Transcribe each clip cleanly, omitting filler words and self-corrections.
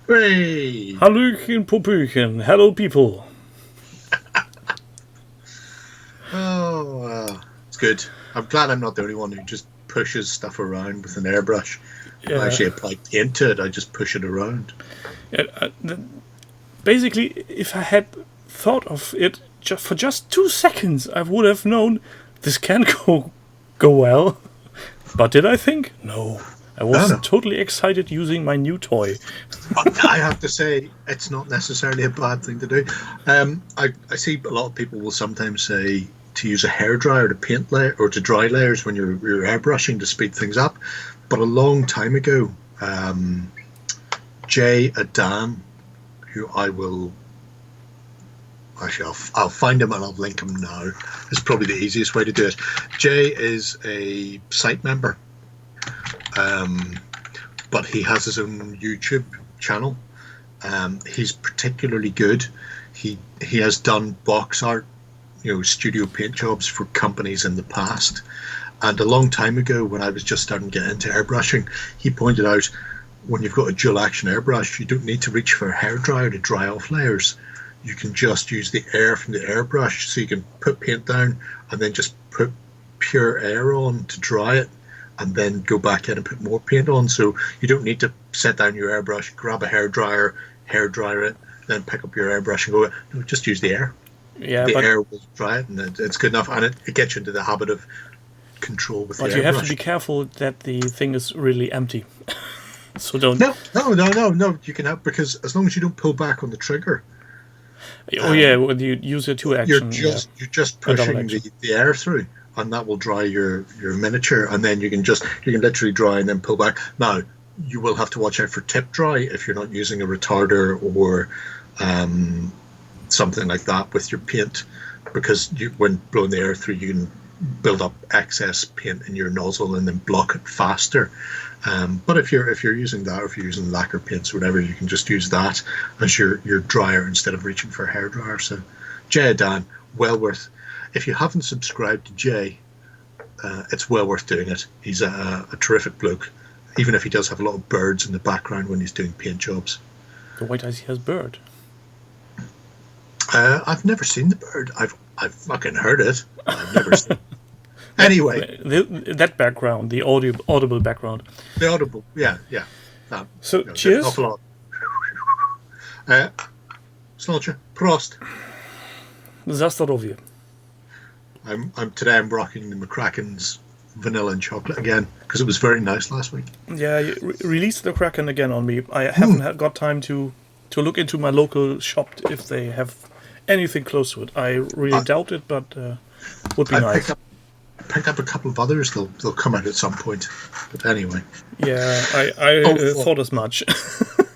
Hooray! Hallöchen, Popöchen. Hello, people. It's good. I'm glad I'm not the only one who just pushes stuff around with an airbrush. Yeah. I actually apply paint to it, I just push it around. Basically, if I had thought of it for just 2 seconds, I would have known this can go well. But did I think? No. I was totally excited using my new toy. But I have to say, it's not necessarily a bad thing to do. I see a lot of people will sometimes say to use a hairdryer to paint or to dry layers when you're airbrushing to speed things up. But a long time ago, Jay Adan, who I will... Actually, I'll find him and I'll link him now. It's probably the easiest way to do it. Jay is a site member. But he has his own YouTube channel. He's particularly good. He has done box art, studio paint jobs for companies in the past. And a long time ago, when I was just starting to get into airbrushing, he pointed out when you've got a dual action airbrush, you don't need to reach for a hairdryer to dry off layers. You can just use the air from the airbrush, so you can put paint down and then just put pure air on to dry it, and then go back in and put more paint on. So you don't need to set down your airbrush, grab a hairdryer, hairdryer it, then pick up your airbrush and go, no, just use the air. Yeah, the air will dry it, and it's good enough, and it gets you into the habit of control with the airbrush. But you have to be careful that the thing is really empty. So don't... No, you can have, because as long as you don't pull back on the trigger... when you use your two-action... You're just pushing the air through, and that will dry your miniature, and then you can literally dry and then pull back. Now, you will have to watch out for tip dry if you're not using a retarder or something like that with your paint, because when blowing the air through, you can build up excess paint in your nozzle and then block it faster. But if you're using that, or if you're using lacquer paints or whatever, you can just use that as your dryer instead of reaching for a hairdryer. So, Jay Dan, well worth. If you haven't subscribed to Jay, it's well worth doing it. He's a terrific bloke, even if he does have a lot of birds in the background when he's doing paint jobs. The white eyes, he has bird. I've never seen the bird. I've fucking heard it. I've never seen it. Anyway. That background, the audible background. The audible, yeah. So, cheers. Awful lot. Slotje, Prost. Zastarowie. Today I'm rocking the McCracken's vanilla and chocolate again, because it was very nice last week. Yeah, you released the Kraken again on me. I haven't got time to look into my local shop if they have anything close to it. I really doubt it, but would be nice. I picked up a couple of others. They'll come out at some point. But anyway. Yeah, I thought as much.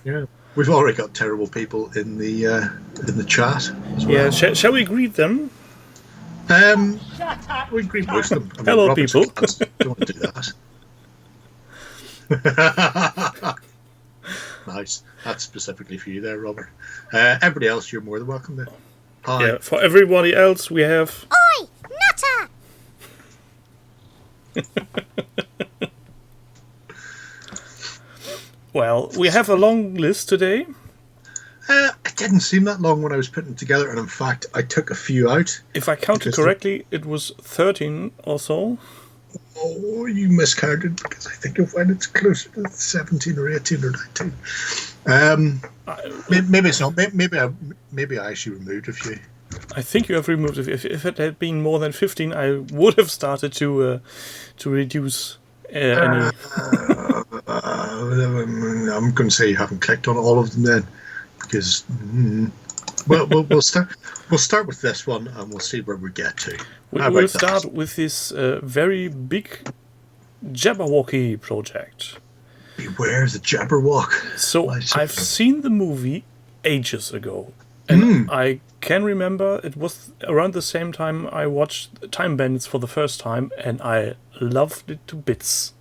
Yeah, we've already got terrible people in the chat as well. Yeah, shall we greet them? Shut up. We greet most of them. Hello, Robert's people. Don't want to do that. Nice. That's specifically for you there, Robert. Everybody else, you're more than welcome there. Hi. Yeah, for everybody else, we have... Oi, nutter! Well, we have a long list today. It didn't seem that long when I was putting it together, and in fact, I took a few out. If I counted correctly, it was 13 or so. Oh, you miscounted, because I think you'll find it's closer to 17 or 18 or 19. Maybe it's not. Maybe I actually removed a few. I think you have removed it. If it had been more than 15, I would have started to reduce any. I'm going to say you haven't clicked on all of them then, because we'll start with this one and we'll see where we get to. We'll start with this very big Jabberwocky project. Beware the Jabberwock. So I've seen the movie ages ago, and I can remember it was around the same time I watched Time Bandits for the first time, and I loved it to bits,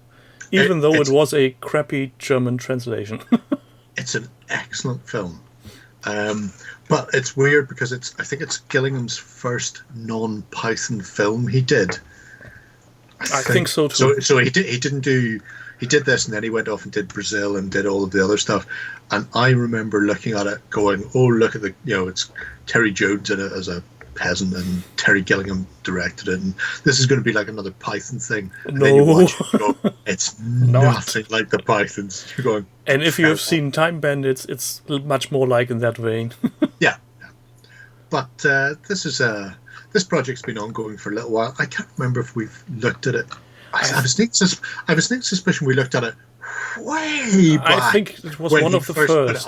even though it was a crappy German translation. It's an excellent film. But it's weird because I think it's Gillingham's first non-Python film he did. I think so too. So he didn't do. He did this, and then he went off and did Brazil and did all of the other stuff. And I remember looking at it, going, "Oh, look at the it's Terry Jones in it as a peasant, and Terry Gillingham directed it, and this is going to be like another Python thing." And then you watch it, and you go, it's nothing like the Pythons. You're going, and if you have seen Time Bandits, it's much more like in that vein. Yeah. But this project's been ongoing for a little while. I can't remember if we've looked at it. I have a sneak suspicion we looked at it way back. I think it was one of the first.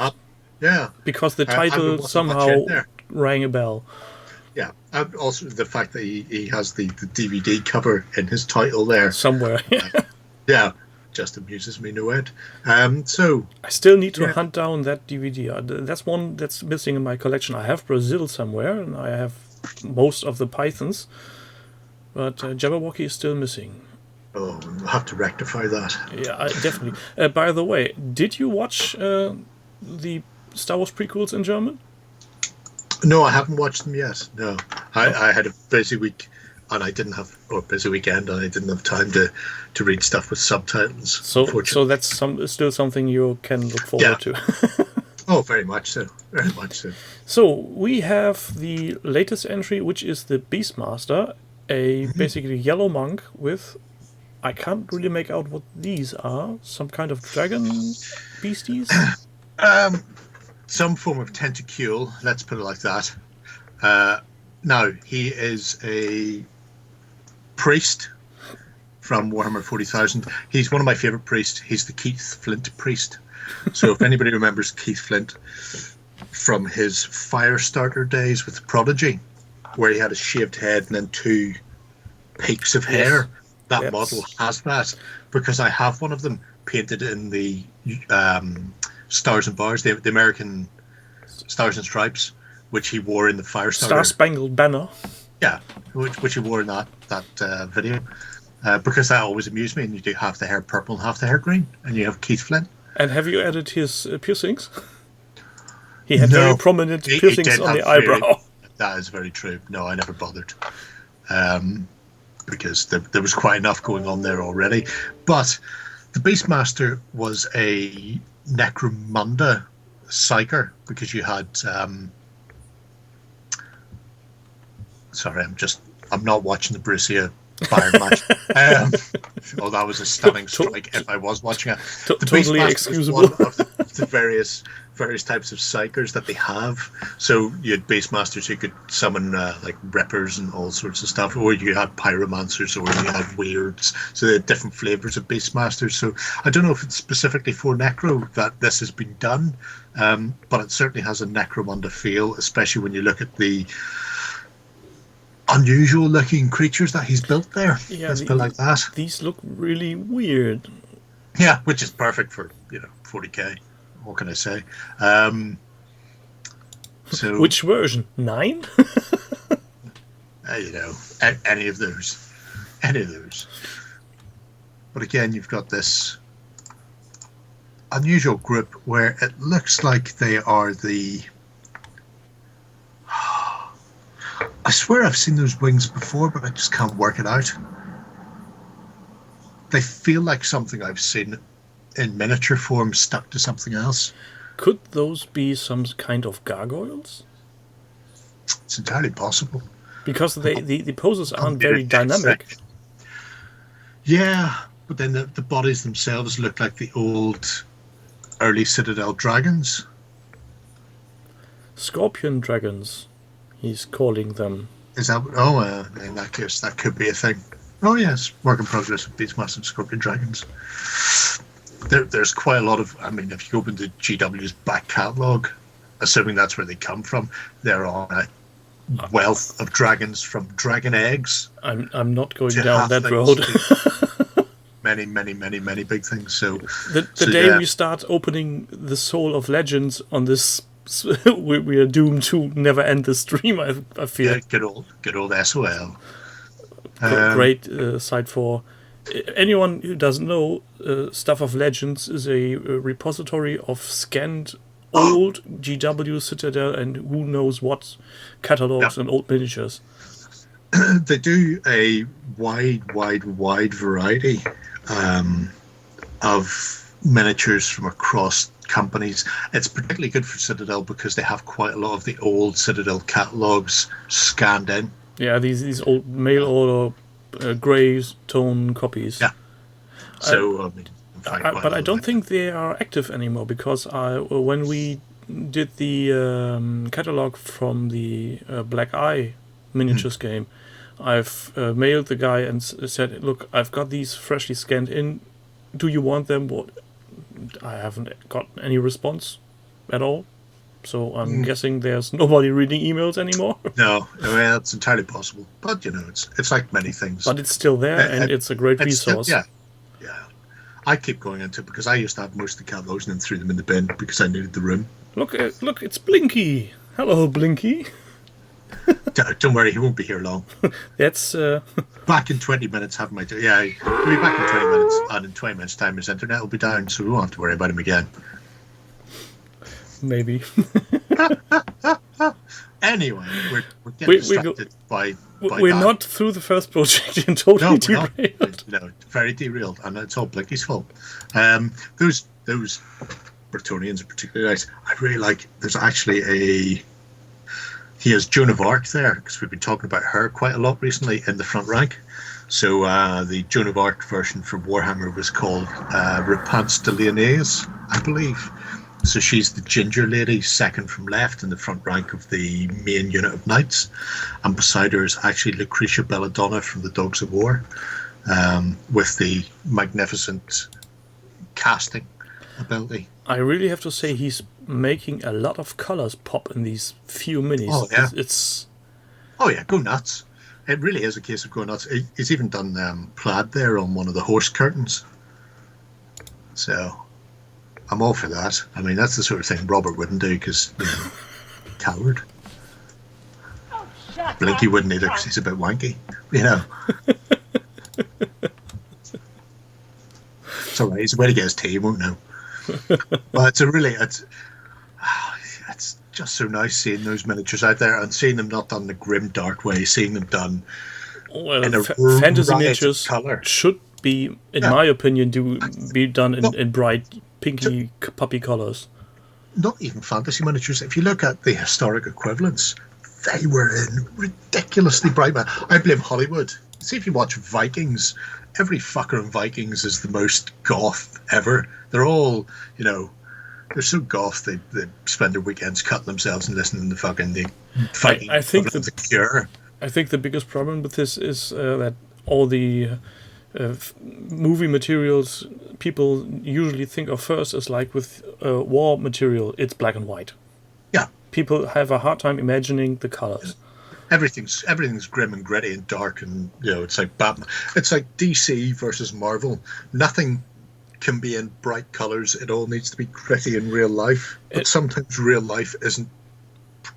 Yeah. Because the title somehow rang a bell. Yeah. And also the fact that he has the DVD cover in his title there. Somewhere. Yeah. Just amuses me no end. So I still need to hunt down that DVD. That's one that's missing in my collection. I have Brazil somewhere, and I have most of the Pythons, but Jabberwocky is still missing. Oh, we'll have to rectify that. Yeah, definitely. By the way, did you watch the Star Wars prequels in German? No, I haven't watched them yet. No, I had a busy week, and I didn't have, or busy weekend, and I didn't have time to read stuff with subtitles. So that's still something you can look forward to. Oh, very much so. Very much so. So we have the latest entry, which is the Beastmaster, a basically yellow monk with, I can't really make out what these are. Some kind of dragon beasties? Some form of tentacule, let's put it like that. Now, he is a priest from Warhammer 40,000. He's one of my favourite priests. He's the Keith Flint priest. So if anybody remembers Keith Flint from his Firestarter days with Prodigy, where he had a shaved head and then 2 peaks of hair, that model has that, because I have one of them painted in the Stars and Bars, the American Stars and Stripes, which he wore in the Firestarter. Star Spangled Banner. Yeah, which he wore in that video, because that always amused me. And you do half the hair purple and half the hair green, and you have Keith Flint. And have you added his piercings? He had very prominent piercings on the eyebrow. That is very true. No, I never bothered. Because there was quite enough going on there already. But the Beastmaster was a Necromunda psyker, because you had... sorry, I'm not watching the Borussia Bayern match. That was a stunning strike if I was watching it. The totally excusable. One of the various types of psychers that they have. So you had Beastmasters who could summon like rippers and all sorts of stuff, or you had pyromancers, or you had weirds. So they had different flavors of Beastmasters. So I don't know if it's specifically for Necro that this has been done, but it certainly has a Necromunda feel, especially when you look at the unusual looking creatures that he's built there. Yeah, let's put it like that. These look really weird. Yeah, which is perfect for 40k. What can I say? So which version? 9? Any of those. But again, you've got this unusual group where it looks like they are the... I swear I've seen those wings before, but I just can't work it out. They feel like something I've seen in miniature form stuck to something else. Could those be some kind of gargoyles? It's entirely possible. Because the poses aren't very dynamic. Yeah, but then the bodies themselves look like the old early Citadel dragons. Scorpion dragons, he's calling them. Is that... in that case, that could be a thing. Oh yes, work in progress with Beastmaster and Scorpion dragons. There's quite a lot of... I mean, if you open the GW's back catalogue, assuming that's where they come from, there are a wealth of dragons, from dragon eggs. I'm not going down that road. many big things. So the day we start opening the Soul of Legends on this, we are doomed to never end the stream. I feel. Yeah, good old SOL. Great site for anyone who doesn't know. Stuff of Legends is a repository of scanned old GW, Citadel, and who knows what catalogs and old miniatures. They do a wide variety of miniatures from across companies. It's particularly good for Citadel because they have quite a lot of the old Citadel catalogs scanned in. Yeah, these old mail order grey tone copies. Yeah. So, I mean, but I don't think they are active anymore because when we did the catalog from the Black Eye miniatures game, I've mailed the guy and said, look, I've got these freshly scanned in. Do you want them? I haven't got any response at all. So I'm guessing there's nobody reading emails anymore. No, I mean, that's entirely possible. But, it's like many things. But it's still there, and it's a great resource. Yeah. I keep going into it because I used to have most of the catalogs and then threw them in the bin because I needed the room. Look, it's Blinky. Hello, Blinky. Don't worry, he won't be here long. That's back in 20 minutes. He'll be back in 20 minutes, and in 20 minutes' time, his internet will be down, so we won't have to worry about him again. Maybe. Anyway, we're getting distracted by we're that. Not through the first project and totally derailed. No, very derailed, and it's all Blinky's fault. Those Bretonnians are particularly nice. I really like. There's actually he has Joan of Arc there because we've been talking about her quite a lot recently in the front rank. So the Joan of Arc version for Warhammer was called Repance de Lyonnaise, I believe. So she's the ginger lady, second from left in the front rank of the main unit of knights. And beside her is actually Lucretia Belladonna from the Dogs of War, with the magnificent casting ability. I really have to say he's making a lot of colors pop in these few minis. Oh, yeah. It's Oh, yeah, go nuts. It really is a case of going nuts. He's even done plaid there on one of the horse curtains. So I'm all for that. I mean, that's the sort of thing Robert wouldn't do because, coward. Oh, Blinky wouldn't either because he's a bit wanky, It's all right. He's a way to get his tea, he won't know. But it's just so nice seeing those miniatures out there and seeing them not done the grim, dark way, seeing them done in a fantasy riot miniatures of colour. should be, in my opinion, be done in bright, pinky, puppy colors. Not even fantasy miniatures. If you look at the historic equivalents, they were in ridiculously bright. I blame Hollywood. See, if you watch Vikings, every fucker in Vikings is the most goth ever. They're all, they're so goth they spend their weekends cutting themselves and listening to the fighting. I think the Cure. I think the biggest problem with this is that all the movie materials people usually think of first is like with war material. It's black and white. Yeah. People have a hard time imagining the colors. Everything's grim and gritty and dark, and it's like Batman. It's like DC versus Marvel. Nothing can be in bright colors. It all needs to be gritty in real life. But sometimes real life isn't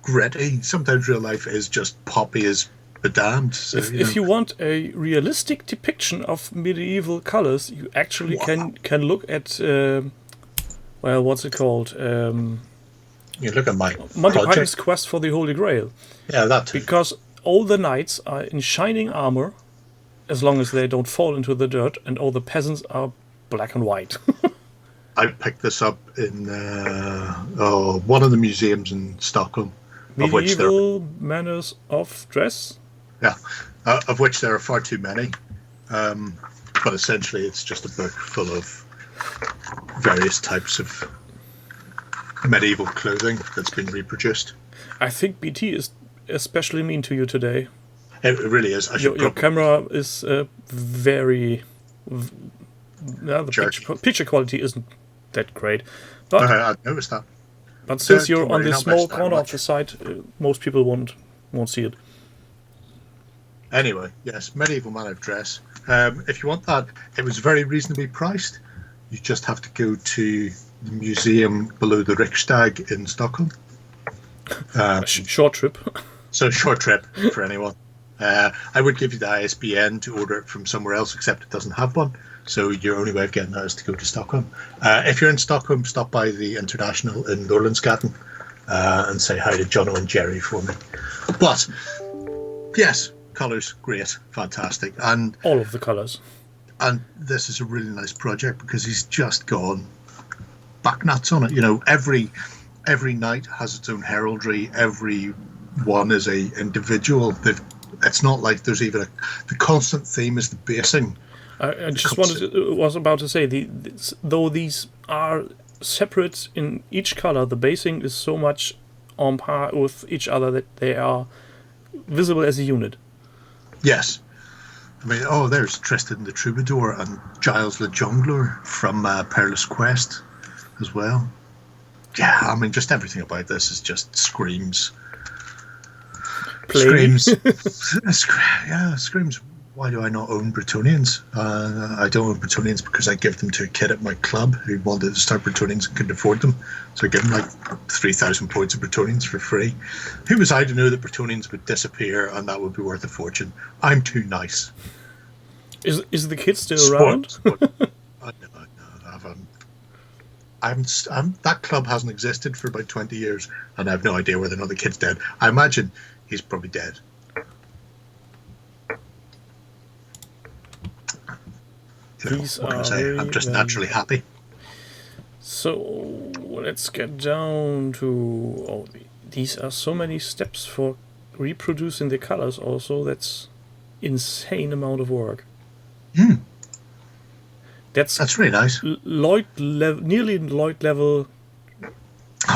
gritty. Sometimes real life is just poppy as a damned. So, if you want a realistic depiction of medieval colors, you actually can look at what's it called? You look at my Monty Python's Quest for the Holy Grail. Yeah, that too. Because all the knights are in shining armor, as long as they don't fall into the dirt, and all the peasants are black and white. I picked this up in one of the museums in Stockholm. Medieval manners of dress? Yeah, of which there are far too many. But essentially it's just a book full of various types of medieval clothing that's been reproduced. I think BT is especially mean to you today. It really is. Your camera is very... the picture quality isn't that great. But I've noticed that. But since you're on the small corner of the site, most people won't see it. Anyway, yes, medieval man of dress. If you want that, it was very reasonably priced. You just have to go to the museum below the Riksdag in Stockholm. Short trip. So short trip for anyone. I would give you the ISBN to order it from somewhere else, except it doesn't have one. So your only way of getting that is to go to Stockholm. If you're in Stockholm, stop by the International in Norrlandsgatan and say hi to Jono and Jerry for me. But yes, colours, great, fantastic, and All of the colors. and this is a really nice project because he's just gone back nuts on it. You know, every night has its own heraldry. Every one is a individual. It's not like there's even the constant theme is the basing. I just was about to say though these are separate in each color, the basing is so much on par with each other that they are visible as a unit. Yes. I mean, there's Tristan the Troubadour and Giles the Jungler from Perilous Quest as well. Yeah, I mean, just everything about this is just screams. Screams. Screams. Why do I not own Bretonians? I don't own Bretonians because I give them to a kid at my club who wanted to start Bretonians and couldn't afford them. So I give him like 3,000 points of Bretonians for free. Who was I to know that Bretonians would disappear and that would be worth a fortune? I'm too nice. Is the kid still around? That club hasn't existed for about 20 years and I have no idea whether or not the kid's dead. I imagine he's probably dead. These what can I say? I'm just naturally happy. So let's get down to these are so many steps for reproducing the colors. Also, that's insane amount of work. That's really nice. Nearly Lloyd level.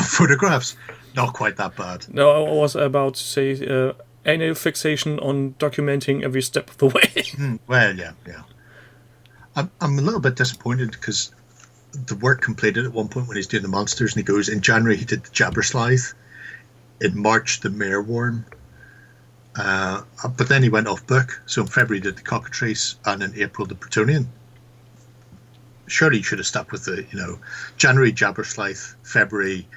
Photographs, not quite that bad. No, I was about to say anal fixation on documenting every step of the way. Well, yeah. I'm a little bit disappointed because the work completed at one point when he's doing the monsters, and he goes, in January he did the Jabberslithe, in March the Mareworm, but then he went off book, so in February he did the Cockatrice, and in April the Bretonian. Surely he should have stuck with the, January Jabberslithe, February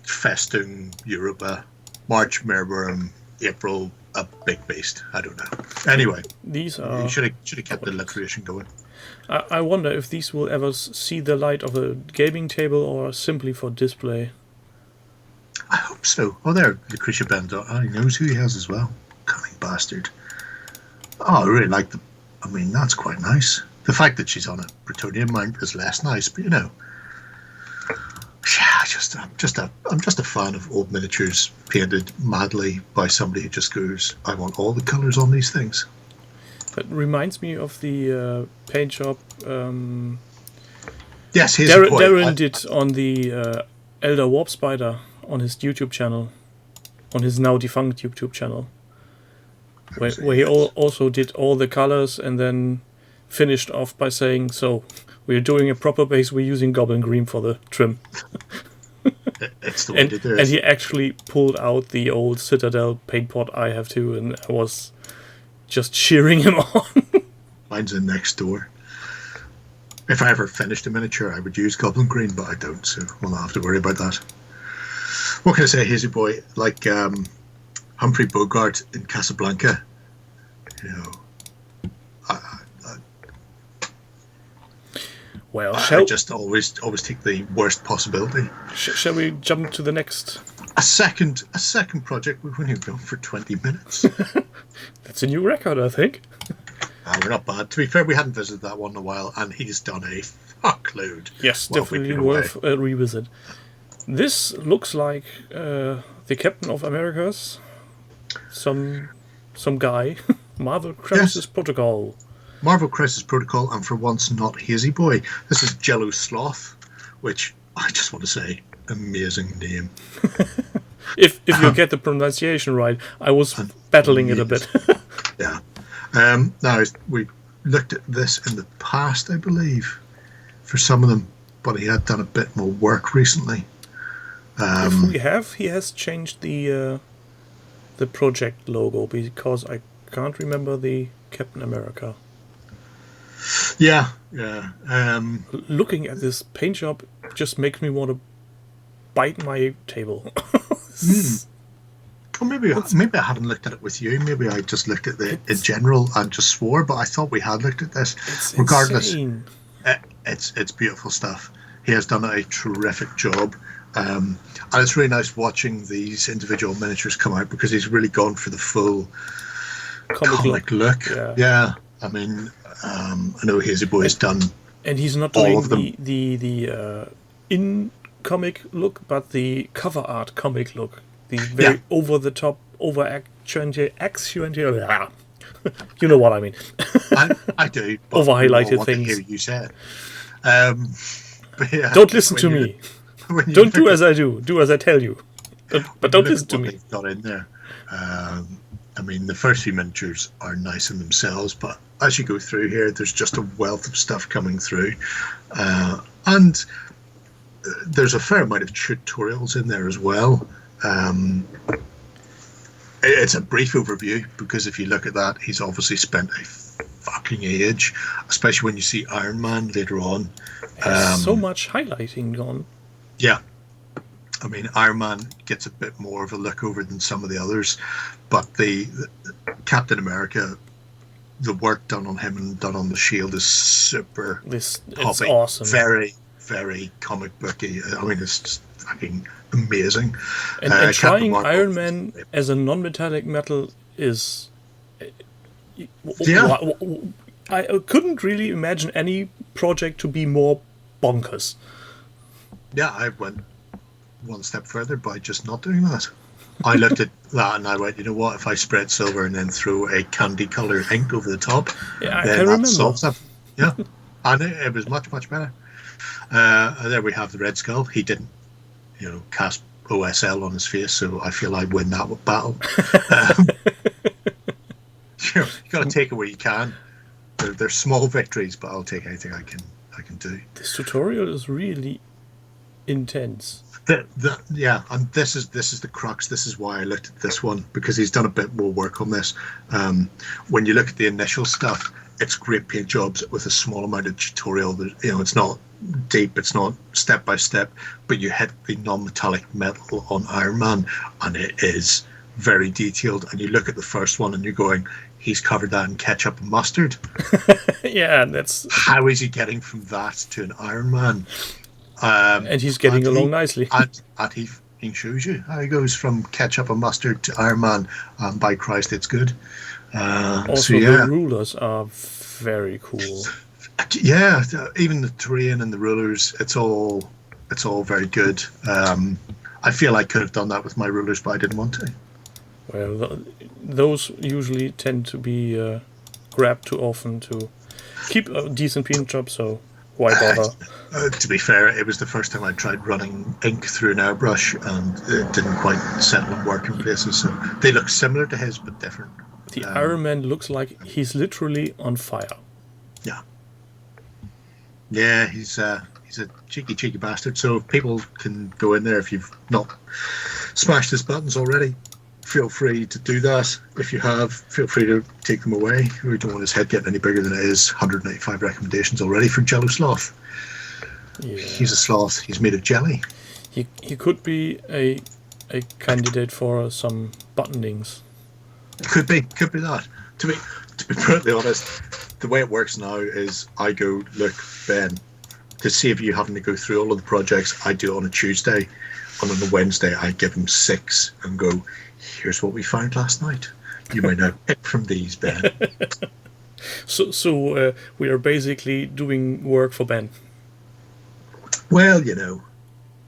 Festung Europa, March Mareworm, April a big beast. I don't know. Anyway, these are. You should have kept the alliteration going. I wonder if these will ever see the light of a gaming table or simply for display. I hope so. There, Lucretia Bendot. He knows who he has as well. Cunning bastard. I really like the. I mean, that's quite nice. The fact that she's on a Bretonian mount is less nice, but I'm just a fan of old miniatures painted madly by somebody who just goes, I want all the colours on these things. That reminds me of the paint job. Yes, Darren did on the Elder Warp Spider on his YouTube channel, on his now defunct YouTube channel, where he also did all the colours and then finished off by saying, "So we're doing a proper base. We're using Goblin Green for the trim." It's the way to do it. And he actually pulled out the old Citadel paint pot I have too, and I was just cheering him on. Mine's in next door. If I ever finished a miniature, I would use Goblin Green, but I don't, so we'll not have to worry about that. What can I say, Hazy Boy? Like Humphrey Bogart in Casablanca, Well, I just always take the worst possibility. Shall we jump to the next? A second project. We've only gone for 20 minutes. That's a new record, I think. We're not bad. To be fair, we hadn't visited that one in a while, and he's done a fuckload. Yes, definitely worth a revisit. This looks like the Captain of Americas. Some guy. Marvel Crisis Protocol. Marvel Crisis Protocol, and for once not Hazy Boy. This is Jello Sloth, which I just want to say, amazing name. if you get the pronunciation right, I was battling it a bit. Yeah. Now, we looked at this in the past, I believe, for some of them, but he had done a bit more work recently. If we have, he has changed the project logo because I can't remember the Captain America. Yeah. Looking at this paint job just makes me want to bite my table. Well, maybe I hadn't looked at it with you. Maybe I just looked at it in general and just swore. But I thought we had looked at this. Regardless, it's beautiful stuff. He has done a terrific job, and it's really nice watching these individual miniatures come out because he's really gone for the full comic look. Yeah. Yeah. I mean, I know Hazy Boy has done And he's not all doing of them. the in comic look, but the cover art comic look. The Yeah. very over the top, accentuated. You know what I mean. I do. But Over highlighted I want things. to hear you say it. But yeah, Don't listen when to you- me. when you Don't do look as I do. Do as I tell you. But don't look listen at to what me. they've got in there. I mean, the first few miniatures are nice in themselves, but as you go through here, there's just a wealth of stuff coming through, and there's a fair amount of tutorials in there as well. It's a brief overview because if you look at that, he's obviously spent a fucking age, especially when you see Iron Man later on. There's so much highlighting gone. Yeah. I mean, Iron Man gets a bit more of a look over than some of the others, but the Captain America, the work done on him and done on the shield is super It's poppy. awesome. Very, very comic booky. I mean, it's just fucking amazing. And Captain trying Marvel Iron is- Man as a non-metallic metal is... Yeah. I couldn't really imagine any project to be more bonkers. Yeah, I went one step further by just not doing that. I looked at that and I went, you know what? If I spread silver and then throw a candy-colored ink over the top, Yeah, I then can that remember. solves it. Yeah, and it was much, much better. And there we have the Red Skull. He didn't, cast OSL on his face, so I feel I win that battle. You got to take it where you can. They're small victories, but I'll take anything I can do. This tutorial is really intense. Yeah, and this is the crux. This is why I looked at this one, because he's done a bit more work on this. When you look at the initial stuff, it's great paint jobs with a small amount of tutorial. It's not deep, it's not step by step, but you hit the non-metallic metal on Iron Man, and it is very detailed. And you look at the first one, and you're going, he's covered that in ketchup and mustard. Yeah, that's... How is he getting from that to an Iron Man? And he's getting along nicely. And he shows you how he goes from ketchup and mustard to Iron Man. By Christ, it's good. Also, the rulers are very cool. Yeah, even the terrain and the rulers, it's all very good. I feel I could have done that with my rulers, but I didn't want to. Well, those usually tend to be grabbed too often to keep a decent paint job, so why bother? To be fair, it was the first time I tried running ink through an airbrush, and it didn't quite settle and work in places. So they look similar to his, but different. The Iron Man looks like he's literally on fire. Yeah. Yeah, he's a cheeky bastard. So if people can go in there, if you've not smashed his buttons already, feel free to do that. If you have, feel free to take them away. We don't want his head getting any bigger than it is. 195 recommendations already for Jello Sloth. Yeah. He's a sloth. He's made of jelly. He could be a candidate for some buttonings. Could be that. To be brutally honest, the way it works now is I go, look, Ben, to save you having to go through all of the projects, I do it on a Tuesday, and on a Wednesday I give him 6 and go, here's what we found last night. You may now pick from these, Ben. So we are basically doing work for Ben. Well,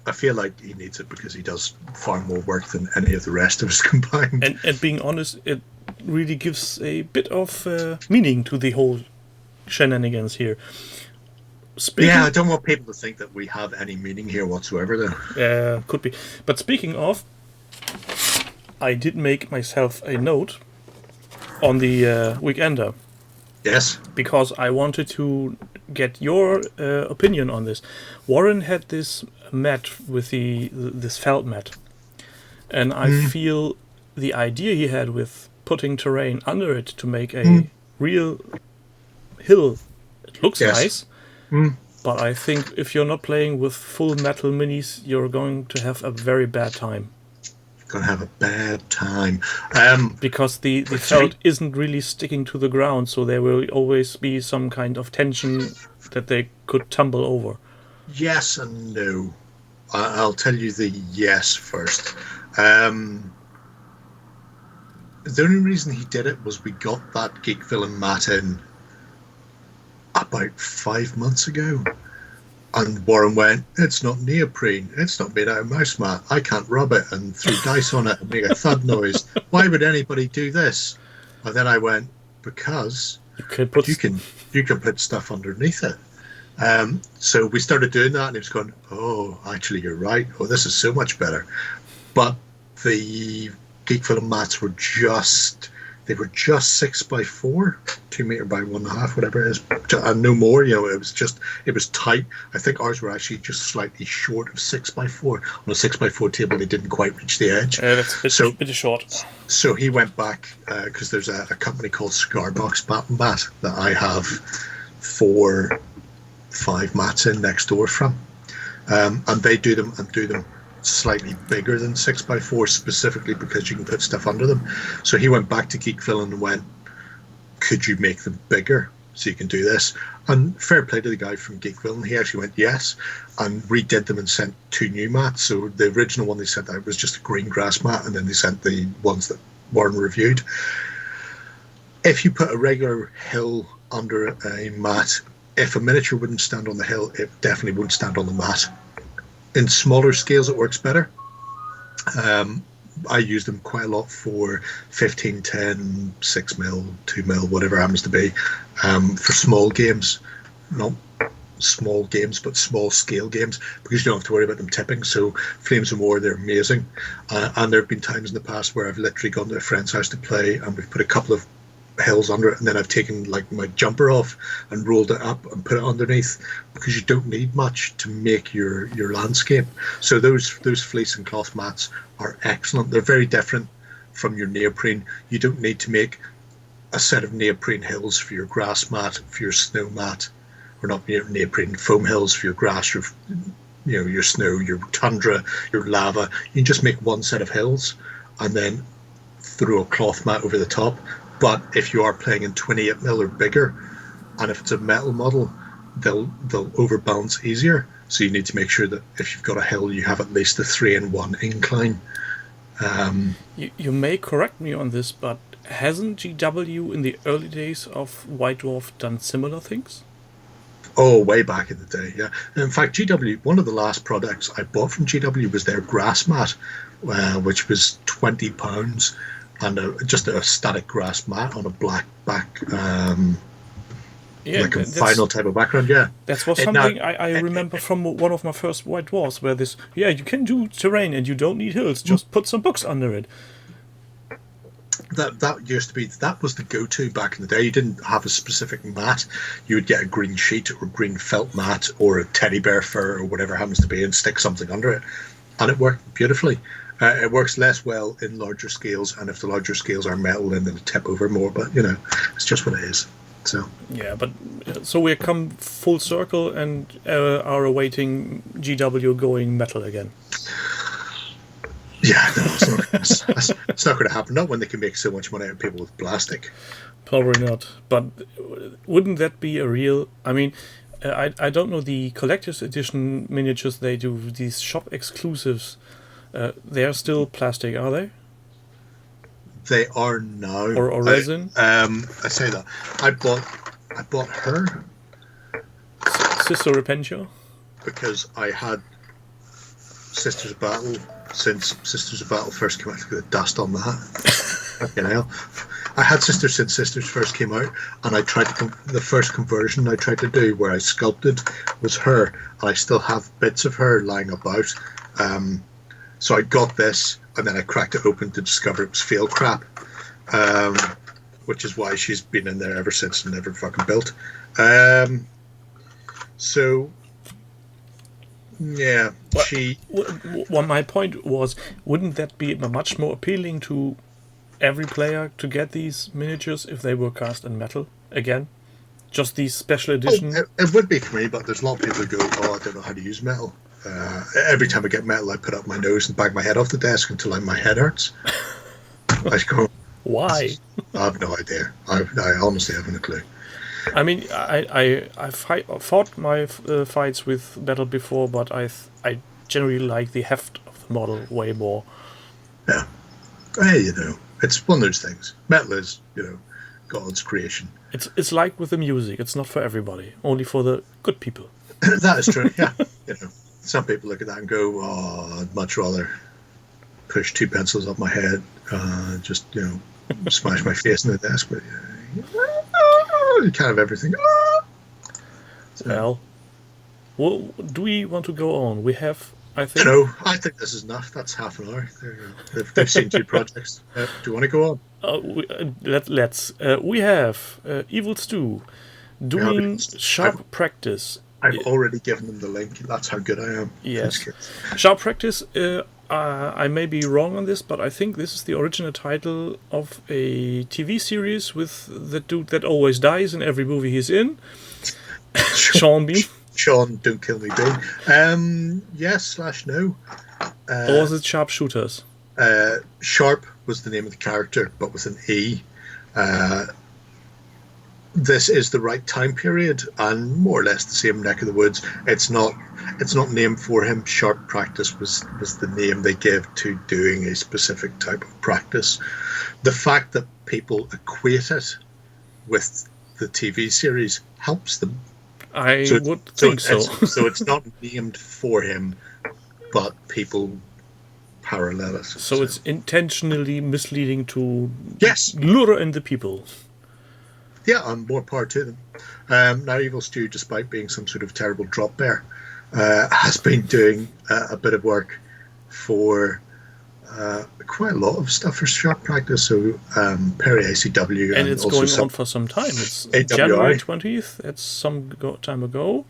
I feel like he needs it because he does far more work than any of the rest of us combined. And being honest, it really gives a bit of meaning to the whole shenanigans here. Yeah, I don't want people to think that we have any meaning here whatsoever, though. Could be. But speaking of, I did make myself a note on the Weekender. Yes. Because I wanted to get your opinion on this. Warren had this mat with this felt mat. And I feel the idea he had with putting terrain under it to make a real hill, it looks nice. But I think if you're not playing with full metal minis, you're going to have a very bad time. Going to have a bad time. Because the felt isn't really sticking to the ground, so there will always be some kind of tension that they could tumble over. Yes and no. I'll tell you the yes first. The only reason he did it was we got that Geek Villain mat in about 5 months ago. And Warren went, it's not neoprene. It's not made out of mouse mat. I can't rub it and throw dice on it and make a thud noise. Why would anybody do this? And then I went, because you can put stuff underneath it. So we started doing that, and he was going, oh, actually, you're right. Oh, this is so much better. But the Geek Film mats were just 6x4, 2 meter by 1.5, whatever it is, and no more. It was tight. I think ours were actually just slightly short of 6x4. On a 6x4 table, they didn't quite reach the edge. That's a bit short. So he went back because there's a company called Cigarbox Mat that I have 4-5 mats in next door from, and they do them slightly bigger than 6x4 specifically because you can put stuff under them. So he went back to Geek Villain and went, could you make them bigger so you can do this? And fair play to the guy from Geek Villain, he actually went yes and redid them and sent 2 new mats. So the original one they sent out was just a green grass mat, and then they sent the ones that Warren reviewed. If you put a regular hill under a mat, if a miniature wouldn't stand on the hill, it definitely wouldn't stand on the mat. In smaller scales, it works better. I use them quite a lot for 15, 10, 6 mil, 2 mil, whatever it happens to be, for small games. Not small games, but small scale games, because you don't have to worry about them tipping. So Flames of War, they're amazing. And there have been times in the past where I've literally gone to a friend's house to play, and we've put a couple of hills under it, and then I've taken like my jumper off and rolled it up and put it underneath, because you don't need much to make your landscape. So those fleece and cloth mats are excellent. They're very different from your neoprene. You don't need to make a set of neoprene hills for your grass mat, for your snow mat, or not neoprene foam hills for your grass, your snow, your tundra, your lava. You can just make one set of hills and then throw a cloth mat over the top. But if you are playing in 28 mil or bigger, and if it's a metal model, they'll overbalance easier. So you need to make sure that if you've got a hill, you have at least a 3-in-1 incline. You may correct me on this, but hasn't GW in the early days of White Dwarf done similar things? Oh, way back in the day, yeah. In fact, GW, one of the last products I bought from GW was their grass mat, which was £20. And just a static grass mat on a black back, like a vinyl type of background. Yeah, that was something I remember from one of my first White Dwarfs, where you can do terrain and you don't need hills, just put some books under it. That used to be, that was the go-to back in the day. You didn't have a specific mat. You would get a green sheet or green felt mat or a teddy bear fur or whatever it happens to be and stick something under it, and it worked beautifully. It works less well in larger scales, and if the larger scales are metal, then they'll tip over more. But it's just what it is. So yeah, but so we come full circle and are awaiting GW going metal again. Yeah, no, it's not going to happen. Not when they can make so much money out of people with plastic. Probably not. But wouldn't that be a real? I mean, I don't know the collector's edition miniatures they do, these shop exclusives. They are still plastic, are they? They are now. Or resin? I say that. I bought her. Sister Repentia? Because I had Sisters of Battle since Sisters of Battle first came out. Look at the dust on that. Fucking hell. I had Sisters since Sisters first came out, and I tried to the first conversion I tried to do where I sculpted was her, and I still have bits of her lying about. So I got this, and then I cracked it open to discover it was fail crap, which is why she's been in there ever since and never fucking built. So, yeah, Well, my point was, wouldn't that be much more appealing to every player to get these miniatures if they were cast in metal again? Just these special edition? It would be for me, but there's a lot of people who go, oh, I don't know how to use metal. Every time I get metal, I put up my nose and bang my head off the desk until my head hurts. I go, why? I have no idea. I honestly haven't a clue. I mean, I fought my fights with metal before, but I generally like the heft of the model way more. Yeah. Hey, it's one of those things. Metal is, God's creation. It's like with the music. It's not for everybody. Only for the good people. That is true. Yeah. Some people look at that and go, "Oh, I'd much rather push 2 pencils up my head, just smash my face in the desk." But you can't have everything. So. Well, do we want to go on? We have, I think. I think this is enough. That's half an hour. They've seen 2 projects. Do you want to go on? Let's. We have Evil Stew doing Sharp Practice. I've already given them the link. That's how good I am. Yes. Sharp Practice, I may be wrong on this, but I think this is the original title of a TV series with the dude that always dies in every movie he's in. Sean Bean. Sean, don't kill me, Bean. Yes/no. Or was it Sharpshooters? Sharp was the name of the character, but with an E. This is the right time period and more or less the same neck of the woods. It's not named for him. Sharp Practice was the name they gave to doing a specific type of practice. The fact that people equate it with the TV series helps them. I would think so. So it's not named for him, but people parallel it. So it's intentionally misleading to yes, lure in the people. Yeah, and more power to them. Now, Evil Stew, despite being some sort of terrible drop bear, has been doing a bit of work for quite a lot of stuff for Sharp Practice. So Perry ACW, and it's going on for some time. It's January 20th. That's some time ago.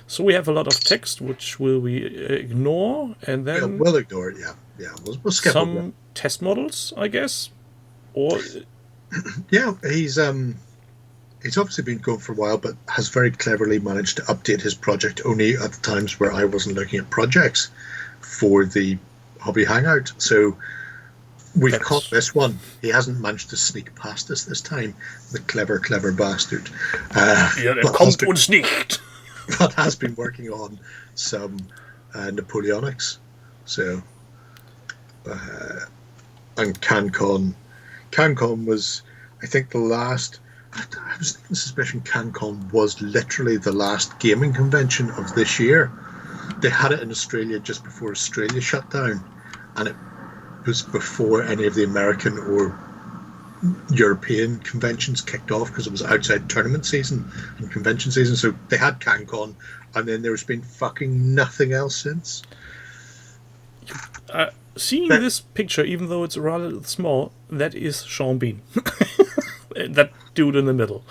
So we have a lot of text, which will we ignore, and then we'll ignore it. Yeah. We'll skip some test models, I guess. Or yeah, he's obviously been going for a while, but has very cleverly managed to update his project only at the times where I wasn't looking at projects for the Hobby Hangout. So we've caught this one. He hasn't managed to sneak past us this time. The clever bastard. Kommt und sneakt. But has been working on some Napoleonics. So and CanCon was, I think, the last. I was thinking suspicion CanCon was literally the last gaming convention of this year. They had it in Australia just before Australia shut down, and it was before any of the American or European conventions kicked off because it was outside tournament season and convention season. So they had CanCon, and then there's been fucking nothing else since. Seeing this picture, even though it's rather small, that is Sean Bean. That dude in the middle.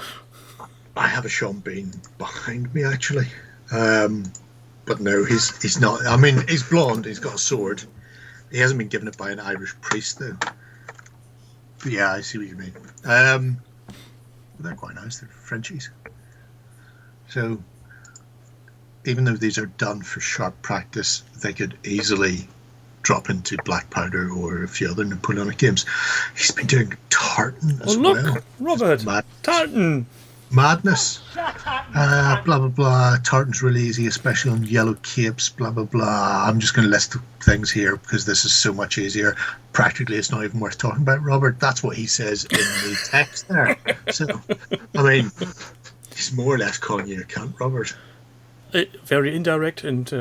I have a Sean Bean behind me, actually. But no, he's not. I mean, he's blonde. He's got a sword. He hasn't been given it by an Irish priest, though. But yeah, I see what you mean. They're quite nice. They're Frenchies. So, even though these are done for Sharp Practice, they could easily drop into Black Powder or a few other Napoleonic games. He's been doing Tartan as well. Oh, look, Robert, Tartan. Madness. Blah, blah, blah. Tartan's really easy, especially on yellow capes, blah, blah, blah. I'm just going to list things here because this is so much easier. Practically, it's not even worth talking about, Robert. That's what he says in the text there. So, I mean, he's more or less calling you a cunt, Robert. Very indirect and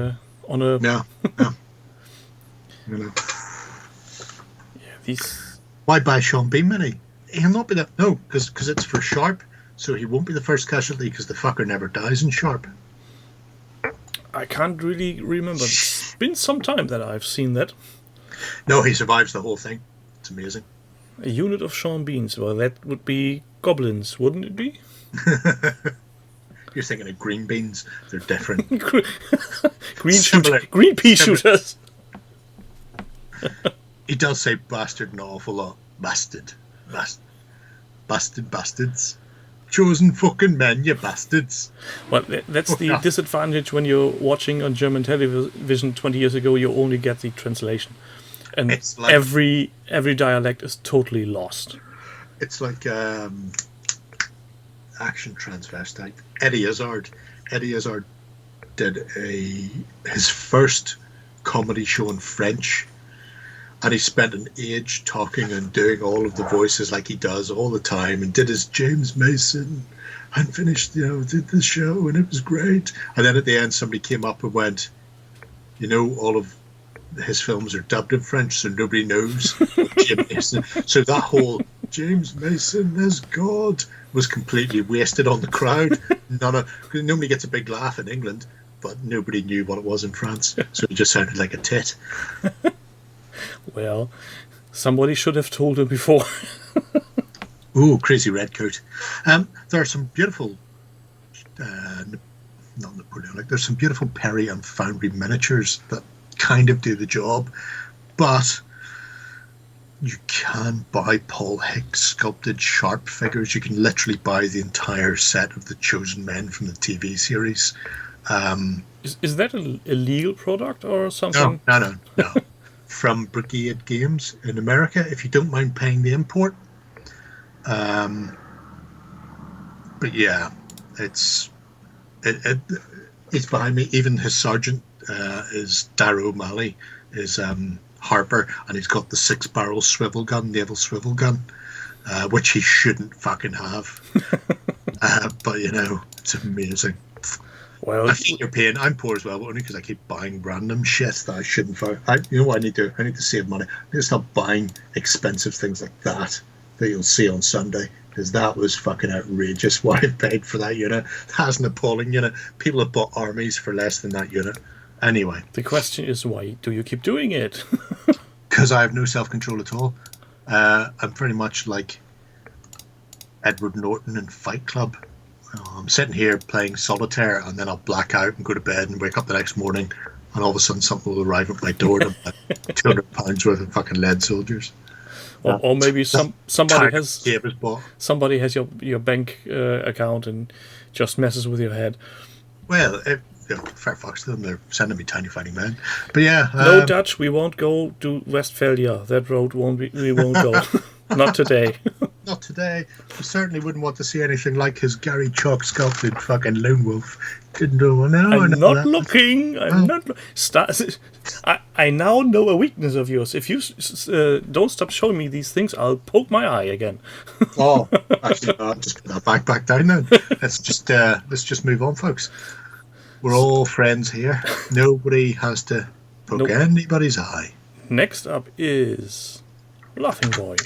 on a... No. Yeah, these... Why buy Sean Bean Mini? He'll not be that. No, because it's for Sharp, so he won't be the first casualty because the fucker never dies in Sharp. I can't really remember. It's been some time that I've seen that. No, he survives the whole thing. It's amazing. A unit of Sean Beans. Well, that would be goblins, wouldn't it be? You're thinking of green beans. They're different. Green pea shooters. He does say bastard an awful lot. Bastard. Bastards. Chosen fucking men, you bastards. Well, that's the disadvantage when you're watching on German television 20 years ago. You only get the translation. And it's like, every dialect is totally lost. It's like action transvestite. Eddie Izzard. Eddie Izzard did his first comedy show in French and he spent an age talking and doing all of the voices like he does all the time, and did his James Mason, and finished, did the show, and it was great. And then at the end, somebody came up and went, all of his films are dubbed in French, so nobody knows Jim Mason. So that whole James Mason as God was completely wasted on the crowd. Nobody gets a big laugh in England, but nobody knew what it was in France, so he just sounded like a tit. Well, somebody should have told him before. Ooh, crazy redcoat. There are some beautiful, not Napoleonic, there's some beautiful Perry and Foundry miniatures that kind of do the job, but you can buy Paul Hicks sculpted sharp figures. You can literally buy the entire set of the Chosen Men from the TV series. Is that a legal product or something? No. From Brigade Games in America, if you don't mind paying the import. But yeah, it's behind me. Even his sergeant is Darrow O'Malley, is Harper, and he's got the 6-barrel swivel gun, naval swivel gun, which he shouldn't fucking have. But it's amazing. Well, I think you're paying. I'm poor as well, but only because I keep buying random shit that I shouldn't buy. You know what I need to do? I need to save money. I need to stop buying expensive things like that you'll see on Sunday, because that was fucking outrageous what I paid for that unit. That's an appalling unit. People have bought armies for less than that unit. Anyway. The question is, why do you keep doing it? Because I have no self-control at all. I'm pretty much like Edward Norton in Fight Club. I'm sitting here playing solitaire, and then I'll black out and go to bed and wake up the next morning, and all of a sudden something will arrive at my door and £200 worth of fucking lead soldiers. Or maybe somebody has your bank account and just messes with your head. Well, Firefox to them, they're sending me tiny fighting men. But yeah, no, Dutch, we won't go to Westphalia. That road we won't go. Not today. Not today. We certainly wouldn't want to see anything like his Gary Chalk sculpted fucking lone wolf. Didn't know. I'm not looking. I now know a weakness of yours. If you don't stop showing me these things, I'll poke my eye again. Oh, actually, no, I'll just put that back down then. Let's just move on, folks. We're all friends here. Nobody has to poke anybody's eye. Next up is Laughing Boy.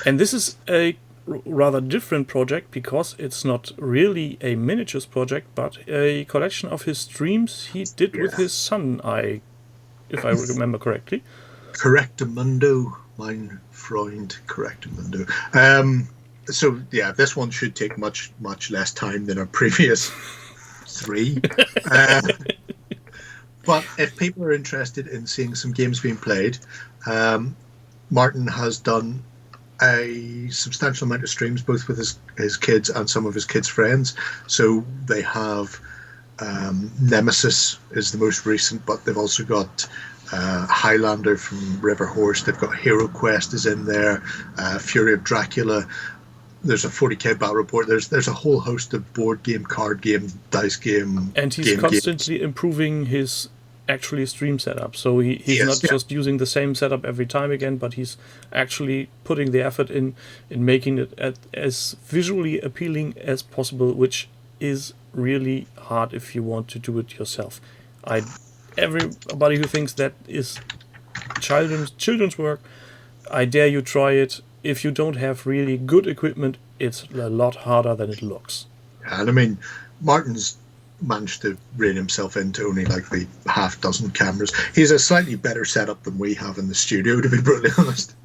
And this is a rather different project, because it's not really a miniatures project, but a collection of his streams he did with his son, if I remember correctly. Correctamundo, mein Freund, Correctamundo. So yeah, this one should take much less time than our previous 3. But if people are interested in seeing some games being played, Martin has done a substantial amount of streams, both with his kids and some of his kids' friends. So they have Nemesis is the most recent, but they've also got Highlander from River Horse. They've got Hero Quest is in there, Fury of Dracula. There's a 40k battle report. There's a whole host of board game, card game, dice game, and he's constantly improving his actually stream setup. So he's not just using the same setup every time again, but he's actually putting the effort in making it as visually appealing as possible, which is really hard if you want to do it yourself. Everybody who thinks that is children's work, I dare you try it. If you don't have really good equipment, it's a lot harder than it looks. And I mean, Martin's managed to rein himself into only like the half dozen cameras. He's a slightly better setup than we have in the studio, to be brutally honest.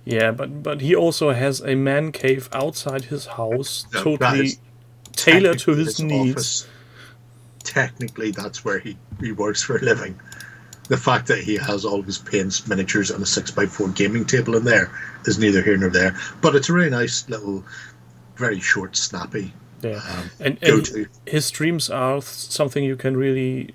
Yeah, but he also has a man cave outside his house, totally tailored to his needs. Office. Technically, that's where he works for a living. The fact that he has all of his paints, miniatures, and a 6x4 gaming table in there is neither here nor there. But it's a really nice little, very short, snappy. Yeah, and his streams are something you can really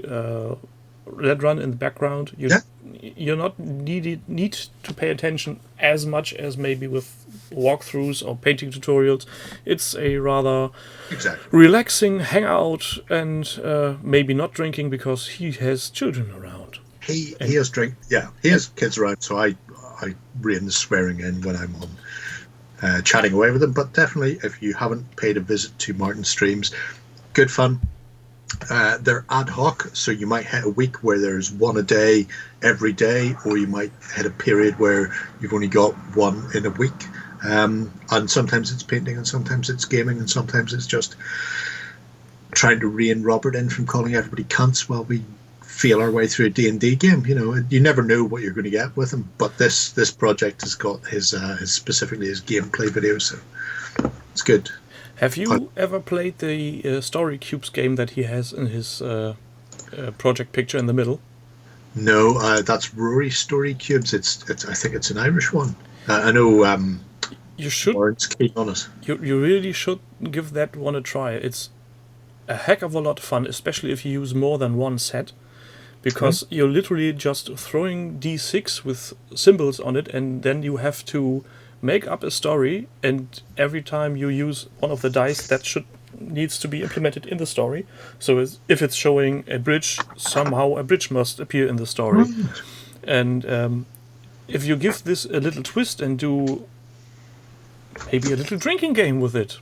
let run in the background. You're not need to pay attention as much as maybe with walkthroughs or painting tutorials. It's a rather relaxing hangout, and maybe not drinking because he has children around. he has he has kids around, so I rein the swearing in when I'm on chatting away with them. But definitely, if you haven't paid a visit to Martin's streams, good fun. They're ad hoc, so you might hit a week where there's one a day every day, or you might hit a period where you've only got one in a week. And sometimes it's painting, and sometimes it's gaming, and sometimes it's just trying to rein Robert in from calling everybody cunts while we feel our way through a D&D game. You know, you never know what you're going to get with him. But this project has got his specifically his gameplay video, so it's good. Have you ever played the Story Cubes game that he has in his project picture in the middle? No, that's Rory Story Cubes. It's I think it's an Irish one. I know. You should. Lawrence keen on it. You really should give that one a try. It's a heck of a lot of fun, especially if you use more than one set, because you're literally just throwing D6 with symbols on it, and then you have to make up a story, and every time you use one of the dice, that needs to be implemented in the story. So if it's showing a bridge, somehow a bridge must appear in the story. Right. And if you give this a little twist and do maybe a little drinking game with it,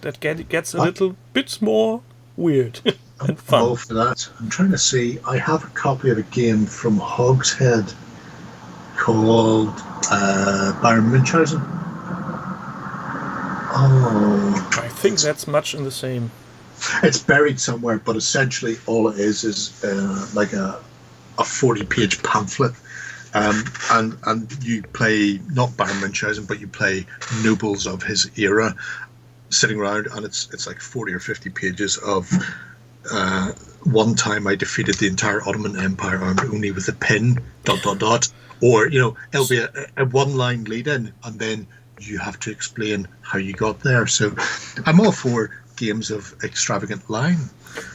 that gets a little bit more weird and fun. I'm all for that. I'm trying to see. I have a copy of a game from Hogshead called Bayern Munchausen. Oh, I think that's much in the same. It's buried somewhere, but essentially all it is like a 40-page pamphlet. And you play not Bayern Munchausen, but you play nobles of his era sitting around, and it's like 40 or 50 pages of one time I defeated the entire Ottoman Empire armed only with a pin, ... Or, you know, it'll be a one-line lead-in, and then you have to explain how you got there. So I'm all for games of extravagant line.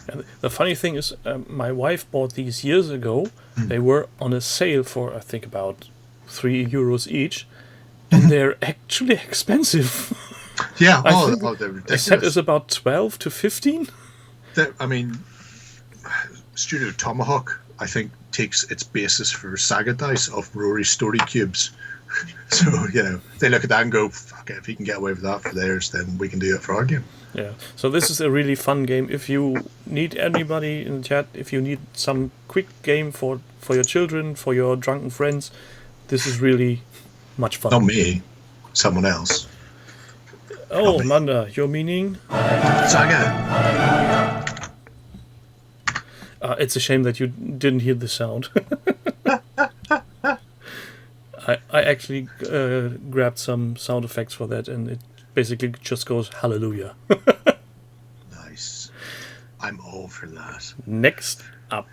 And the funny thing is, my wife bought these years ago. They were on a sale for, I think, about €3 each, and they're actually expensive. Yeah, they're ridiculous. A set is about 12 to 15. I mean, Studio Tomahawk, I think, takes its basis for Saga Dice of Rory Story Cubes. So, you know, they look at that and go, fuck it, if he can get away with that for theirs, then we can do it for our game. Yeah, so this is a really fun game. If you need anybody in the chat, if you need some quick game for your children, for your drunken friends, this is really much fun. Not me, someone else. Oh, Manda, you're meaning? Saga. It's a shame that you didn't hear the sound. I actually grabbed some sound effects for that, and it basically just goes hallelujah. Nice. I'm all for that. Next up,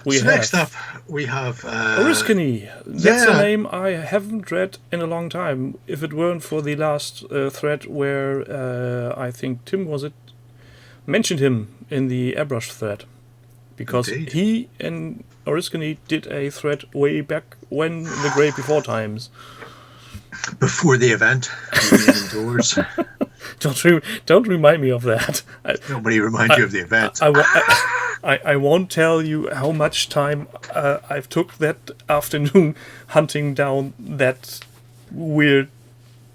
we have Oriskany. That's a name I haven't read in a long time. If it weren't for the last thread where I think Tim mentioned him in the airbrush thread. Because Indeed. he and Oriskany did a thread way back when, the great before times. Before the event, indoors. Don't remind me of that. Nobody remind you of the event. I won't tell you how much time I took that afternoon hunting down that weird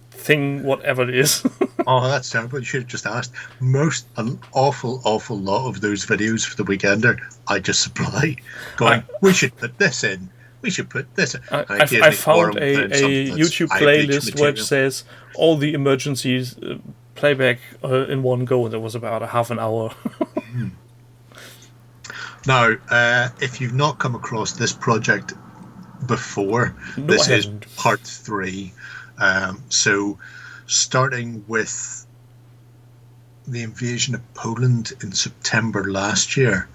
thing, whatever it is. Oh, that's terrible. You should have just asked. An awful lot of those videos for the Weekender, I just supply. Going, we should put this in. We should put this in. I found a YouTube playlist which says all the emergencies playback in one go, and it was about a half an hour. Now, if you've not come across this project before, this is part 3. So, starting with the invasion of Poland in September last year,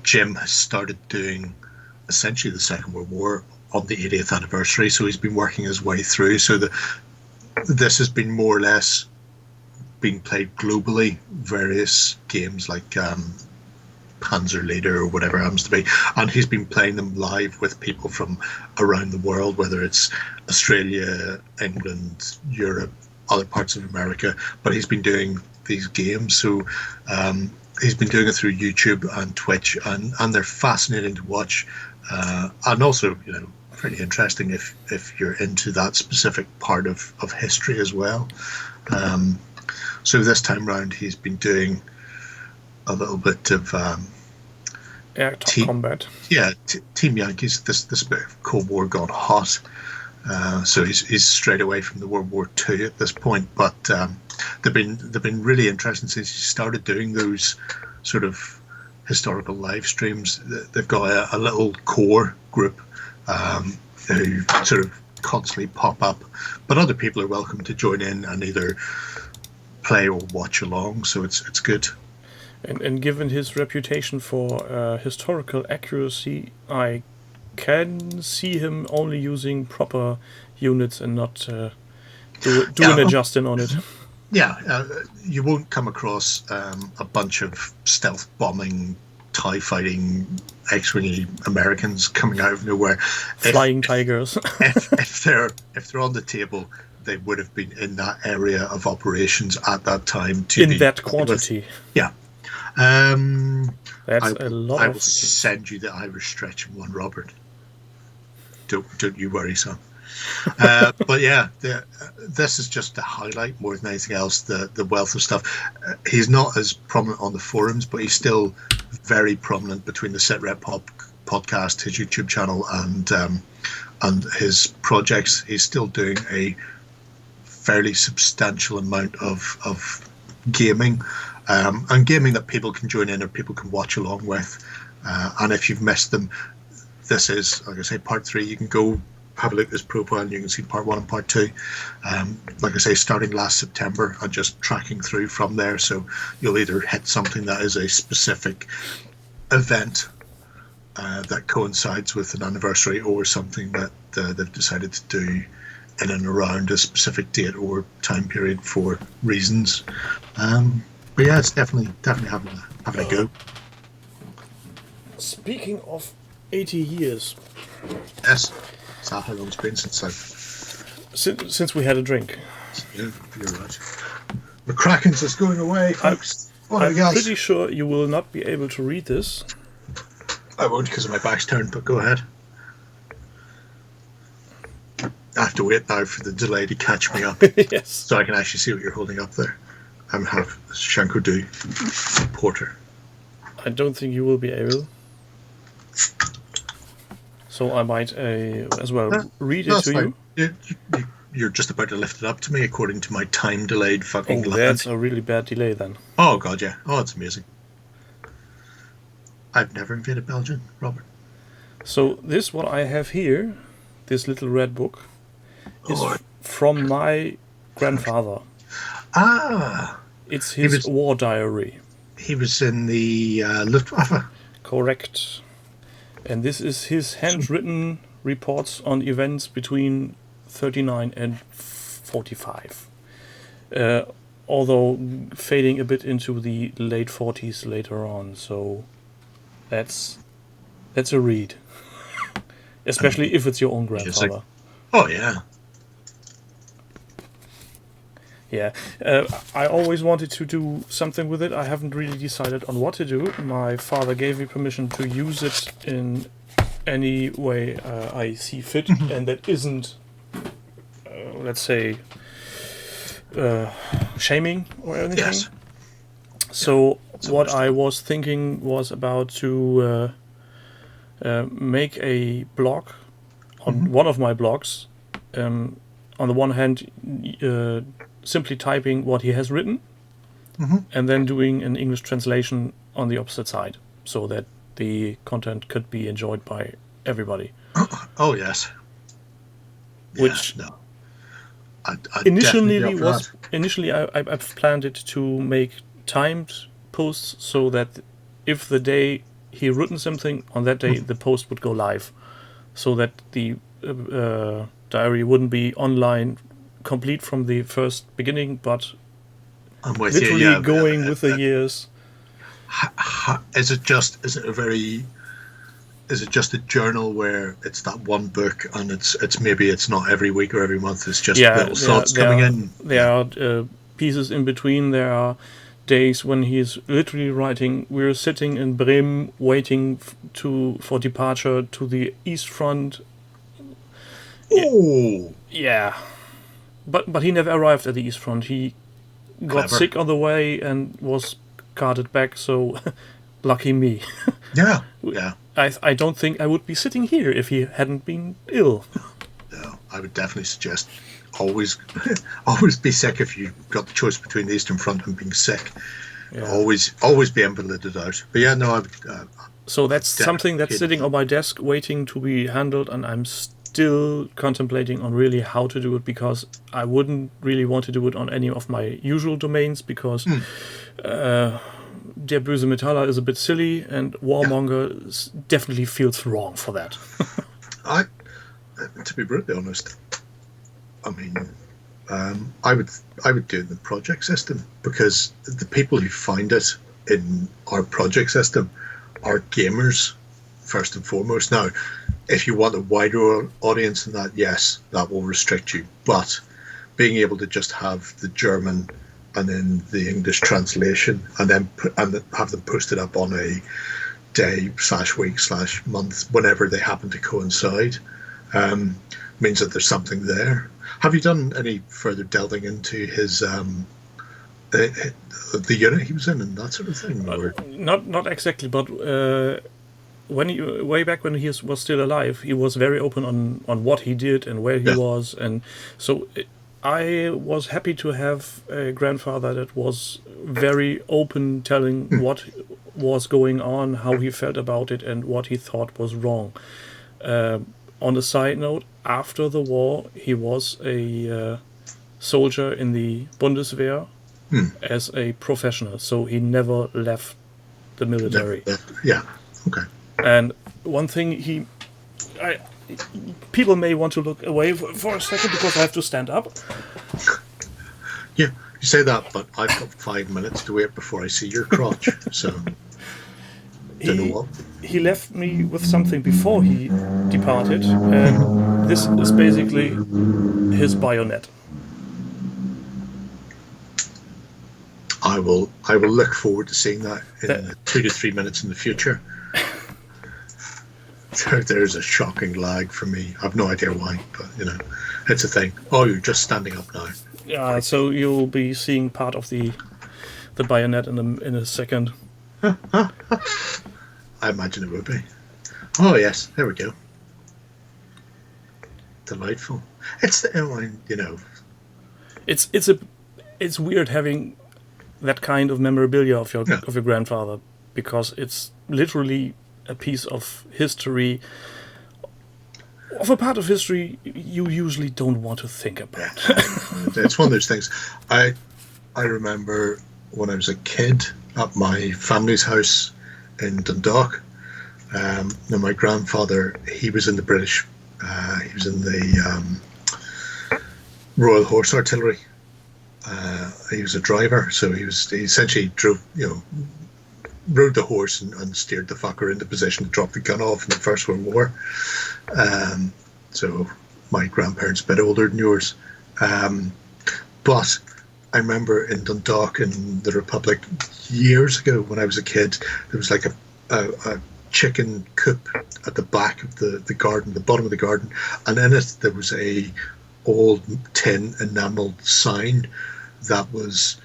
Jim has started doing essentially the Second World War on the 80th anniversary. So he's been working his way through. So this has been more or less being played globally. Various games like Panzer Leader or whatever it happens to be, and he's been playing them live with people from around the world, whether it's Australia, England, Europe, other parts of America, but he's been doing these games. So he's been doing it through YouTube and Twitch, and they're fascinating to watch, and also pretty interesting if you're into that specific part of history as well. So this time round, he's been doing a little bit of air combat. Yeah, Team Yankees. This bit of Cold War gone hot. So he's straight away from the World War II at this point, but they've been really interesting since he started doing those sort of historical live streams. They've got a little core group who sort of constantly pop up, but other people are welcome to join in and either play or watch along. So it's good. And given his reputation for historical accuracy, I can see him only using proper units and not doing adjusting on it. Yeah, you won't come across a bunch of stealth bombing, TIE fighting, X-wing Americans coming out of nowhere. Flying tigers. if they're on the table, they would have been in that area of operations at that time. In that quantity. Yeah. That's a lot. I will send you the Irish stretch in one, Robert. Don't you worry, son. But yeah, this is just to highlight more than anything else the wealth of stuff. He's not as prominent on the forums, but he's still very prominent between the Sit Rep podcast, his YouTube channel, and his projects. He's still doing a fairly substantial amount of gaming, and gaming that people can join in or people can watch along with. And if you've missed them, this is, like I say, part 3. You can go have a look at his profile and you can see part 1 and part 2. Like I say, starting last September and just tracking through from there. So you'll either hit something that is a specific event that coincides with an anniversary, or something that they've decided to do in and around a specific date or time period for reasons. But yeah, it's definitely having a go. Speaking of 80 years. Yes. Is that how long it's been since we had a drink? Yeah, you're right. The Kraken's is going away, folks. I'm pretty sure you will not be able to read this. I won't because my back's turned, but go ahead. I have to wait now for the delay to catch me up. Yes. So I can actually see what you're holding up there. I have Shanko Porter. I don't think you will be able. So I might as well read it to you. You're just about to lift it up to me according to my time-delayed fucking Oh, that's a really bad delay then. Oh, God, yeah. Oh, it's amazing. I've never invaded Belgium, Robert. So this, what I have here, this little red book, is from my grandfather. Ah! It's his war diary. He was in the Luftwaffe. Correct. And this is his handwritten reports on events between 39 and 45. Although fading a bit into the late 40s later on. So that's a read. Especially if it's your own grandfather. Oh, yeah. Yeah, I always wanted to do something with it. I haven't really decided on what to do. My father gave me permission to use it in any way I see fit, and that isn't, let's say, shaming or anything. Yes. So what I was thinking was about to make a blog on one of my blogs. On the one hand, simply typing what he has written, and then doing an English translation on the opposite side, so that the content could be enjoyed by everybody. Oh yes. Which no. Initially I've planned it to make timed posts, so that if the day he written something, on that day the post would go live, so that the diary wouldn't be online complete from the first beginning, but literally going with the years. Is it just a journal where it's that one book, and it's not every week or every month, it's just little thoughts coming in? There are pieces in between, there are days when he is literally writing, we're sitting in Bremen waiting for departure to the East Front. Oh, yeah. But he never arrived at the East Front. He got sick on the way and was carted back, so lucky me. Yeah. I don't think I would be sitting here if he hadn't been ill. No, I would definitely suggest always be sick if you've got the choice between the Eastern Front and being sick. Yeah. Always be invalided out. But yeah, no, I would... so that's something that's sitting on my desk waiting to be handled, and I'm still contemplating on really how to do it, because I wouldn't really want to do it on any of my usual domains, because Der Böse Metaller is a bit silly, and Warmonger definitely feels wrong for that. To be brutally honest, I mean, I would do it in the project system, because the people who find it in our project system are gamers first and foremost. Now, if you want a wider audience than that, yes, that will restrict you. But being able to just have the German and then the English translation, and then have them posted up on a day/week/month whenever they happen to coincide, means that there's something there. Have you done any further delving into his the unit he was in and that sort of thing? Or? Not exactly, but way back when he was still alive, he was very open on what he did and where he was, and so I was happy to have a grandfather that was very open, telling what was going on, how he felt about it, and what he thought was wrong. On a side note, after the war, he was a soldier in the Bundeswehr as a professional, so he never left the military. Yeah, okay. And one thing people may want to look away for a second because I have to stand up. Yeah, you say that, but I've got 5 minutes to wait before I see your crotch, so don't know what. He left me with something before he departed, and this is basically his bayonet. I will look forward to seeing that in 2 to 3 minutes in the future. There's a shocking lag for me. I've no idea why, but it's a thing. Oh, you're just standing up now. Yeah, so you'll be seeing part of the bayonet in a second. I imagine it would be. Oh yes, there we go. Delightful. It's It's weird having that kind of memorabilia of your grandfather, because it's literally a piece of history, of a part of history you usually don't want to think about. It's one of those things. I remember when I was a kid at my family's house in Dundalk. Now my grandfather, he was in the British. He was in the Royal Horse Artillery. He was a driver, so he essentially drove, rode the horse and steered the fucker into position to drop the gun off in the First World War. So my grandparents a bit older than yours. But I remember in Dundalk in the Republic years ago when I was a kid, there was like a chicken coop at the back of the garden, the bottom of the garden, and in it there was a old tin enameled sign that was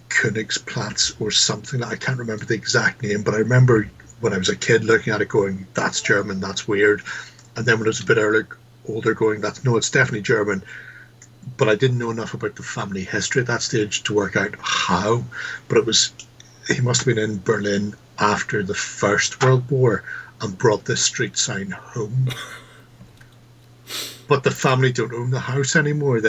Königsplatz or something. I can't remember the exact name, but I remember when I was a kid looking at it going, that's German, that's weird. And then when I was a bit older going, it's definitely German. But I didn't know enough about the family history at that stage to work out how. But he must have been in Berlin after the First World War and brought this street sign home. But the family don't own the house anymore.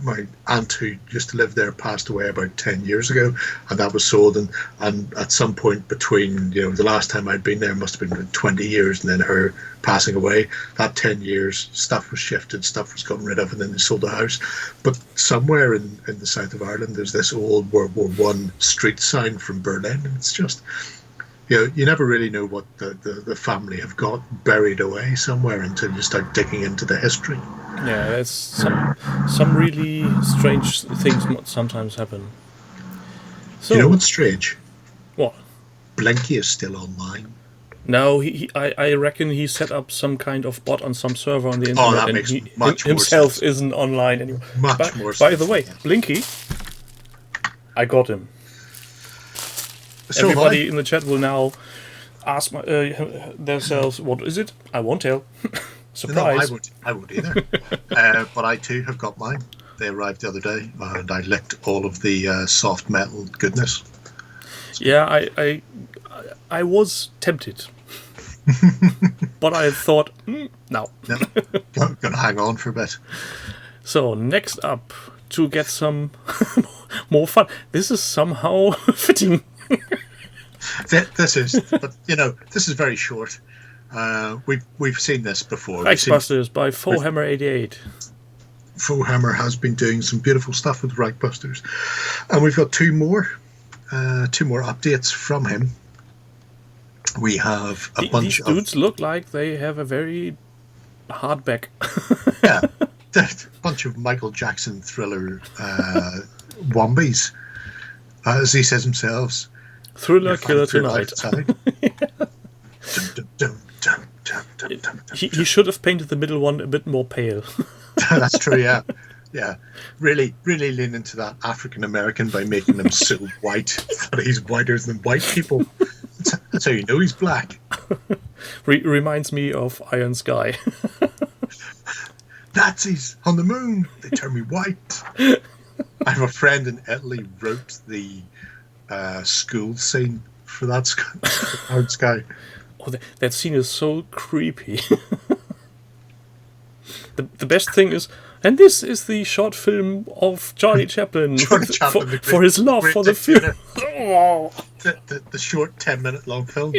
My aunt who used to live there passed away about 10 years ago, and that was sold. And at some point between, the last time I'd been there must have been 20 years, and then her passing away, that 10 years, stuff was shifted, stuff was gotten rid of, and then they sold the house. But somewhere in the south of Ireland, there's this old World War I street sign from Berlin, and it's just... you never really know what the family have got buried away somewhere until you start digging into the history. Yeah, it's some really strange things sometimes happen. So, You know what's strange? what? Blinky is still online. No, I reckon he set up some kind of bot on some server on the internet, that and makes he much more himself sense. isn't online anymore. Much more By sense. the way, Blinky, I got him. So Everybody in the chat will now ask themselves, what is it? I won't tell. Surprise. No, I won't either. But I too have got mine. They arrived the other day, and I licked all of the soft metal goodness. Yeah, I was tempted. But I thought, no. No, gonna hang on for a bit. So, next up, to get some more fun. This is somehow fitting. This is, but this is very short. We've seen this before. Reichbusters by Fohammer88. Fohammer has been doing some beautiful stuff with Reichbusters, and we've got two more updates from him. We have a bunch These dudes look like they have a very hard back. yeah, a bunch of Michael Jackson thriller wombies, as he says himself. Thriller killer tonight. He should have painted the middle one a bit more pale. That's true, yeah. Yeah. Really lean into that African American by making him so white that he's whiter than white people. That's how you know he's black. Reminds me of Iron Sky. Nazis on the moon, they turn me white. I have a friend in Italy wrote the school scene for that Iron Sky. Oh, that scene is so creepy. The best thing is, and this is the short film of Charlie Chaplin, for his love for the film. The short 10-minute long film.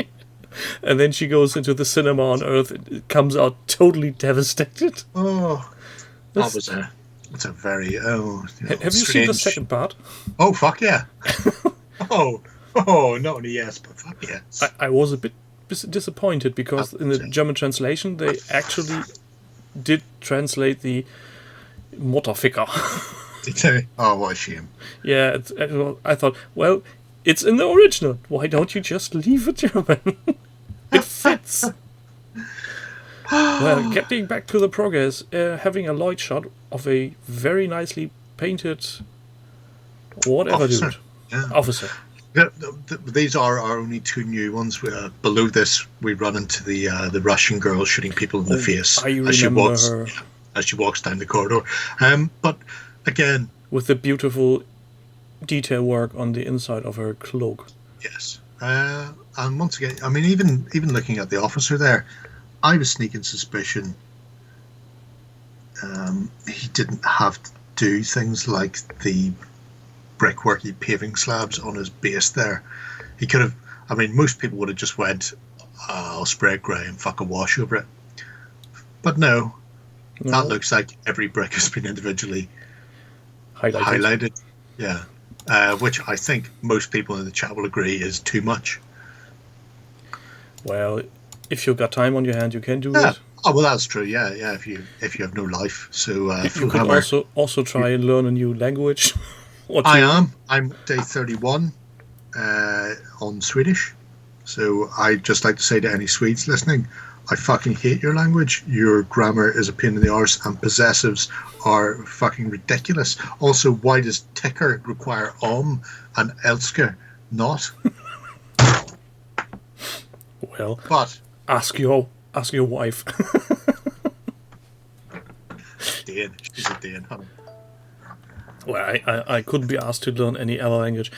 And then she goes into the cinema on Earth and comes out totally devastated. Oh, that's a very Have you seen the second part? Oh, fuck yeah. oh, not only yes, but fuck yes. I was a bit disappointed because in the German translation they actually did translate the Mutterficker. Did they? Oh, what a shame. Yeah, I thought, well, it's in the original. Why don't you just leave it German? It fits. Well, getting back to the progress, having a light shot of a very nicely painted whatever Officer. dude. Yeah. Officer. These are our only two new ones. Below this, we run into the Russian girl shooting people in the face I remember her. as she walks down the corridor. But again, With the beautiful detail work on the inside of her cloak. yes. And once again, I mean, even looking at the officer there, I was sneaking suspicion he didn't have to do things like the brickworky paving slabs on his base there. He could have, I mean, most people would have just went, I'll spray it grey and fuck a wash over it. But no, that looks like every brick has been individually highlighted. Yeah. Which I think most people in the chat will agree is too much. Well, if you've got time on your hand, you can do Yeah. it. Oh well, that's true. Yeah. If you have no life, so You could also try and learn a new language. I'm day 31 on Swedish, so I'd just like to say to any Swedes listening, I fucking hate your language. Your grammar is a pain in the arse, and possessives are fucking ridiculous. Also, why does ticker require and elsker not? Well, But ask your wife. Dane, she's a Dane, honey. Well, I couldn't be asked to learn any other language.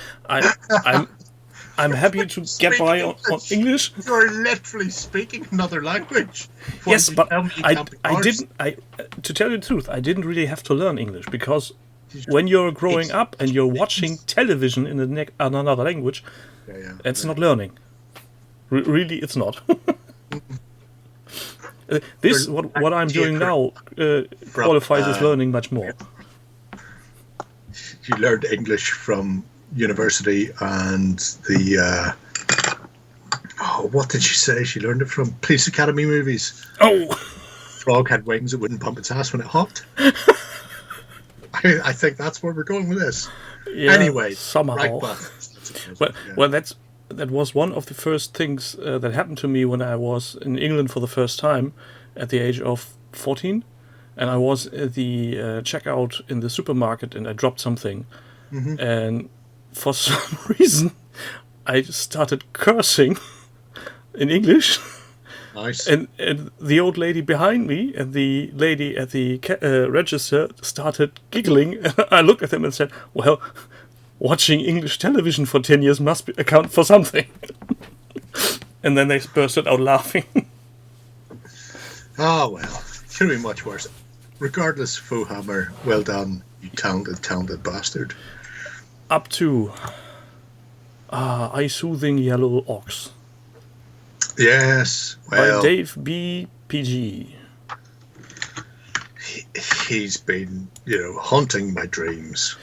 I'm happy to get by on English. You're literally speaking another language. Yes, but I didn't. to tell you the truth, I didn't really have to learn English because when you're growing up and you're watching television in another language, it's not learning. Really, it's not. What I'm doing now qualifies as learning much more. You learned English from university and the what did she say? She learned it from Police Academy movies. Oh, Frog had wings; it wouldn't pump its ass when it hopped. I think that's where we're going with this. yeah, Anyway, somehow. Well, that was one of the first things that happened to me when I was in England for the first time at the age of 14. And I was at the checkout in the supermarket and I dropped something. Mm-hmm. And for some reason, I just started cursing in English. Nice. And the old lady behind me and the lady at the register started giggling. And I looked at them and said, well, watching English television for 10 years must account for something. And then they bursted out laughing. Oh, well, could be much worse. Regardless, Fohammer, well done, you talented bastard. Up to Eye Soothing Yellow Ox. Yes, well, by Dave B. PG. He's been, haunting my dreams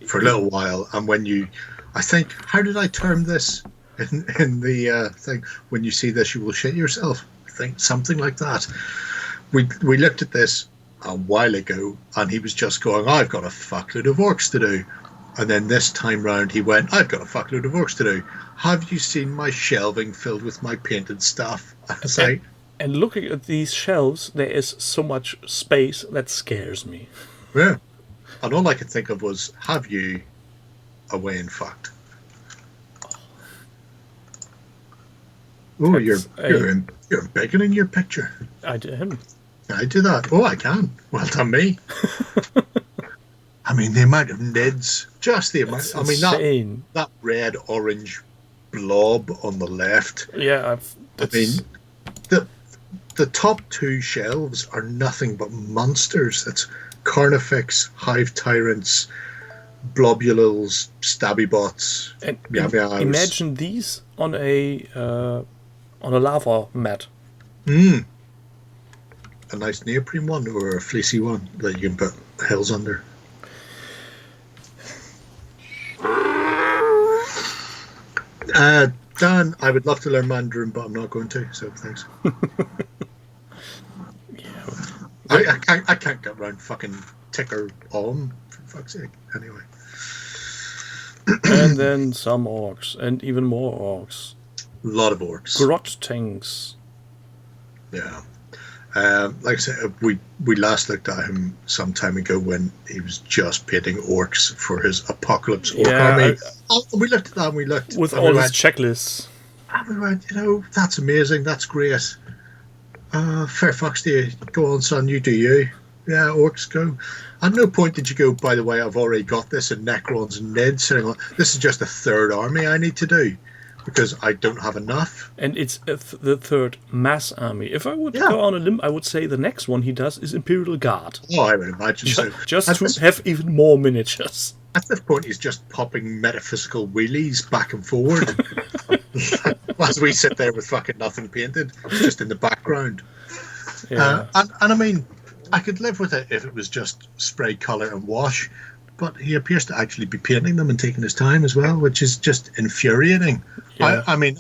for a little while. And when I think, how did I term this in the thing? When you see this, you will shit yourself. I think something like that. We looked at this a while ago, and he was just going, I've got a fuckload of orcs to do. And then this time round, he went, I've got a fuckload of orcs to do. Have you seen my shelving filled with my painted stuff? And looking at these shelves, there is so much space that scares me. Yeah. And all I could think of was, have you away and fucked? Oh, you're embiggening your picture. I am. I do that. Oh, I can. Well done, me. I mean, the amount of nids, just the amount. I mean, that red-orange blob on the left. Yeah, I mean, the top two shelves are nothing but monsters. It's Carnifex, Hive Tyrants, Blobules, Stabby Bots. And imagine these on a lava mat. A nice neoprene one or a fleecy one that you can put hills under. Dan, I would love to learn Mandarin, but I'm not going to, so thanks. I can't get around fucking ticker on, for fuck's sake. Anyway. And then some orcs, and even more orcs. A lot of orcs. Grot tanks. Yeah. Like I said, we last looked at him some time ago when he was just painting orcs for his Apocalypse Orc Army. We looked at that and we looked. With all his checklists. And we went, that's amazing, that's great. Firefox, go on, son, you do you. Yeah, orcs, go. At no point did you go, by the way, I've already got this, and Necrons and Ned sitting on. This is just a third army I need to do. Because I don't have enough. And it's the third mass army. If I would go on a limb, I would say the next one he does is Imperial Guard. Oh, I would imagine so. Just to have even more miniatures. At this point, he's just popping metaphysical wheelies back and forward. As we sit there with fucking nothing painted, just in the background. Yeah. And I mean, I could live with it if it was just spray colour and wash. But he appears to actually be painting them and taking his time as well, which is just infuriating. Yeah. I mean,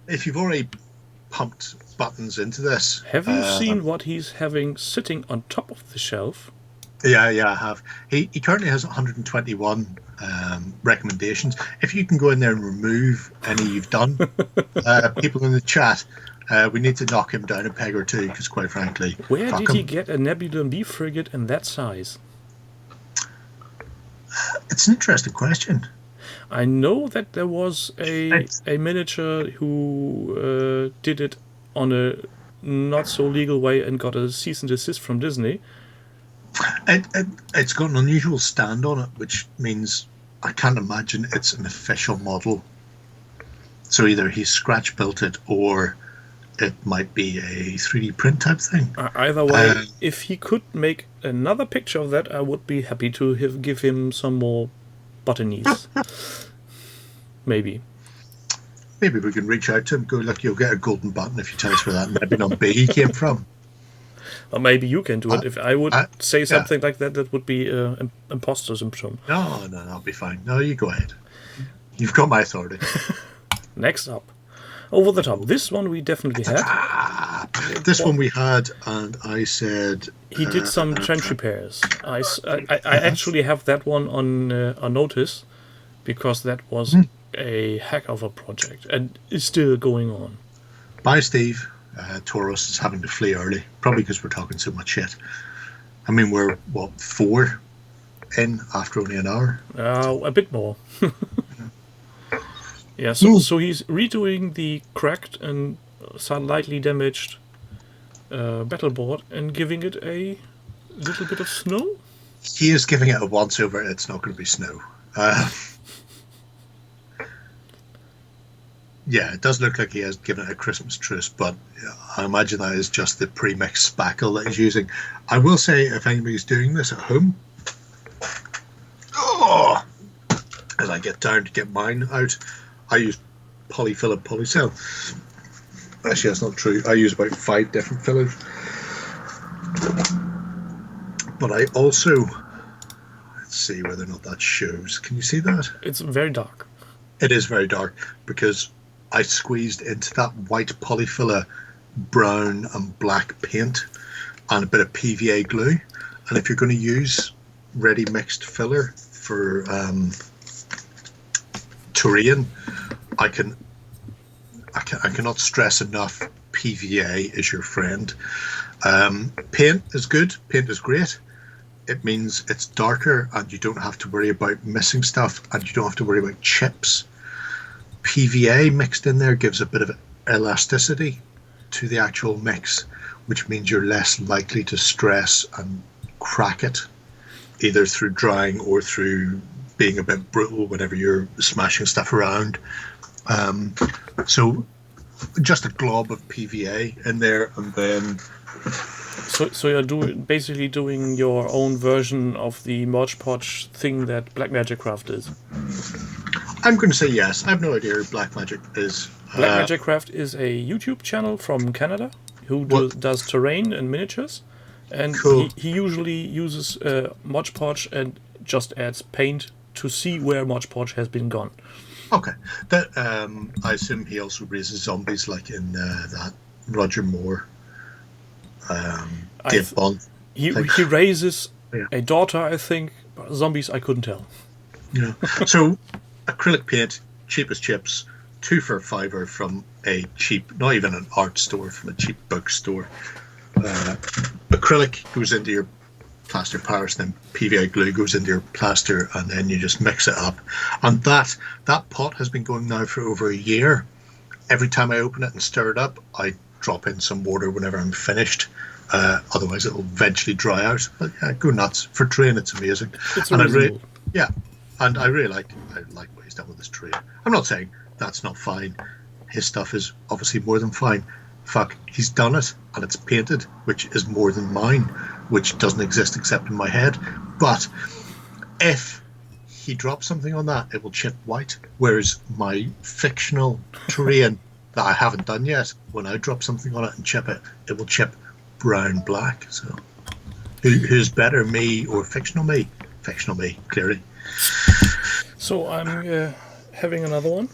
if you've already pumped buttons into this... Have you seen what he's having sitting on top of the shelf? Yeah, I have. He currently has 121 recommendations. If you can go in there and remove any you've done, people in the chat, we need to knock him down a peg or two, because quite frankly... Where did he get a Nebula B frigate in that size? It's an interesting question. I know that there was a miniature who did it on a not so legal way and got a cease and desist from Disney. It's got an unusual stand on it, which means I can't imagine it's an official model. So either he scratch built it or it might be a 3D print type thing. Either way, if he could make another picture of that, I would be happy to give him some more buttonies. Maybe we can reach out to him, go, look, you'll get a golden button if you tell us where that Nebulon B came from. Or maybe you can do it. If I would say something like that, that would be imposter syndrome. No, I'll be fine. No, you go ahead. You've got my authority. Next up. Over the top. This one we definitely had. This one we had, and I said... He did some trench repairs. I actually have that one on notice. because that was a heck of a project and is still going on. Bye, Steve. Taurus is having to flee early, probably because we're talking so much shit. I mean, we're, 4 in after only an hour? A bit more. Yeah, so he's redoing the cracked and slightly damaged battleboard and giving it a little bit of snow? He is giving it a once-over. It's not going to be snow. Yeah, it does look like he has given it a Christmas truce, but I imagine that is just the pre-mixed spackle that he's using. I will say, if anybody's doing this at home, as I get down to get mine out, I use polyfill and polycell. Actually, that's not true. I use about 5 different fillers. But I also... Let's see whether or not that shows. Can you see that? It's very dark. It is very dark because I squeezed into that white polyfiller brown and black paint and a bit of PVA glue. And if you're going to use ready mixed filler for terrain, I cannot stress enough, PVA is your friend. Paint is good. Paint is great. It means it's darker and you don't have to worry about missing stuff and you don't have to worry about chips. PVA mixed in there gives a bit of elasticity to the actual mix, which means you're less likely to stress and crack it, either through drying or through being a bit brutal whenever you're smashing stuff around. So just a glob of PVA in there, and then... So you're basically doing your own version of the Mod Podge thing that Blackmagic Craft is? I'm going to say yes. I have no idea who Blackmagic is. Blackmagic Craft is a YouTube channel from Canada who does terrain and miniatures. And cool. he usually uses Mod Podge and just adds paint to see where Mod Podge has been gone. Okay. That I assume he also raises zombies like in that Roger Moore Dave Bond. He raises a daughter, I think. Zombies, I couldn't tell. Yeah. So acrylic paint, cheap as chips, 2 for $5 from a cheap, not even an art store, from a cheap bookstore. Acrylic goes into your plaster Paris, then PVA glue goes into your plaster, and then you just mix it up. And that pot has been going now for over a year. Every time I open it and stir it up, I drop in some water whenever I'm finished. Otherwise, it'll eventually dry out. But yeah, go nuts for terrain. It's amazing. It's and reasonable. And I really like what he's done with this terrain. I'm not saying that's not fine. His stuff is obviously more than fine. Fuck, he's done it, and it's painted, which is more than mine, which doesn't exist except in my head. But if he drops something on that, it will chip white. Whereas my fictional terrain that I haven't done yet, when I drop something on it and chip it, it will chip brown black. So who's better, me or fictional me? Fictional me, clearly. So I'm having another one.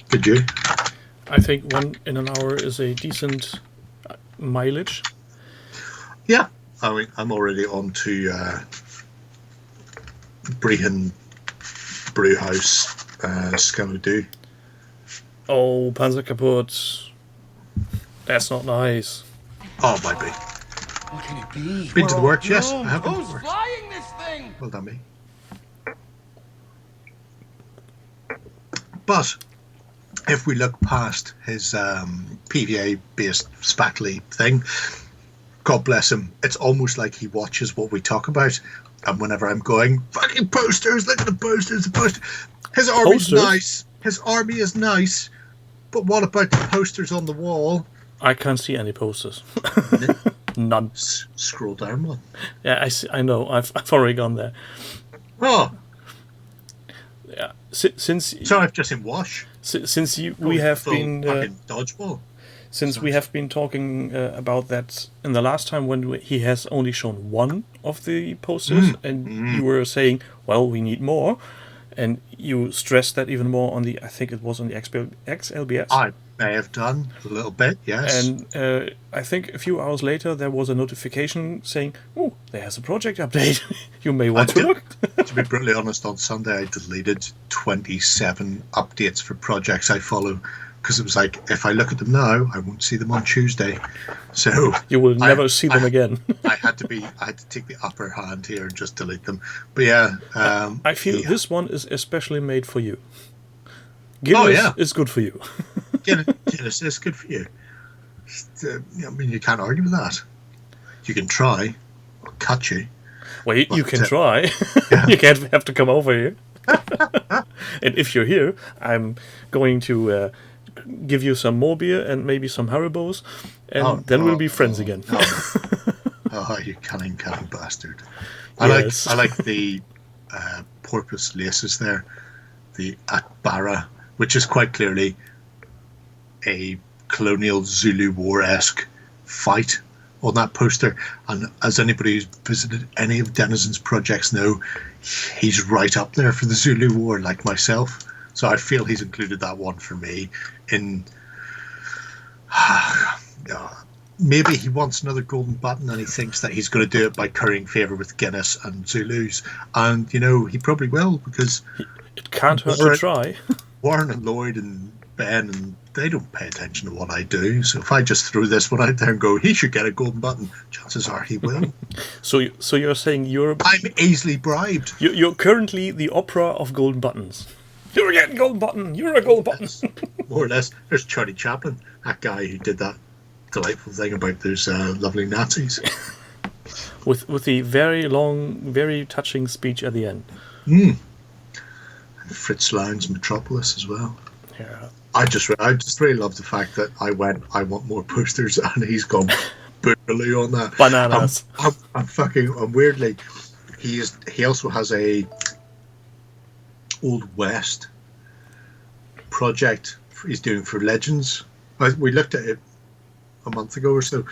Did you? I think 1 in an hour is a decent mileage. Yeah, I mean, I'm already on to Brehan Brewhouse Scaladu. Oh, Panzer kaputt. That's not nice. Oh, might be. What can it be? Been to the works, yes. I have been to the Who's works. flying this thing? Well done, me. But if we look past his PVA-based spackly thing, God bless him, it's almost like he watches what we talk about. And whenever I'm going, fucking posters, look at the posters, His army's nice. His army is nice. But what about the posters on the wall? I can't see any posters. None. Scroll down one. Yeah, I know. I've already gone there. Oh. Yeah. Since Sorry, I've just in wash. Since we have been dodgeball. Since we have been talking about that in the last time when he has only shown one of the posters, and you were saying, well, we need more, and you stressed that even more on the, I think it was on the XLBS. may have done a little bit, yes. And I think a few hours later there was a notification saying, "Oh, there's a project update. You may want to look." To be brutally honest, on Sunday I deleted 27 updates for projects I follow because it was like, if I look at them now, I won't see them on Tuesday. So You will never see them again. I had to take the upper hand here and just delete them. But yeah, I feel this one is especially made for you. Guinness is good for you. Guinness is good for you. I mean, you can't argue with that. You can try. I'll cut you. Well, you can try. You can't have to come over here. And if you're here, I'm going to give you some more beer and maybe some Haribos, and then we'll be friends again. Oh, you cunning bastard! I like the porpoise laces there, the Atbara, which is quite clearly a colonial Zulu War-esque fight on that poster. And as anybody who's visited any of Denizens' projects know, he's right up there for the Zulu War, like myself. So I feel he's included that one for me in... maybe he wants another golden button and he thinks that he's going to do it by currying favour with Guinness and Zulus. And, you know, he probably will, because... It can't hurt to try. Warren and Lloyd and Ben, and they don't pay attention to what I do. So if I just throw this one out there and go, he should get a golden button, chances are he will. So you're saying I'm easily bribed. You're currently the opera of golden buttons. You're getting golden button. You're a golden button. More or less. There's Charlie Chaplin, that guy who did that delightful thing about those lovely Nazis. with the very long, very touching speech at the end. And Fritz Lang's Metropolis as well. Yeah. I just really love the fact that I want more posters, and he's gone boogaloo on that. Bananas. I'm weirdly, he also has a Old West project he's doing for Legends. We looked at it a month ago or so.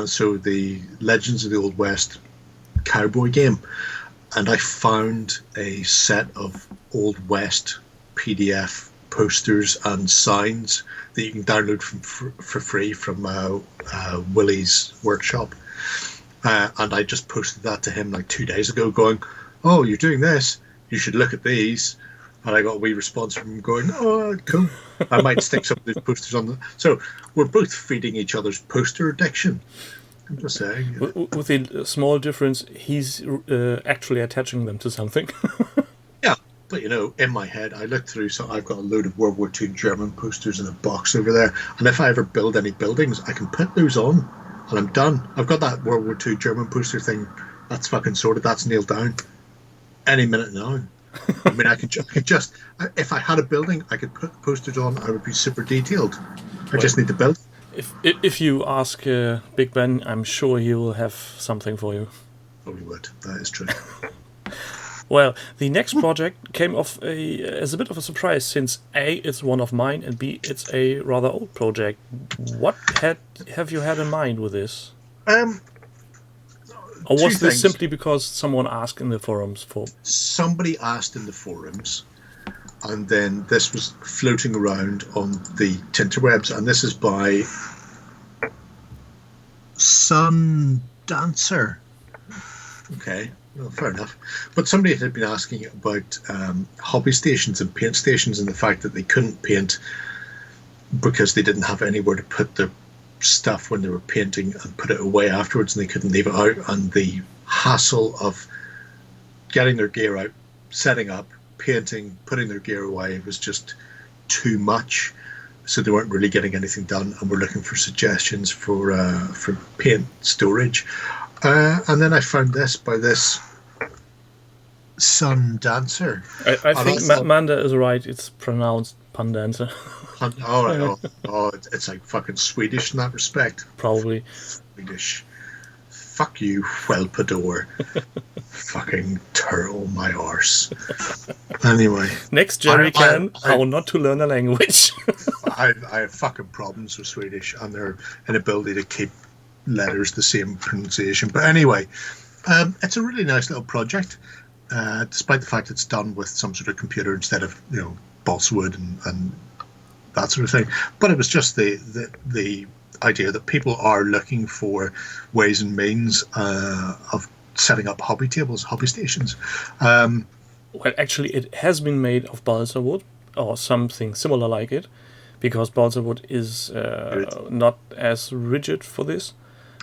So the Legends of the Old West cowboy game, and I found a set of Old West PDF posters and signs that you can download for free from Willie's workshop, and I just posted that to him like 2 days ago, going, "Oh, you're doing this, you should look at these." And I got a wee response from him going, "Oh, cool. I might stick some of these posters on." So we're both feeding each other's poster addiction. I'm just saying. With a small difference, he's actually attaching them to something. Yeah, but you know, in my head, I looked through, so I've got a load of World War II German posters in a box over there. And if I ever build any buildings, I can put those on, and I'm done. I've got that World War II German poster thing. That's fucking sorted. That's nailed down. Any minute now. I mean, I could just, if I had a building, I could put posters on. I would be super detailed. I just need to build. If you ask Big Ben, I'm sure he will have something for you. Probably would. That is true. Well, the next project came off as a bit of a surprise, since A, it's one of mine, and B, it's a rather old project. What have you had in mind with this? Or was this simply because someone asked in the forums for? Somebody asked in the forums, and then this was floating around on the Tinterwebs, and this is by Sun Dancer. Okay, well, fair enough. But somebody had been asking about hobby stations and paint stations, and the fact that they couldn't paint because they didn't have anywhere to put their stuff when they were painting and put it away afterwards, and they couldn't leave it out, and the hassle of getting their gear out, setting up, painting, putting their gear away was just too much, so they weren't really getting anything done, and we're looking for suggestions for paint storage. And then I found this by this Sun Dancer. I think Manda is right, it's pronounced Pandancer. Oh, it's like fucking Swedish in that respect. Probably. Swedish. Fuck you, Whelpador. Fucking turtle my arse. Anyway. Next Jerry can, how not to learn a language. I have fucking problems with Swedish and their inability to keep letters the same pronunciation. But anyway, it's a really nice little project, despite the fact it's done with some sort of computer instead of, balsa wood and that sort of thing. But it was just the idea that people are looking for ways and means of setting up hobby tables, hobby stations. Well, actually, it has been made of balsa wood or something similar like it, because balsa wood is not as rigid for this.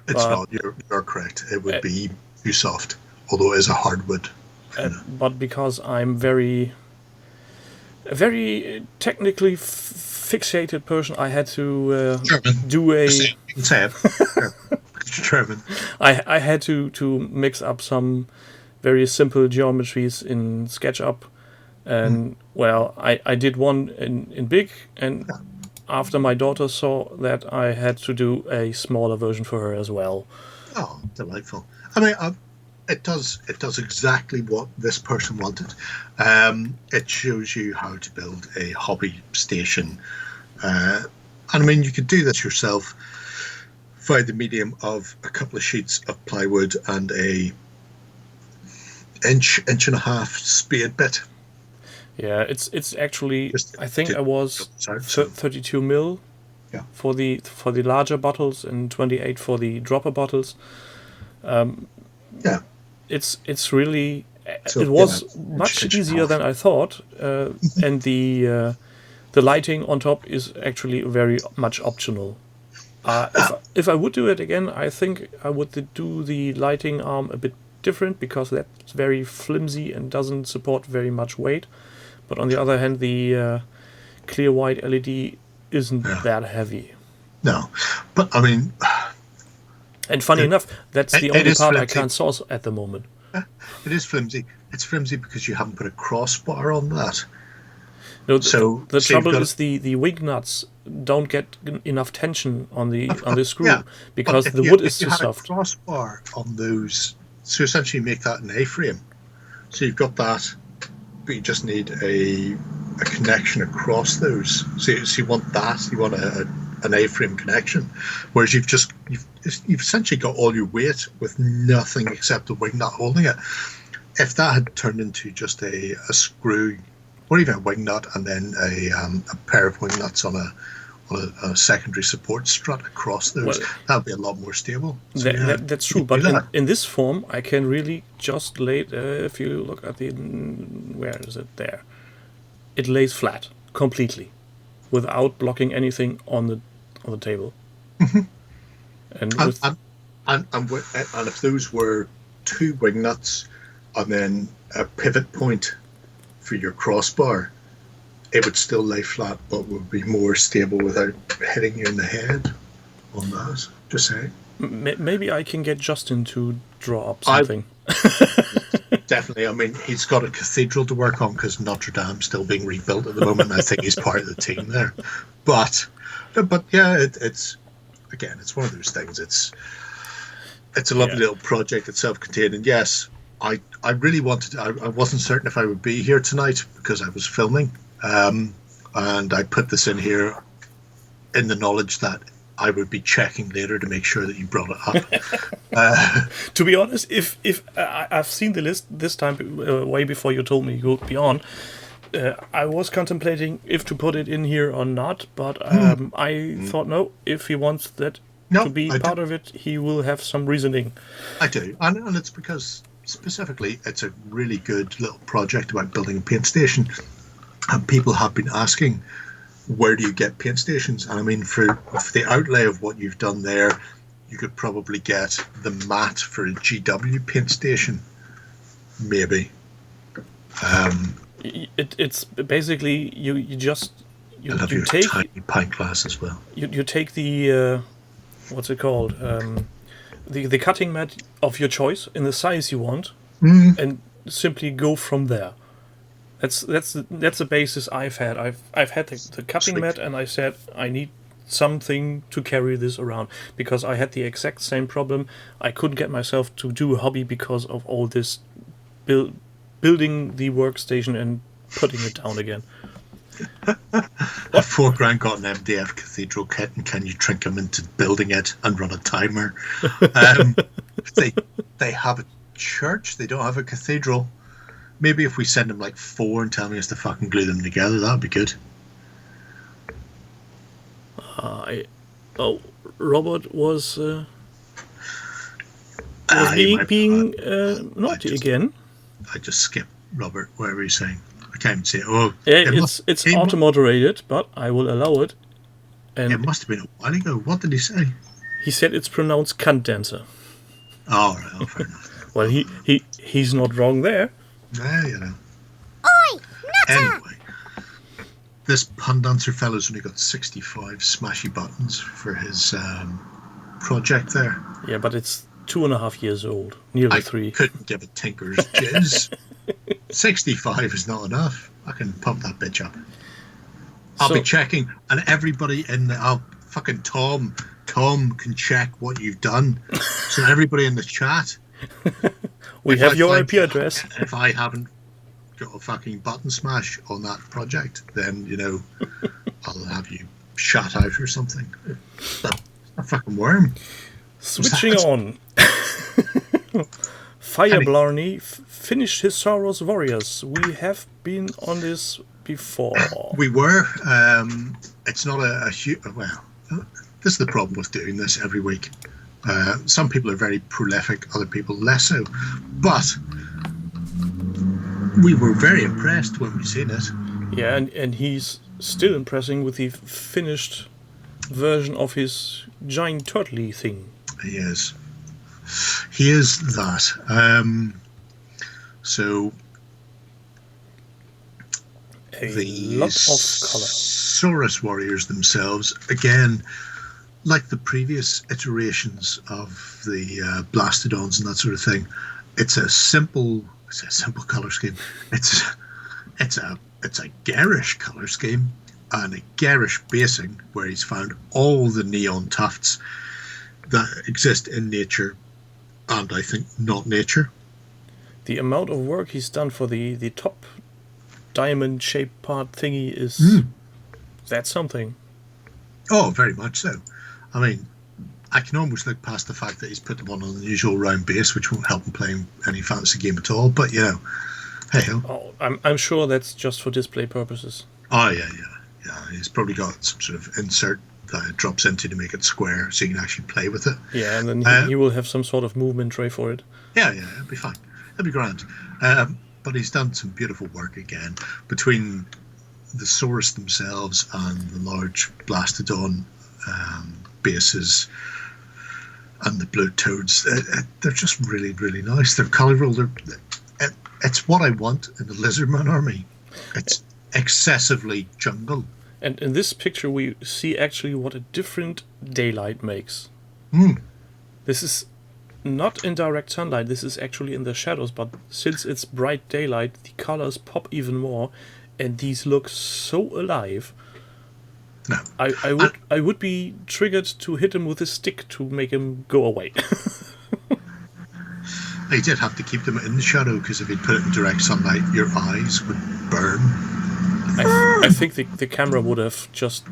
It's not. You're correct. It would be too soft, although it is a hardwood. But because I'm very technically fixated person, I had to do a. German. I had to mix up some very simple geometries in SketchUp, and well, I did one in big, and after my daughter saw that, I had to do a smaller version for her as well. Oh, delightful! I mean, it does exactly what this person wanted. It shows you how to build a hobby station, and I mean, you could do this yourself via the medium of a couple of sheets of plywood and a inch and a half spade bit. Yeah, it's actually, I think I was 32 mil for the larger bottles and 28 for the dropper bottles. It's really, it was much easier than I thought, and the lighting on top is actually very much optional. If I would do it again, I think I would do the lighting arm a bit different, because that's very flimsy and doesn't support very much weight. But on the other hand, the clear white LED isn't that heavy. No, but I mean... And funny enough, that's the only part flimsy. I can't source at the moment. It is flimsy. It's flimsy because you haven't put a crossbar on that. No, the trouble is the wing nuts don't get enough tension on the screw, because the wood is too soft. If you had a crossbar on those, so essentially make that an A-frame. So you've got that, but you just need a connection across those. So you want that. You want an A-frame connection, whereas you've essentially got all your weight with nothing except the wing nut holding it. If that had turned into just a screw, or even a wing nut, and then a pair of wing nuts on a secondary support strut across those, that would be a lot more stable. So that's true, but in this form, I can really just lay it, if you look at where is it there? It lays flat, completely, without blocking anything on the table. Mm-hmm. And if those were two wing nuts and then a pivot point for your crossbar, it would still lay flat, but would be more stable without hitting you in the head on that. Just saying. Maybe I can get Justin to draw up something. Definitely. I mean, he's got a cathedral to work on because Notre Dame's still being rebuilt at the moment. I think he's part of the team there. But yeah, it's one of those things. It's a lovely little project. It's self-contained, and yes, I really wanted to, I wasn't certain if I would be here tonight because I was filming, and I put this in here in the knowledge that I would be checking later to make sure that you brought it up. To be honest, if I've seen the list this time way before you told me you would be on, I was contemplating if to put it in here or not, but I thought no, if he wants that to be part of it, he will have some reasoning. I do, and it's because specifically it's a really good little project about building a paint station, and people have been asking, where do you get paint stations? And I mean, for the outlay of what you've done there, you could probably get the mat for a GW paint station, maybe. It's basically you take a tiny pint glass as well. You take the what's it called, the cutting mat of your choice in the size you want, and simply go from there. That's the basis I've had. I've had the cutting mat, and I said I need something to carry this around, because I had the exact same problem. I couldn't get myself to do a hobby because of all this building the workstation and putting it down again. A $4,000 got an MDF cathedral kit, and can you trick them into building it and run a timer? They have a church, they don't have a cathedral. Maybe if we send them like 4 and tell me us to fucking glue them together, that'd be good. Robert was being naughty again. I just skipped Robert, whatever he's saying. I can't even say it. Oh, It's auto-moderated, but I will allow it. And it must have been a while ago. What did he say? he said it's pronounced cunt dancer. Oh, right. Oh, fair enough. Well, he's not wrong there. Yeah, you know. Oi, nutter! Anyway, this pun dancer fellow's only got 65 smashy buttons for his project there. Yeah, but it's 2.5 years old, nearly I 3. couldn't give a tinker's jizz. 65 is not enough. I can pump that bitch up. I'll be checking, and everybody in the fucking Tom can check what you've done. So everybody in the chat, we have your IP address. If I haven't got a fucking button smash on that project, then I'll have you shut out or something. A fucking worm. Switching on. Fire Blarney finished his Soros Warriors. We have been on this before. We were. It's not a huge. Well, this is the problem with doing this every week. Some people are very prolific, other people less so. But we were very impressed when we seen it. Yeah, and he's still impressing with the finished version of his giant turtley thing. He is. He is that. So a lot of colour. Saurus warriors themselves, again, like the previous iterations of the Blastodons and that sort of thing, it's a simple colour scheme. It's a garish colour scheme and a garish basing where he's found all the neon tufts that exist in nature and I think not nature. The amount of work he's done for the top diamond shaped part thingy is that's something. Oh, very much so. I mean, I can almost look past the fact that he's put them on an unusual round base, which won't help him playing any fantasy game at all. But hey ho. Oh, I'm sure that's just for display purposes. Oh yeah. He's probably got some sort of insert that it drops into to make it square, so you can actually play with it. Yeah, and then he will have some sort of movement tray for it. Yeah, it'll be fine. It'll be grand. But he's done some beautiful work again between the Saurus themselves and the large Blastodon bases and the blue toads. They're just really, really nice. They're colourful. It's what I want in the Lizardman army. It's excessively jungle. And in this picture we see actually what a different daylight makes. This is not in direct sunlight, this is actually in the shadows, but since it's bright daylight, the colors pop even more, and these look so alive. No. I would be triggered to hit him with a stick to make him go away. I did have to keep them in the shadow because if you put it in direct sunlight, your eyes would burn. I think the camera would have just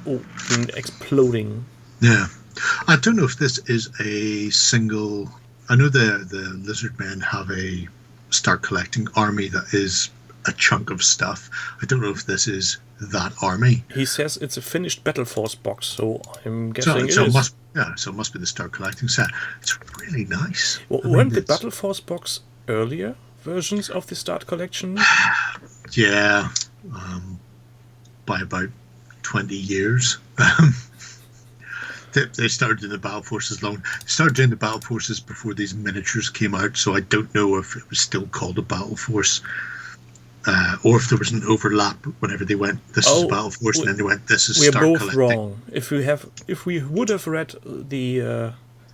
been exploding. Yeah. I don't know if this is a single... I know the lizard men have a start collecting army that is a chunk of stuff. I don't know if this is that army. He says it's a finished Battle Force box, so I'm guessing it is. So it must be the start collecting set. It's really nice. Well, weren't the Battle Force box earlier versions of the start collection? Yeah. By about 20 years. They started doing the Battle Forces They started doing the Battle Forces before these miniatures came out, so I don't know if it was still called a Battle Force, or if there was an overlap whenever they went, this is Battle Force, and then they went, this is Start Collecting. We're both wrong. If we would have read the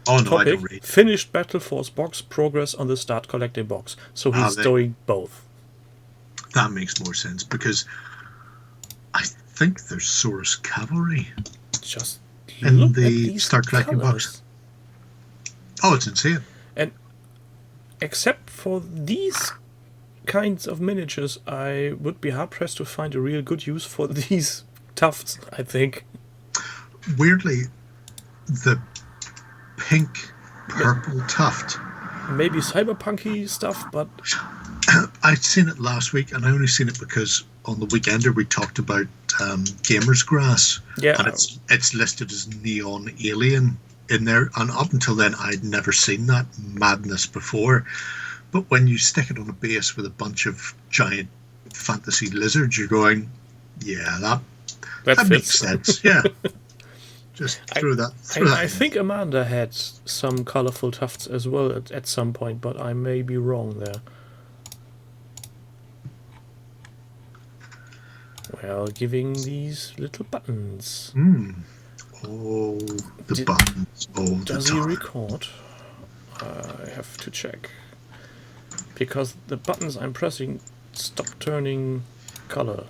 I topic, don't read. Finished Battle Force box, progress on the Start Collecting box. So he's doing both. That makes more sense, because I think there's Saurus Cavalry. Just in look the at these Start Collecting box. Oh, it's insane. And except for these kinds of miniatures, I would be hard pressed to find a real good use for these tufts, I think. Weirdly, the pink purple tuft. Maybe cyberpunky stuff, but I'd seen it last week, and I only seen it because on the Weekender we talked about Gamer's Grass, Yeah. and it's listed as Neon Alien in there. And up until then, I'd never seen that madness before. But when you stick it on a base with a bunch of giant fantasy lizards, you're going, yeah, that makes sense. Yeah. Just throw that. I think Amanda had some colorful tufts as well at some point, but I may be wrong there. Well, giving these little buttons. Oh, the buttons all the Does he time. record? I have to check. Because the buttons I'm pressing stop turning color.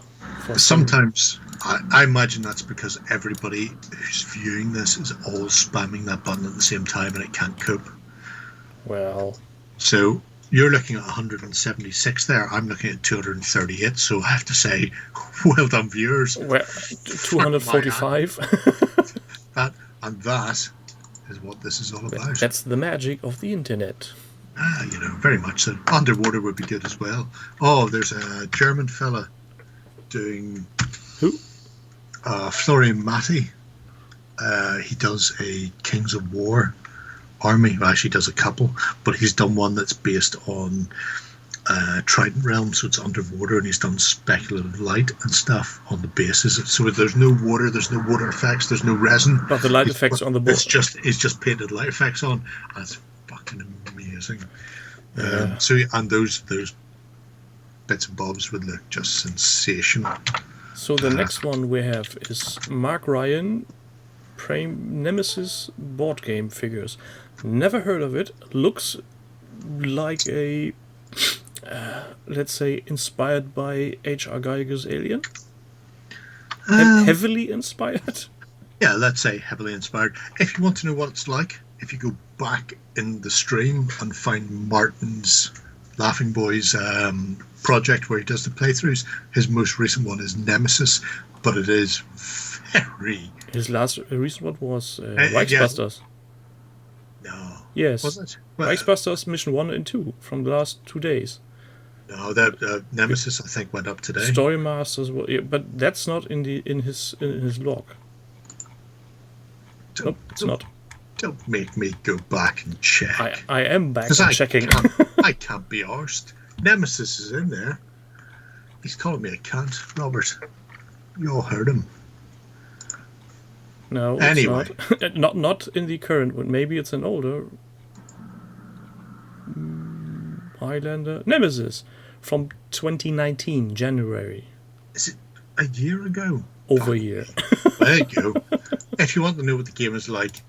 Sometimes I imagine that's because everybody who's viewing this is all spamming that button at the same time and it can't cope. Well, so you're looking at 176 there. I'm looking at 238. So I have to say, well done, viewers. Well, 245. that is what this is all about. That's the magic of the internet. Very much so. Underwater would be good as well. Oh, there's a German fella doing... Who? Florian Matti. He does a Kings of War army. Well, actually does a couple, but he's done one that's based on Trident Realm, so it's underwater, and he's done speculative light and stuff on the bases. So there's no water effects, there's no resin. But the light effects on the board. It's just painted light effects on, and it's fucking amazing. Yeah. And those bits and bobs would look just sensational. So the next one we have is Mark Ryan, Nemesis board game figures. Never heard of it. Looks like a, let's say, inspired by H.R. Geiger's Alien. Heavily inspired. Yeah, let's say heavily inspired. If you want to know what it's like, if you go back in the stream and find Martin's Laughing Boys project where he does the playthroughs, his most recent one is Nemesis, but it is very... His last recent one was Reichsbusters. No. Yes. Was it? Well, Reichsbusters Mission 1 and 2 from the last 2 days. No, that Nemesis I think went up today. Story Masters, yeah, but that's not in his log. Nope, it's not. Don't make me go back and check. I am back and checking. I can't be arsed. Nemesis is in there. He's calling me a cunt, Robert. You all heard him. No, anyway. it's not. Not in the current one. Maybe it's an older Highlander Nemesis from 2019 January. Is it a year ago? Over a year. There you go. If you want to know what the game is like,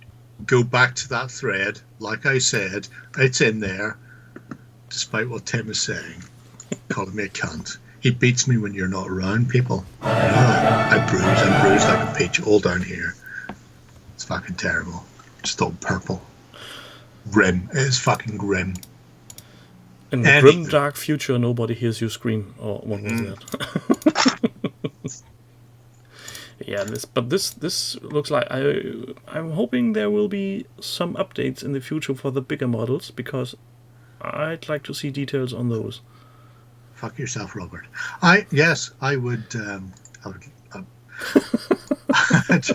go back to that thread. Like I said, it's in there. Despite what Tim is saying, calling me a cunt. He beats me when you're not around, people. I'm bruised like a peach all down here. It's fucking terrible. Just all purple. Grim. It is fucking grim. In the grim dark future, nobody hears you scream. Or what was that? Yeah, this looks like I'm hoping there will be some updates in the future for the bigger models, because I'd like to see details on those. Fuck yourself, Robert. I would. I'd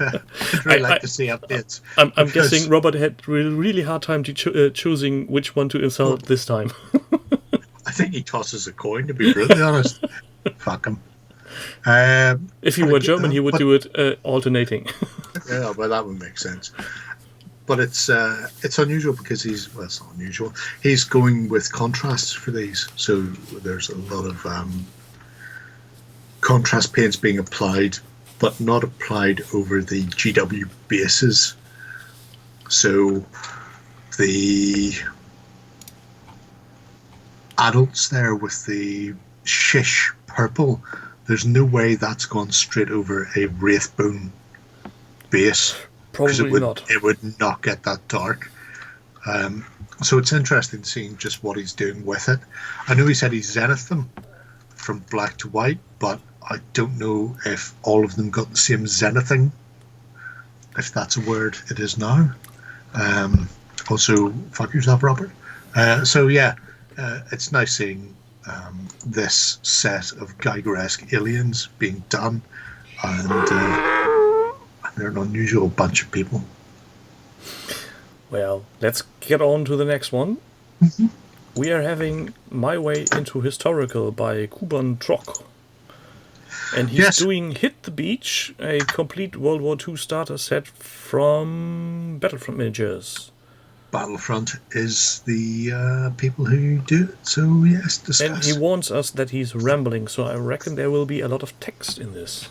really like to see updates. I'm guessing Robert had really hard time choosing which one to insult this time. I think he tosses a coin, to be brutally honest. Fuck him. If he were German, he would do it alternating. Yeah, well, that would make sense. But it's unusual because it's not unusual. He's going with contrasts for these, so there's a lot of contrast paints being applied, but not applied over the GW bases. So the adults there with the shish purple, there's no way that's gone straight over a Wraithbone base. Probably not. It would not get that dark. So it's interesting seeing just what he's doing with it. I know he said he zenithed them from black to white, but I don't know if all of them got the same zenithing, if that's a word it is now. Also, fuck yourself, Robert. So yeah, it's nice seeing this set of Geiger-esque aliens being done. and they're an unusual bunch of people. Well, let's get on to the next one. We are having My Way into Historical by Kuban Trok. And he's doing Hit the Beach, a complete World War II starter set from Battlefront Images. Battlefront is the people who do it, so yes, discuss. And he warns us that he's rambling, so I reckon there will be a lot of text in this.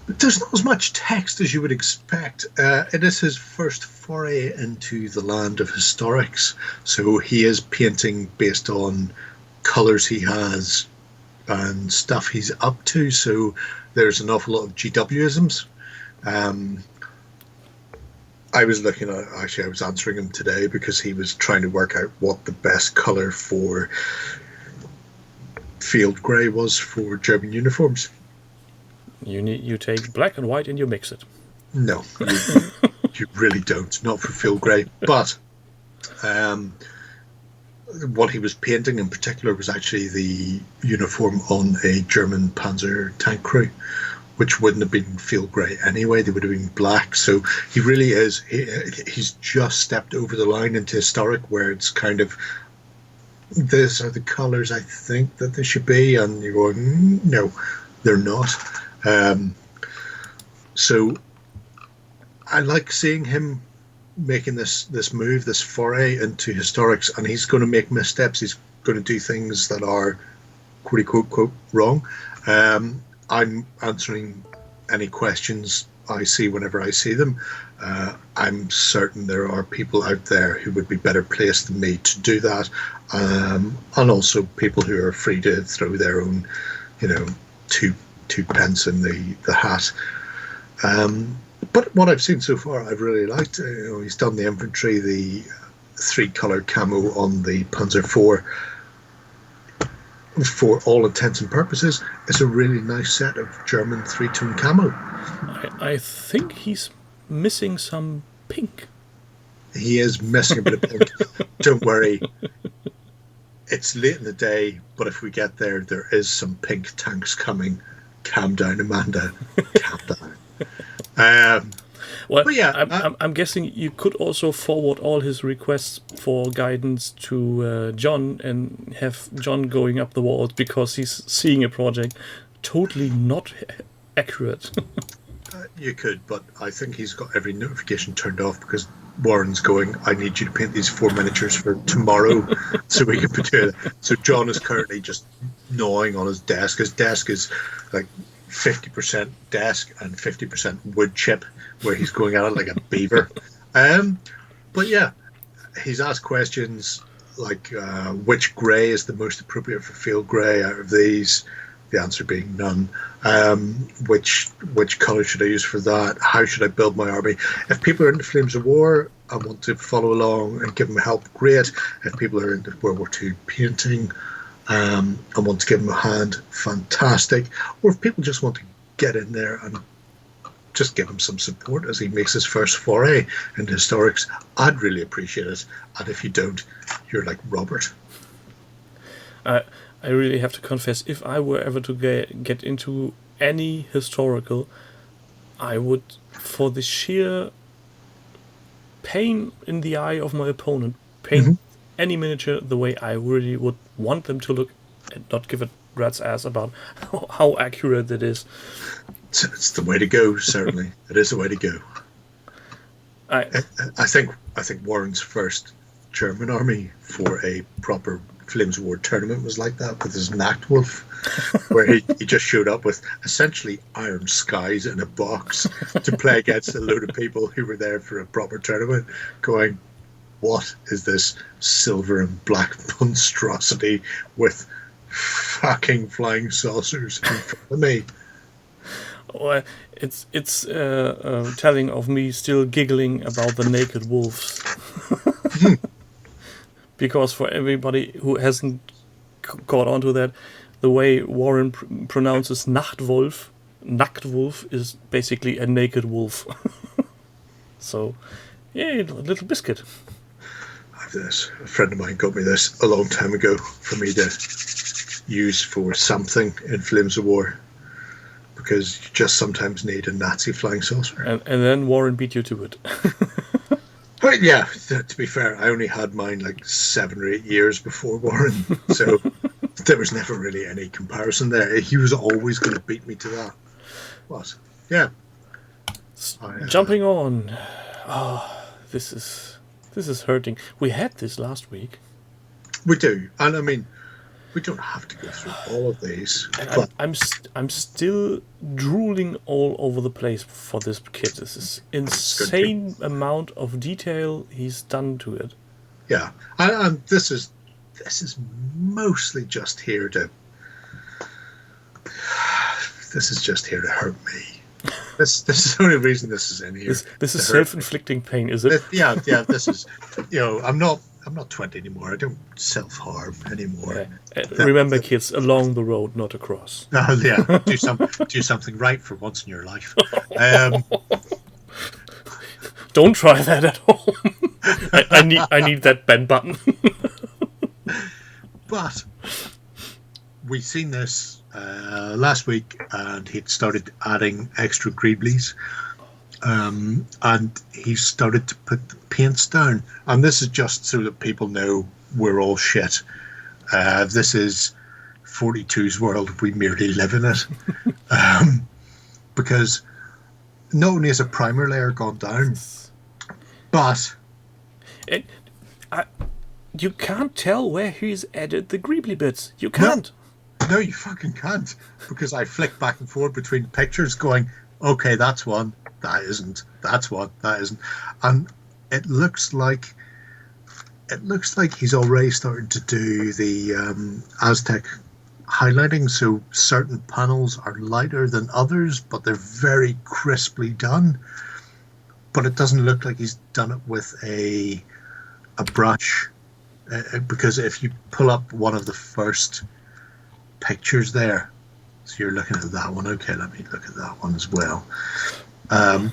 There's not as much text as you would expect. It is his first foray into the land of historics, so he is painting based on colours he has and stuff he's up to, so there's an awful lot of GW-isms. I was looking at, actually I was answering him today because he was trying to work out what the best colour for field grey was for German uniforms. You take black and white and you mix it. No, you really don't, not for field grey. But what he was painting in particular was actually the uniform on a German Panzer tank crew, which wouldn't have been field grey anyway. They would have been black. So he really is, he's just stepped over the line into historic, where it's kind of, these are the colours I think that they should be, and you're going, no, they're not. So I like seeing him making this move, this foray into historics, and he's going to make missteps. He's going to do things that are quote unquote wrong. I'm answering any questions I see whenever I see them. I'm certain there are people out there who would be better placed than me to do that, and also people who are free to throw their own, two pence in the hat. But what I've seen so far, I've really liked. He's done the infantry, the 3-color camo on the Panzer IV. For all intents and purposes, it's a really nice set of German 3-tone camo. I think he's missing some pink. He is missing a bit of pink. Don't worry. It's late in the day, but if we get there, there is some pink tanks coming. Calm down, Amanda. Calm down. Well, but yeah, I'm guessing you could also forward all his requests for guidance to John and have John going up the walls because he's seeing a project totally not accurate. You could, but I think he's got every notification turned off because Warren's going, I need you to paint these 4 miniatures for tomorrow so we can do it. So John is currently just gnawing on his desk. His desk is like 50% desk and 50% wood chip, where he's going at it like a beaver. But yeah, he's asked questions like which grey is the most appropriate for field grey out of these, the answer being none. Which colour should I use for that? How should I build my army? If people are into Flames of War and want to follow along and give them help, great. If people are into World War II painting and want to give them a hand, fantastic. Or if people just want to get in there and just give him some support as he makes his first foray into historics, I'd really appreciate it. And if you don't, you're like Robert. I really have to confess, if I were ever to get into any historical, I would, for the sheer pain in the eye of my opponent, paint any miniature the way I really would want them to look, and not give a rat's ass about how accurate it is. It's the way to go, certainly. It is the way to go. I think Warren's first German army for a proper Flames of War tournament was like that with his Nachtwolf, where he just showed up with essentially Iron Skies in a box to play against a load of people who were there for a proper tournament, going, what is this silver and black monstrosity with fucking flying saucers in front of me? Well, it's telling of me still giggling about the naked wolves. Because for everybody who hasn't caught on to that, the way Warren pronounces Nachtwolf is basically a naked wolf. So, yeah, a little biscuit. I have this. A friend of mine got me this a long time ago for me to use for something in Flames of War. because you just sometimes need a Nazi flying saucer. And then Warren beat you to it. But yeah, to be fair, I only had mine like 7 or 8 years before Warren, so there was never really any comparison there. He was always going to beat me to that. But yeah, Jumping on. Oh, this is hurting. We had this last week. we do, and I mean, we don't have to go through all of these. And But I'm still drooling all over the place for this kid. This is insane amount of detail he's done to it. yeah, and this is mostly just here to. This is just here to hurt me. This is the only reason this is in here. This is to hurt me. self-inflicting pain, is it? Yeah. This is, I'm not 20 anymore. I don't self-harm anymore. Remember, kids, along the road, not across. Yeah, do something right for once in your life. Don't try that at home. I need that Ben button. But we seen this last week, and he'd started adding extra greeblies. And he started to put the paints down. And this is just so that people know we're all shit. This is 42's world. We merely live in it. Because not only has a primer layer gone down, but you can't tell where he's added the greebly bits. You can't. No, you fucking can't. Because I flick back and forth between pictures going, okay, that's one. That isn't. That's one. That isn't. And it looks like he's already started to do the Aztec highlighting. So certain panels are lighter than others, but they're very crisply done. But it doesn't look like he's done it with a brush, because if you pull up one of the first pictures there, so you're looking at that one. Okay, let me look at that one as well.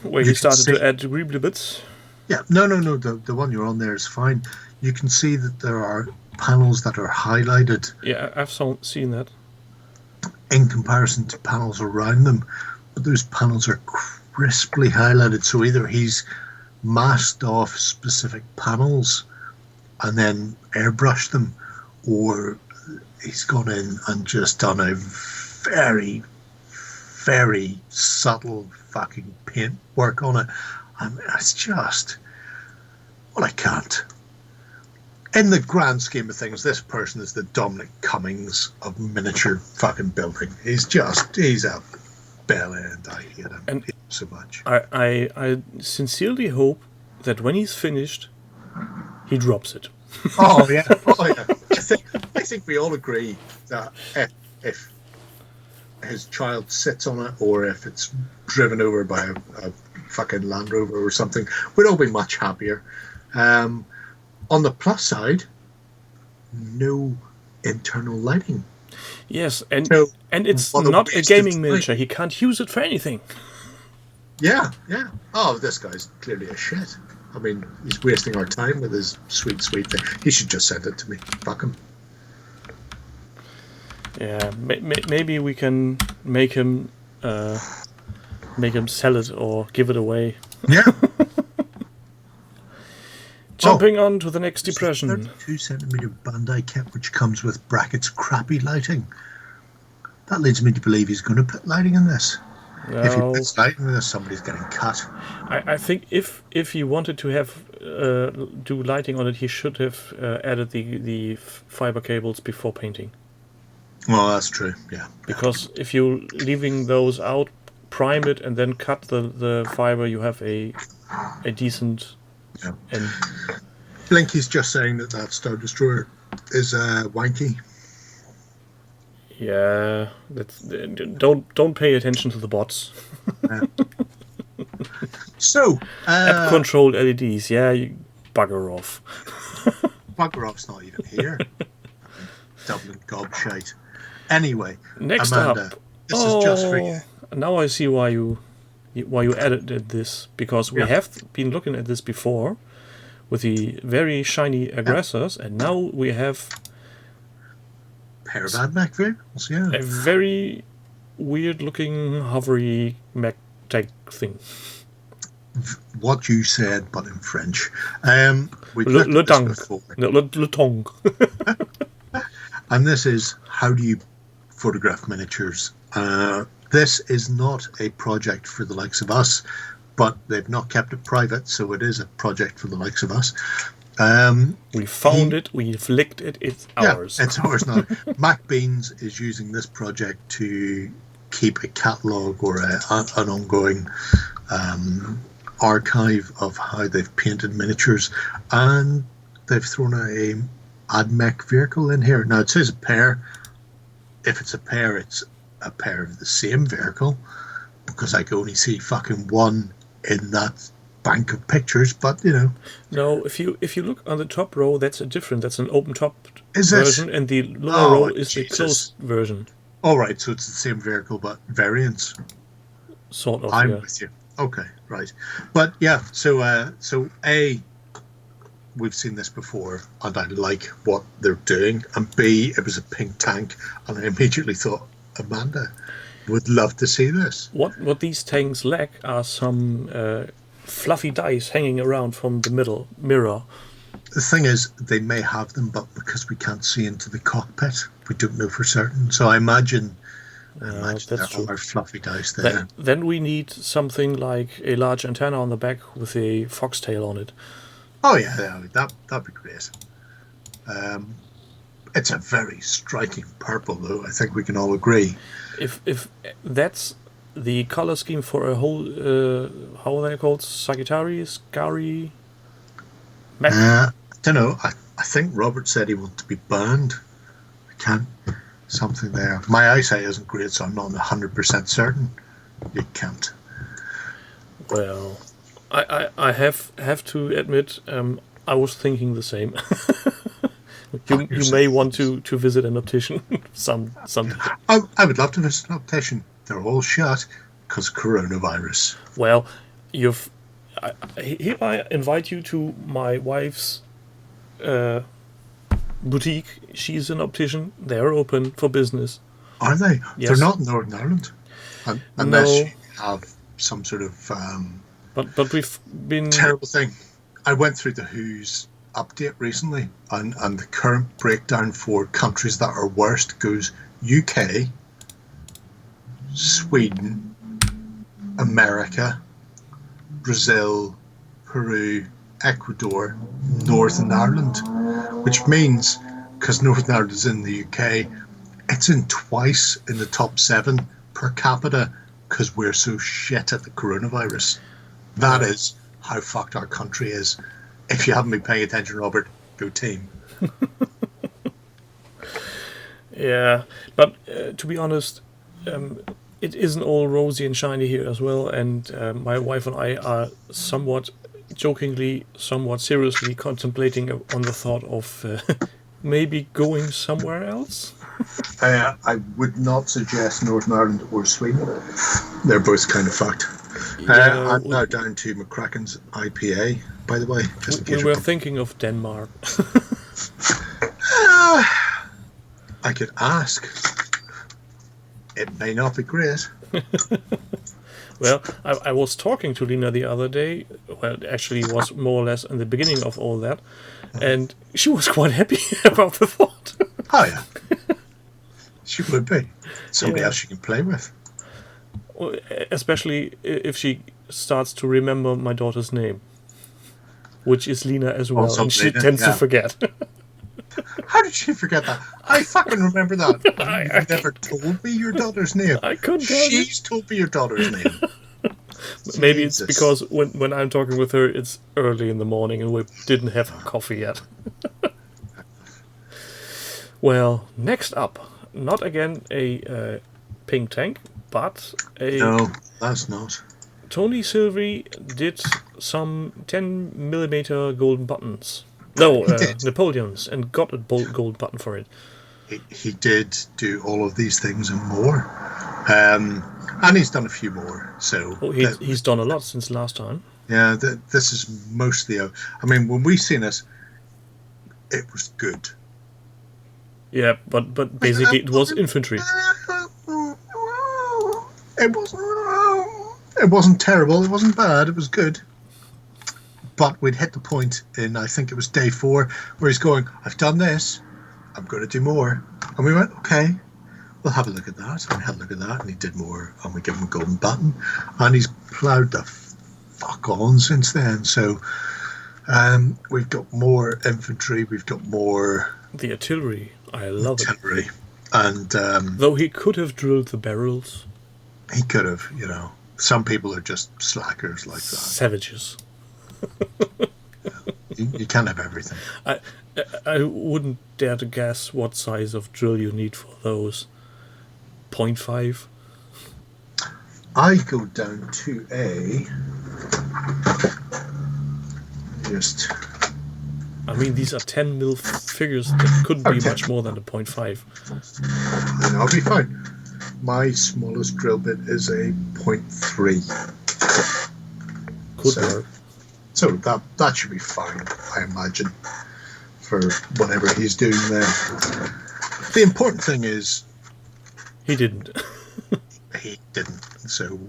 Where he started to add greebly bits. Yeah, no. The one you're on there is fine. You can see that there are panels that are highlighted. Yeah, I've seen that. In comparison to panels around them, but those panels are crisply highlighted. So either he's masked off specific panels and then airbrushed them, or he's gone in and just done a very, very subtle fucking paint work on it. I mean, it's just, well, I can't. In the grand scheme of things, this person is the Dominic Cummings of miniature fucking building. He's a bell end. I hate him. And so much. I sincerely hope that when he's finished, he drops it. Oh yeah. I think we all agree that if his child sits on it, or if it's driven over by a fucking Land Rover or something, we'd all be much happier. On the plus side, no internal lighting. Yes, and So, it's what a not a waste gaming of miniature. He can't use it for anything. Yeah. Oh, this guy's clearly a shit. I mean, he's wasting our time with his sweet thing. He should just send it to me. Fuck him. Yeah, maybe we can make him sell it or give it away. Yeah. Jumping on to the next depression. 32cm Bandai kit, which comes with brackets crappy lighting. That leads me to believe he's going to put lighting in this. No. If he puts lighting in this, somebody's getting cut. I think if he wanted to have do lighting on it, he should have added the fiber cables before painting. Well, that's true, yeah. Because if you're leaving those out, prime it, and then cut the fiber, you have a decent... Yeah. And Blinky's just saying that Star Destroyer is wanky. Yeah, don't pay attention to the bots. So, app controlled LEDs. Yeah, you bugger off. Bugger off's not even here. Dublin gobshite. Anyway, Next Amanda, up. this is just for you. Now I see why you edited this, because we have been looking at this before with the very shiny aggressors, and now we have Pair of AdMac vehicles, yeah. a very weird-looking hovery Mac tag thing. What you said, but in French. We've Le looked at tongue. this before. No, le tongue. And this is how do you photograph miniatures. This is not a project for the likes of us, but they've not kept it private, so it is a project for the likes of us. We found it, we've licked it, it's ours. Yeah, it's ours now. MacBeans is using this project to keep a catalogue or an ongoing archive of how they've painted miniatures, and they've thrown a AdMech vehicle in here. Now it says a pair. If it's a pair of the same vehicle, because I can only see fucking one in that bank of pictures, but you know. No, if you look on the top row, that's an open top Is version, it? and the lower row is Jesus. the closed version. All right, so it's the same vehicle but variants. Sort of. I'm yeah. with you. Okay, right. But yeah, so A, we've seen this before, and I like what they're doing. And B, it was a pink tank, and I immediately thought, Amanda would love to see this. What these tanks lack are some fluffy dice hanging around from the middle mirror. The thing is, they may have them, but because we can't see into the cockpit, we don't know for certain. So I imagine That's there true. are fluffy dice there. Then we need something like a large antenna on the back with a foxtail on it. Oh yeah, that'd be great. It's a very striking purple, though. I think we can all agree. If that's the color scheme for a whole, how are they called? Sagittarius, Gary, Mac. I don't know. I think Robert said he wanted to be banned. I can't. Something there. My eyesight isn't great, so I'm not 100% certain. You can't. Well, I have to admit, I was thinking the same. You may want to visit an optician someday. I would love to visit an optician. They're all shut because coronavirus. Well, I invite you to my wife's boutique. She's an optician. They're open for business. Are they? Yes. They're not in Northern Ireland, unless you have some sort of But we've been terrible thing. I went through the Who's update recently, and the current breakdown for countries that are worst goes UK, Sweden, America, Brazil, Peru, Ecuador, Northern Ireland, which means, because Northern Ireland is in the UK, it's in twice in the top 7 per capita because we're so shit at the coronavirus. That is how fucked our country is. If you haven't been paying attention, Robert, go team. Yeah, but to be honest, it isn't all rosy and shiny here as well, and my wife and I are somewhat jokingly, somewhat seriously contemplating on the thought of maybe going somewhere else. I would not suggest Northern Ireland or Sweden. They're both kind of fucked. Yeah, I'm now down to McCracken's IPA, by the way. Just in case we were thinking of Denmark. I could ask. It may not be great. Well, I was talking to Lena the other day. Well, actually, it was more or less in the beginning of all that, and she was quite happy about the thought. Oh yeah, she would be. Somebody Yeah. else she can play with. Especially if she starts to remember my daughter's name, which is Lena as well, Also and she Lena, tends to yeah. forget. How did she forget that? I fucking remember that. I You never told me your daughter's name. I couldn't tell you. She's told me your daughter's name. Maybe it's Jesus. because when I'm talking with her, it's early in the morning and we didn't have coffee yet. Well, next up, not again a pink tank, but a No, that's not. Tony Silvery did some 10mm golden buttons. No, did. Napoleons, and got a gold button for it. He did do all of these things and more. And he's done a few more. So Oh, he's done a lot since last time. yeah, this is mostly. I mean, when we seen it, it was good. Yeah, but basically it was infantry. It wasn't terrible. It wasn't bad. It was good. But we'd hit the point in, I think it was day 4, where he's going, I've done this. I'm going to do more. And we went, okay, we'll have a look at that. And we had a look at that, and he did more. And we gave him a golden button. And he's ploughed the fuck on since then. So we've got more infantry. We've got more... The artillery. I love artillery. And though he could have drilled the barrels. He could have, you know. Some people are just slackers like that. Savages. You can't have everything. I wouldn't dare to guess what size of drill you need for those. 0.5? I go down to I mean, these are 10 mil figures that couldn't be much more than a 0.5. And I'll be fine. My smallest drill bit is a 0.3. Good work. So that should be fine, I imagine, for whatever he's doing there. The important thing is... He didn't. He didn't. So,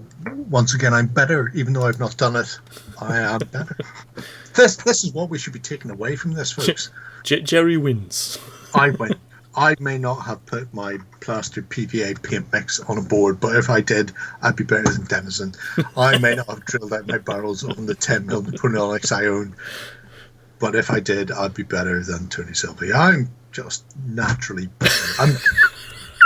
once again, I'm better, even though I've not done it. I am better. This is what we should be taking away from this, folks. Jerry wins. I win. I may not have put my plastered PVA paint mix on a board, but if I did, I'd be better than Denizen. I may not have drilled out my barrels on the 10mm Punelix I own, but if I did, I'd be better than Tony Sylvie. I'm just naturally better. I'm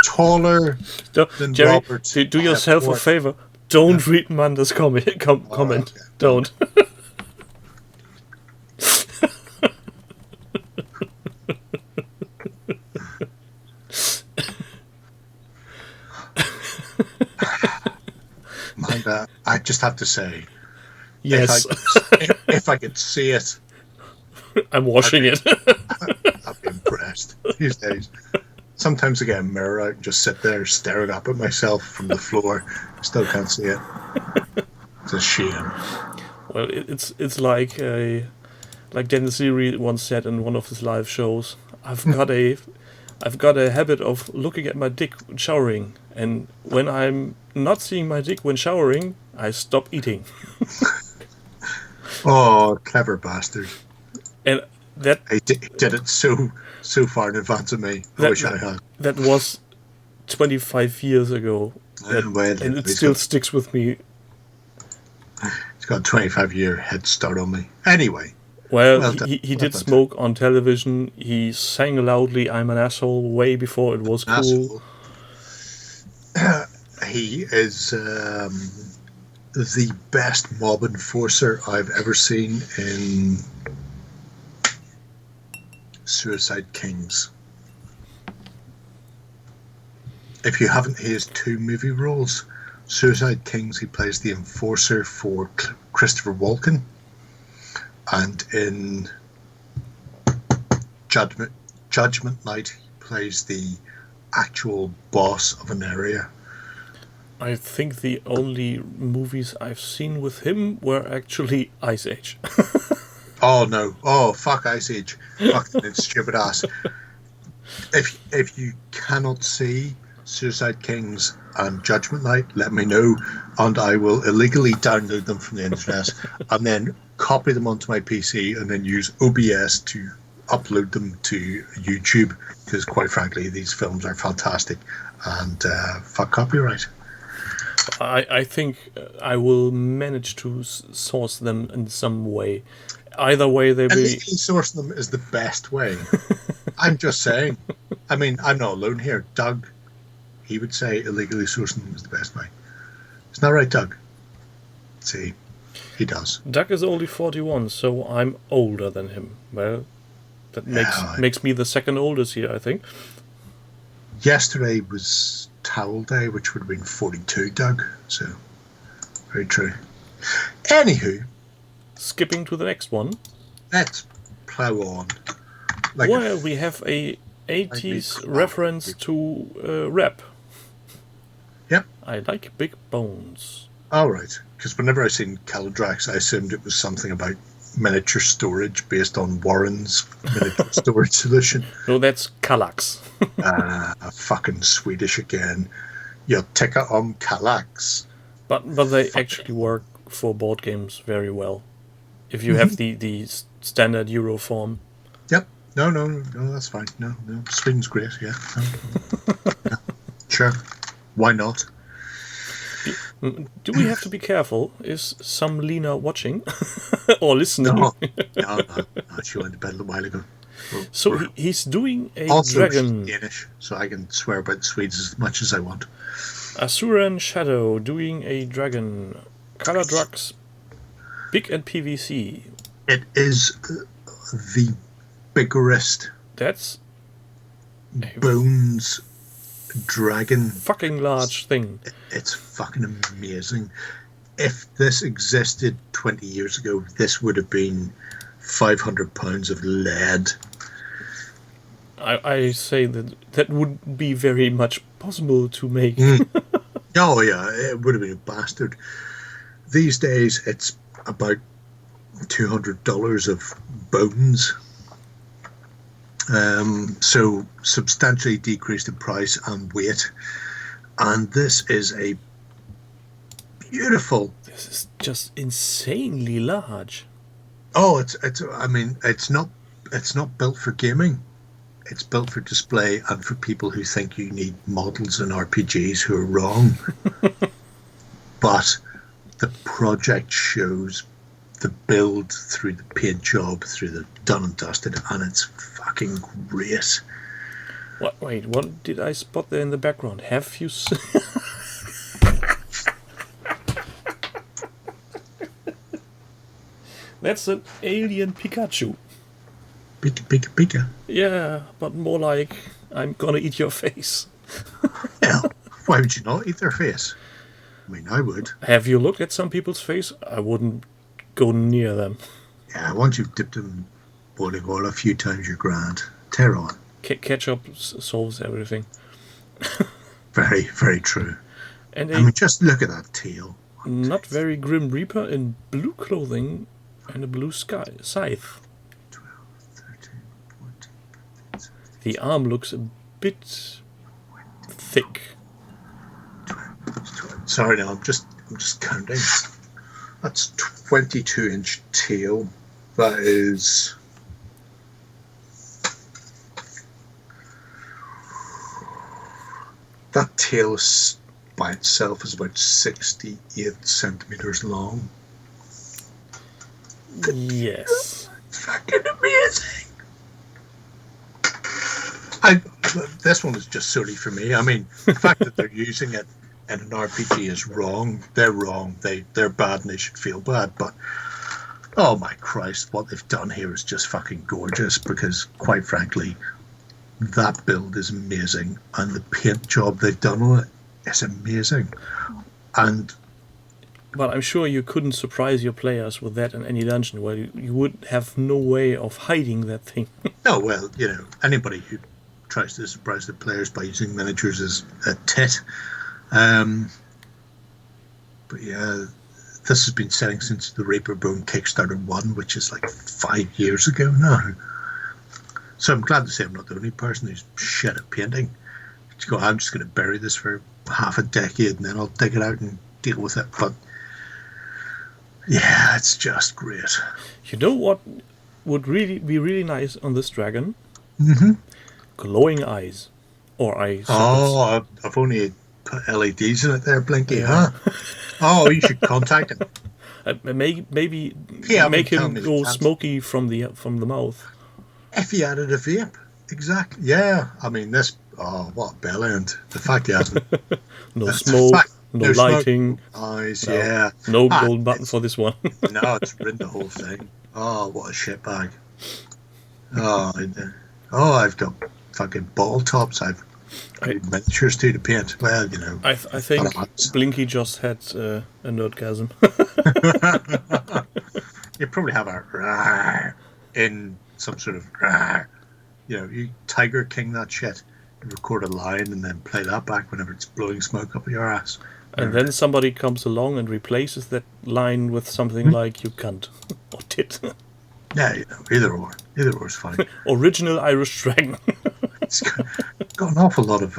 taller than Jerry, Robert. do yourself a favor. Don't read Manda's comment. Okay. Don't. Manda, I just have to say, yes. If I could see it, I'm washing it. I'd be impressed these days. Sometimes I get a mirror out and just sit there staring up at myself from the floor. Still can't see it. It's a shame. Well, it's like Dennis Leary once said in one of his live shows. I've got a habit of looking at my dick when showering, and when I'm not seeing my dick when showering, I stop eating. Oh, clever bastard! And that he did it so far in advance of me. I wish I had. That was 25 years ago, and it still sticks with me. He's got a 25-year head start on me. Anyway. Well, he did smoke on television. He sang loudly, "I'm an asshole," way before it was cool. He is the best mob enforcer I've ever seen in Suicide Kings. If you haven't, he has 2 movie roles. Suicide Kings, he plays the enforcer for Christopher Walken. And in Judgment Night, he plays the actual boss of an area. I think the only movies I've seen with him were actually Ice Age. Oh no! Oh fuck Ice Age! Fuck that stupid ass! If you cannot see Suicide Kings and Judgment Night, let me know, and I will illegally download them from the internet and then copy them onto my PC and then use OBS to upload them to YouTube, because quite frankly these films are fantastic, and fuck copyright. I think I will manage to source them in some way. Either way they be... Illegally sourcing them is the best way. I'm just saying. I mean, I'm not alone here. Doug, he would say illegally sourcing them is the best way. Isn't that right, Doug? See, he does. Doug is only 41, so I'm older than him. Well, that makes me the second oldest here, I think. Yesterday was Towel Day, which would have been 42, Doug. So, very true. Anywho, skipping to the next one. Let's plow on. Well, we have a 80s reference to rap. Yep. I like big bones. All right. Because whenever I seen Caladrax, I assumed it was something about miniature storage based on Warren's miniature storage solution. No, that's Kallax. Fucking Swedish again. Jag tycker om Kallax. But they actually work for board games very well. If you have the standard Euro form. Yep. No, that's fine. No. Sweden's great, yeah. Yeah. Sure. Why not? Do we have to be careful? Is some Lena watching or listening? No. She went to bed a little while ago. So he's doing a also, dragon. she's Danish, so I can swear about the Swedes as much as I want. Asuran Shadow doing a dragon. Color drugs. Big and PVC. It is the biggest That's bones dragon. fucking large thing. It's fucking amazing. If this existed 20 years ago, this would have been 500 pounds of lead. I say that would be very much possible to make. Oh yeah, it would have been a bastard. These days, it's about $200 of bones. So substantially decreased in price and weight. And this is a beautiful. This is just insanely large. Oh, it's. I mean, it's not built for gaming. It's built for display and for people who think you need models in RPGs who are wrong. But the project shows the build through the paint job, through the done and dusted, and it's fucking great. Wait, what did I spot there in the background? Have you seen? That's an alien Pikachu. Pika. Yeah, but more like, I'm gonna eat your face. Hell, why would you not eat their face? I mean, I would. Have you looked at some people's face? I wouldn't go near them. Yeah, once you've dipped them in boiling oil a few times, you're grand. Tear on. Ketchup solves everything. Very, very true. And I mean, just look at that tail. not very grim reaper in blue clothing and a blue scythe. 12, 13, 14, 15, 16, The arm looks a bit thick. 12. Sorry, now I'm just counting. That's 22-inch tail. That is. That tail by itself is about 68 centimeters long. Yes. Fucking amazing. This one is just silly for me. I mean, the fact that they're using it in an RPG is wrong. They're wrong. They're bad and they should feel bad. But, oh my Christ, what they've done here is just fucking gorgeous because, quite frankly, that build is amazing. And the paint job they've done on it is amazing. And But I'm sure you couldn't surprise your players with that in any dungeon where you would have no way of hiding that thing. oh, well, you know, anybody who tries to surprise the players by using miniatures is a tit. But yeah, this has been selling since the Reaper Bone Kickstarter 1, which is like 5 years ago now. So I'm glad to say I'm not the only person who's shit at painting. I'm just going to bury this for half a decade and then I'll dig it out and deal with it. But yeah, it's just great. You know what would really be really nice on this dragon? Mm-hmm. Glowing eyes. Or eye sockets. Oh, I've only put LEDs in it there, Blinky, huh? Oh, you should contact him. Maybe Yeah, make him me the go chance. smoky from the mouth. If he added a vape, exactly. Yeah, I mean this. Oh, what a bell end! The fact he hasn't. No the smoke, fact- no lighting. Eyes, No. yeah. No gold button for this one. No, it's ridden the whole thing. Oh, what a shitbag. I've got fucking ball tops. I've miniatures too to paint. Well, you know. I think Blinky just had a nerdgasm. You probably have a rawr in some sort of rawr. You know, you Tiger King that shit. You record a line and then play that back whenever it's blowing smoke up your ass. And then somebody comes along and replaces that line with something like "you cunt" or "tit." Yeah, you know, either or. Either or is fine. Original Irish dragon. It's got an awful lot of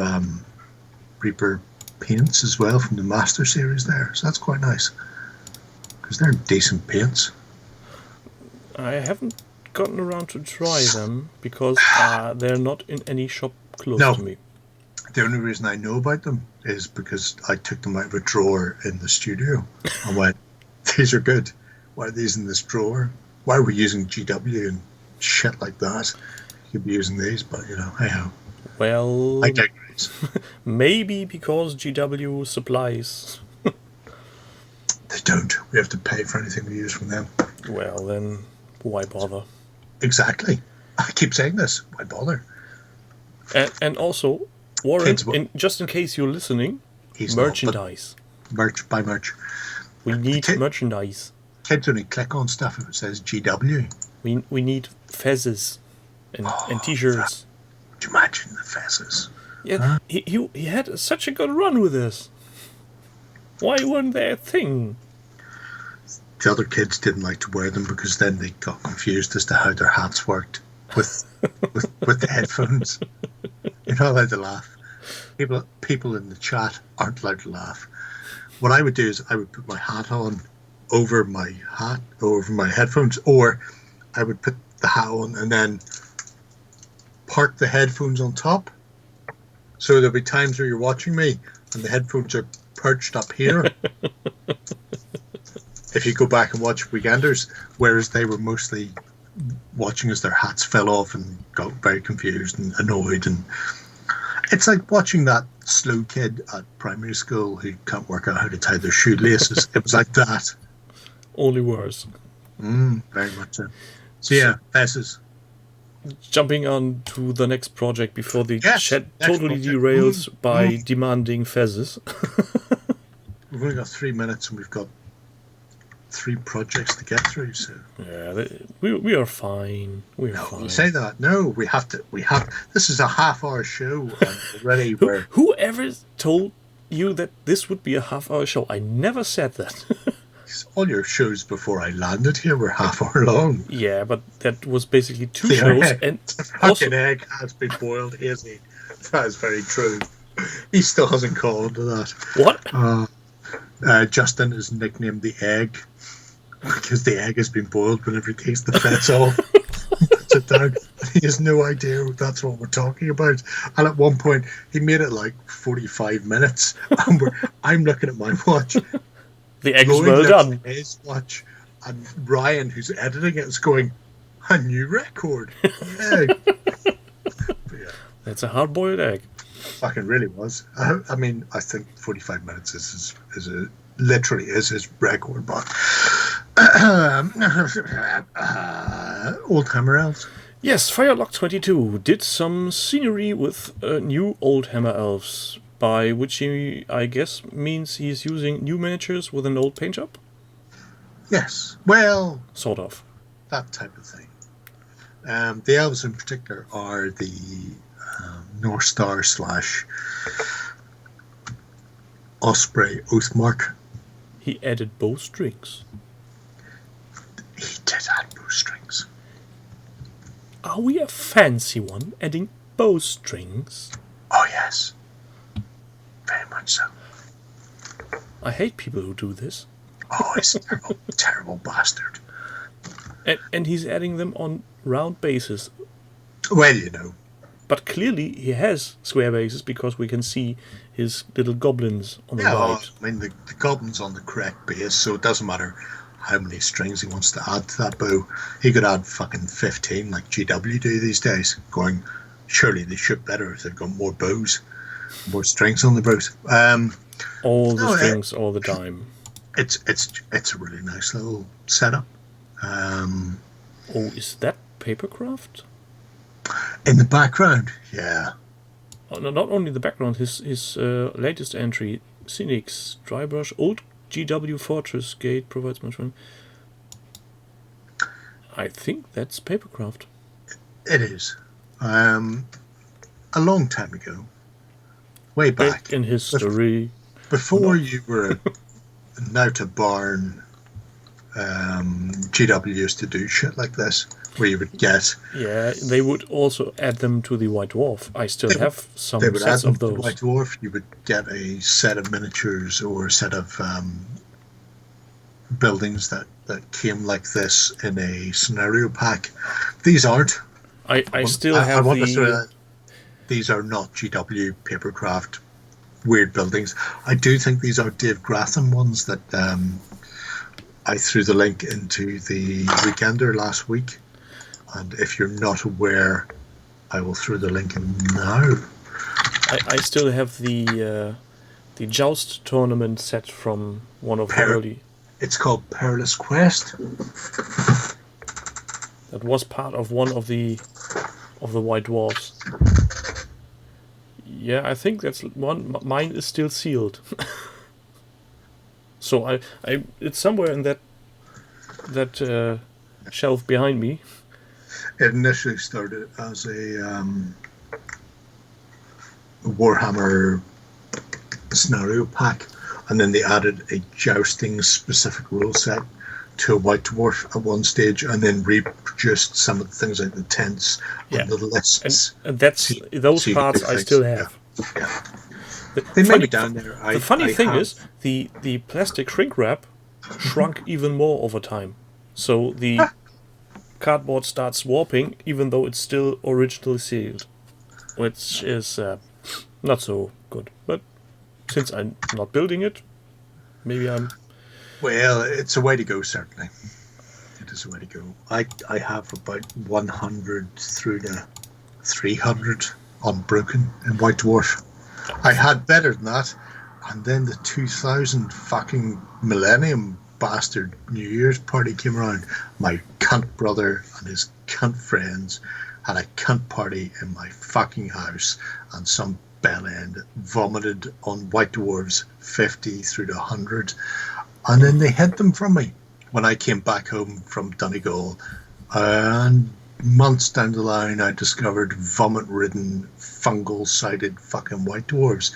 Reaper paints as well from the Master Series there, so that's quite nice. Because they're decent paints. I haven't gotten around to try them because they're not in any shop close to me. The only reason I know about them is because I took them out of a drawer in the studio and went, these are good. Why are these in this drawer? Why are we using GW and shit like that? You could be using these, but hey ho. Well, I digress. Maybe because GW supplies. They don't. We have to pay for anything we use from them. Well, then why bother? Exactly. I keep saying this. Why bother? And also, Warren, just in case you're listening, merchandise. Buy merch. We need merchandise. Kids only click on stuff if it says GW. We need fezzes and t-shirts. Would you imagine the fezzes? Yeah, huh? he had such a good run with this. Why weren't they a thing? The other kids didn't like to wear them because then they got confused as to how their hats worked with the headphones. You're not allowed to laugh. People in the chat aren't allowed to laugh. What I would do is I would put my hat on over my headphones, or I would put the hat on and then park the headphones on top. So there'll be times where you're watching me and the headphones are perched up here. If you go back and watch Weekenders, whereas they were mostly watching as their hats fell off and got very confused and annoyed, and it's like watching that slow kid at primary school who can't work out how to tie their shoelaces. It was like that. Only worse. Very much so. So yeah, fezzes. Jumping on to the next project before the chat totally project. derails by demanding fezzes. We've only got 3 minutes and we've got 3 projects to get through. So yeah, we are fine. We're fine. You say that? No, we have to. This is a half-hour show already. Whoever told you that this would be a half-hour show? I never said that. All your shows before I landed here were half-hour long. Yeah, but that was basically 2 shows. And the fucking egg has been boiled, isn't he? That is very true. He still hasn't called to that. What? Justin is nicknamed the Egg because the egg has been boiled whenever he takes the fets off. Puts it down. He has no idea that's what we're talking about. And at one point, he made it like 45 minutes. And I'm looking at my watch. The egg is well done. His watch, and Ryan, who's editing it, is going, a new record. Egg. Yeah. That's a hard-boiled egg. Fucking really was. I mean, I think 45 minutes is literally his record, but Oldhammer Elves. Yes, Firelock22 did some scenery with new Oldhammer Elves, by which he, I guess, means he's using new miniatures with an old paint job? Yes, well, sort of. That type of thing. The elves in particular are the North Star / Osprey Oathmark. He added bowstrings. He did add bowstrings. Are we a fancy one, adding bowstrings? Oh, yes. Very much so. I hate people who do this. Oh, he's a terrible, terrible bastard. And he's adding them on round bases. Well, you know. But clearly he has square bases because we can see his little goblins on the right. Well, I mean, the goblin's on the correct base, so it doesn't matter how many strings he wants to add to that bow. He could add fucking 15 like GW do these days, going, surely they shoot better if they've got more bows, more strings on the bows. All the strings, all the time. It's a really nice little setup. Oh, is that papercraft? In the background, yeah. Oh, no, not only the background, his latest entry, Cynics, dry brush, old GW Fortress Gate provides much fun. I think that's papercraft. It is. A long time ago. Way back. In history. Before you were a Nauta Barn GW used to do shit like this, where you would get... Yeah, they would also add them to the White Dwarf. I still have some They would add sets them of to the those. White Dwarf. You would get a set of miniatures or a set of buildings that came like this in a scenario pack. These aren't. I still have these are not GW papercraft weird buildings. I do think these are Dave Gratham ones that I threw the link into the Weekender last week. And if you're not aware, I will throw the link in now. I still have the Joust tournament set from one of the early... It's called Perilous Quest. That was part of one of the White Dwarfs. Yeah, I think that's one. Mine is still sealed. So I it's somewhere in that shelf behind me. It initially started as a Warhammer scenario pack, and then they added a jousting specific rule set to a White Dwarf at one stage, and then reproduced some of the things like the tents and the lists. And that's those parts I still have. Yeah. They may be down there. The funny thing is, the plastic shrink wrap shrunk even more over time. So the cardboard starts warping, even though it's still originally sealed, which is not so good. But since I'm not building it, maybe I'm... Well, it's a way to go, certainly. It is a way to go. I have about 100 through to 300 unbroken in White Dwarf. I had better than that, and then the 2000 fucking Millennium bastard New Year's party came around. My cunt brother and his cunt friends had a cunt party in my fucking house, and some bellend vomited on White Dwarves 50 through to 100, and then they hid them from me when I came back home from Donegal. And months down the line, I discovered vomit-ridden, fungal-sided fucking White Dwarves.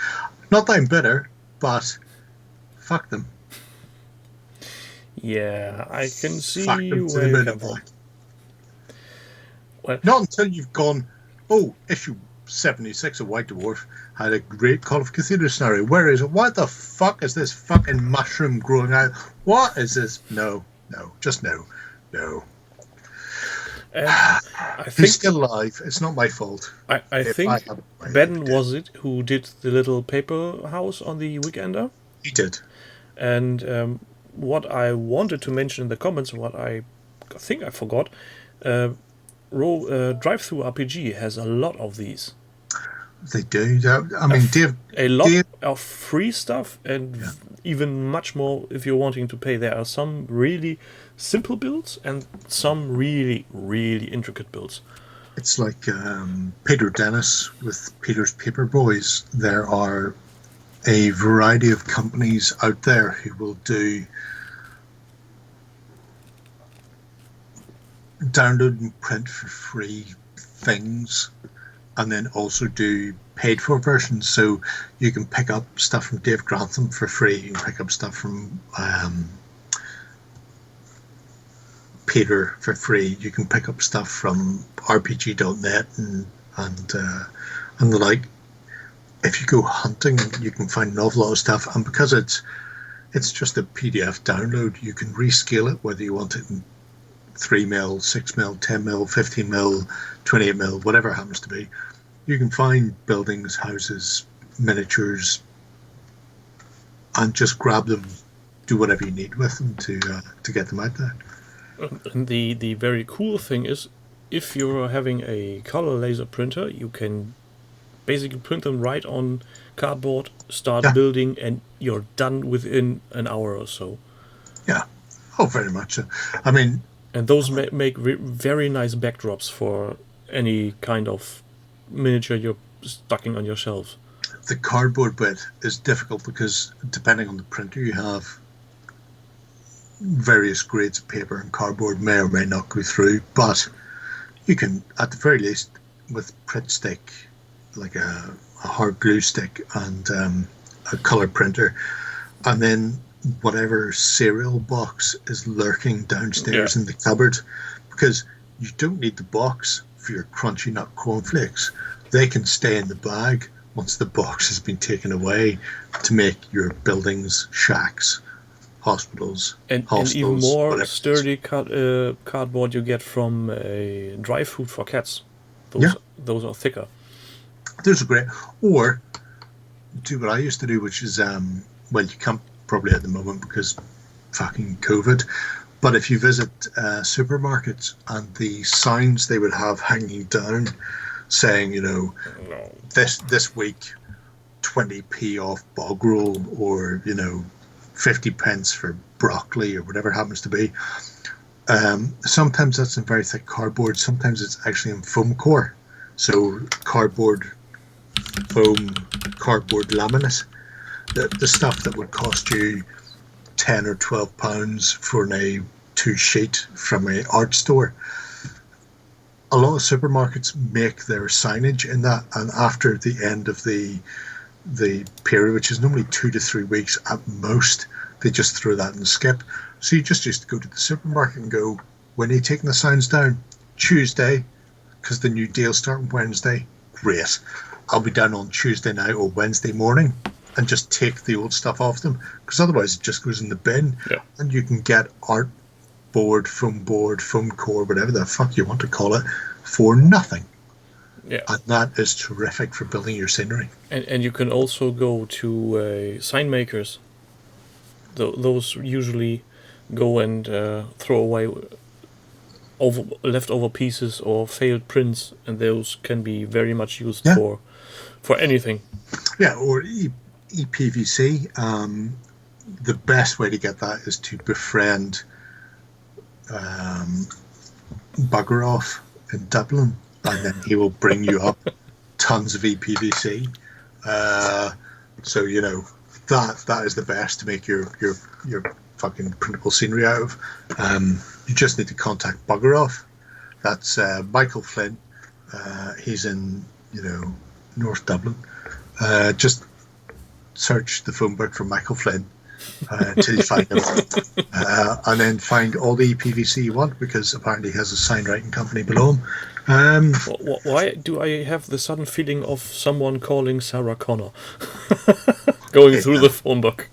Not that I'm bitter, but fuck them. Yeah, I can see Fuck them to where the you moon come and from. back. Well, Not until you've gone, oh, issue 76 of White Dwarf had a great Call of Cthulhu scenario. Where is it? What the fuck is this fucking mushroom growing out? What is this? No, just no. and I He's think still alive. It's not my fault. I If think I had my Ben idea. was it who did the little paper house on the Weekender. He did. And what I wanted to mention in the comments, what I think I forgot, Drive-Through RPG has a lot of these. They do. I mean, Dave. A lot Dave, of free stuff, and even much more if you're wanting to pay. There are some really simple builds and some really, really intricate builds. it's like Peter Dennis with Peter's Paper Boys. There are a variety of companies out there who will do download and print for free things, and then also do paid for versions. So you can pick up stuff from Dave Grantham for free. You can pick up stuff from Peter for free. You can pick up stuff from RPG.net and the like. If you go hunting, you can find an awful lot of stuff, and because it's just a PDF download, you can rescale it whether you want it in 3mm, 6mm, 10mm, 15mm, 28mm, whatever it happens to be. You can find buildings, houses, miniatures, and just grab them, do whatever you need with them to get them out there. And the very cool thing is, if you're having a color laser printer, you can basically print them right on cardboard, start building, and you're done within an hour or so. Yeah. Oh, very much so. I mean... And those make very nice backdrops for any kind of miniature you're stocking on your shelves. The cardboard bit is difficult because depending on the printer you have, various grades of paper and cardboard may or may not go through, but you can, at the very least, with Pritt stick, like a hard glue stick and a colour printer, and then whatever cereal box is lurking downstairs Yeah. in the cupboard, because you don't need the box for your crunchy nut cornflakes. They can stay in the bag once the box has been taken away to make your buildings, shacks, hospitals, And hostels, even more whatever it is. sturdy cardboard you get from dry food for cats. Yeah. Those are thicker. Those are great. Or do what I used to do, which is, well, you can't probably at the moment because fucking COVID. But if you visit supermarkets and the signs they would have hanging down saying, you know, No. this week 20p off bog roll, or, you know, 50 pence for broccoli, or whatever it happens to be. Sometimes that's in very thick cardboard. Sometimes it's actually in foam core. So cardboard, foam, cardboard laminate. The stuff that would cost you 10 or 12 pounds for an A2 sheet from an art store. A lot of supermarkets make their signage in that, and after the end of the period, which is normally 2 to 3 weeks at most, they just throw that in the skip. So you just used to go to the supermarket and go, when are you taking the signs down? Tuesday, because the new deal's starting Wednesday. Great. I'll be down on Tuesday night or Wednesday morning and just take the old stuff off them, because otherwise it just goes in the bin. Yeah. And you can get art board, foam core, whatever the fuck you want to call it, for nothing. Yeah. And that is terrific for building your scenery. And you can also go to sign makers. Those usually go and throw away leftover pieces or failed prints, and those can be very much used for anything. Yeah, or EPVC. The best way to get that is to befriend Bugger Off in Dublin, and then he will bring you up tons of EPVC. So, you know, that is the best to make your fucking printable scenery out of. You just need to contact Bugger Off. That's Michael Flynn. He's in, you know, North Dublin. Just search the phone book for Michael Flynn until you find him, and then find all the EPVC you want, because apparently he has a sign writing company below him. Why do I have the sudden feeling of someone calling Sarah Connor going through the phone book?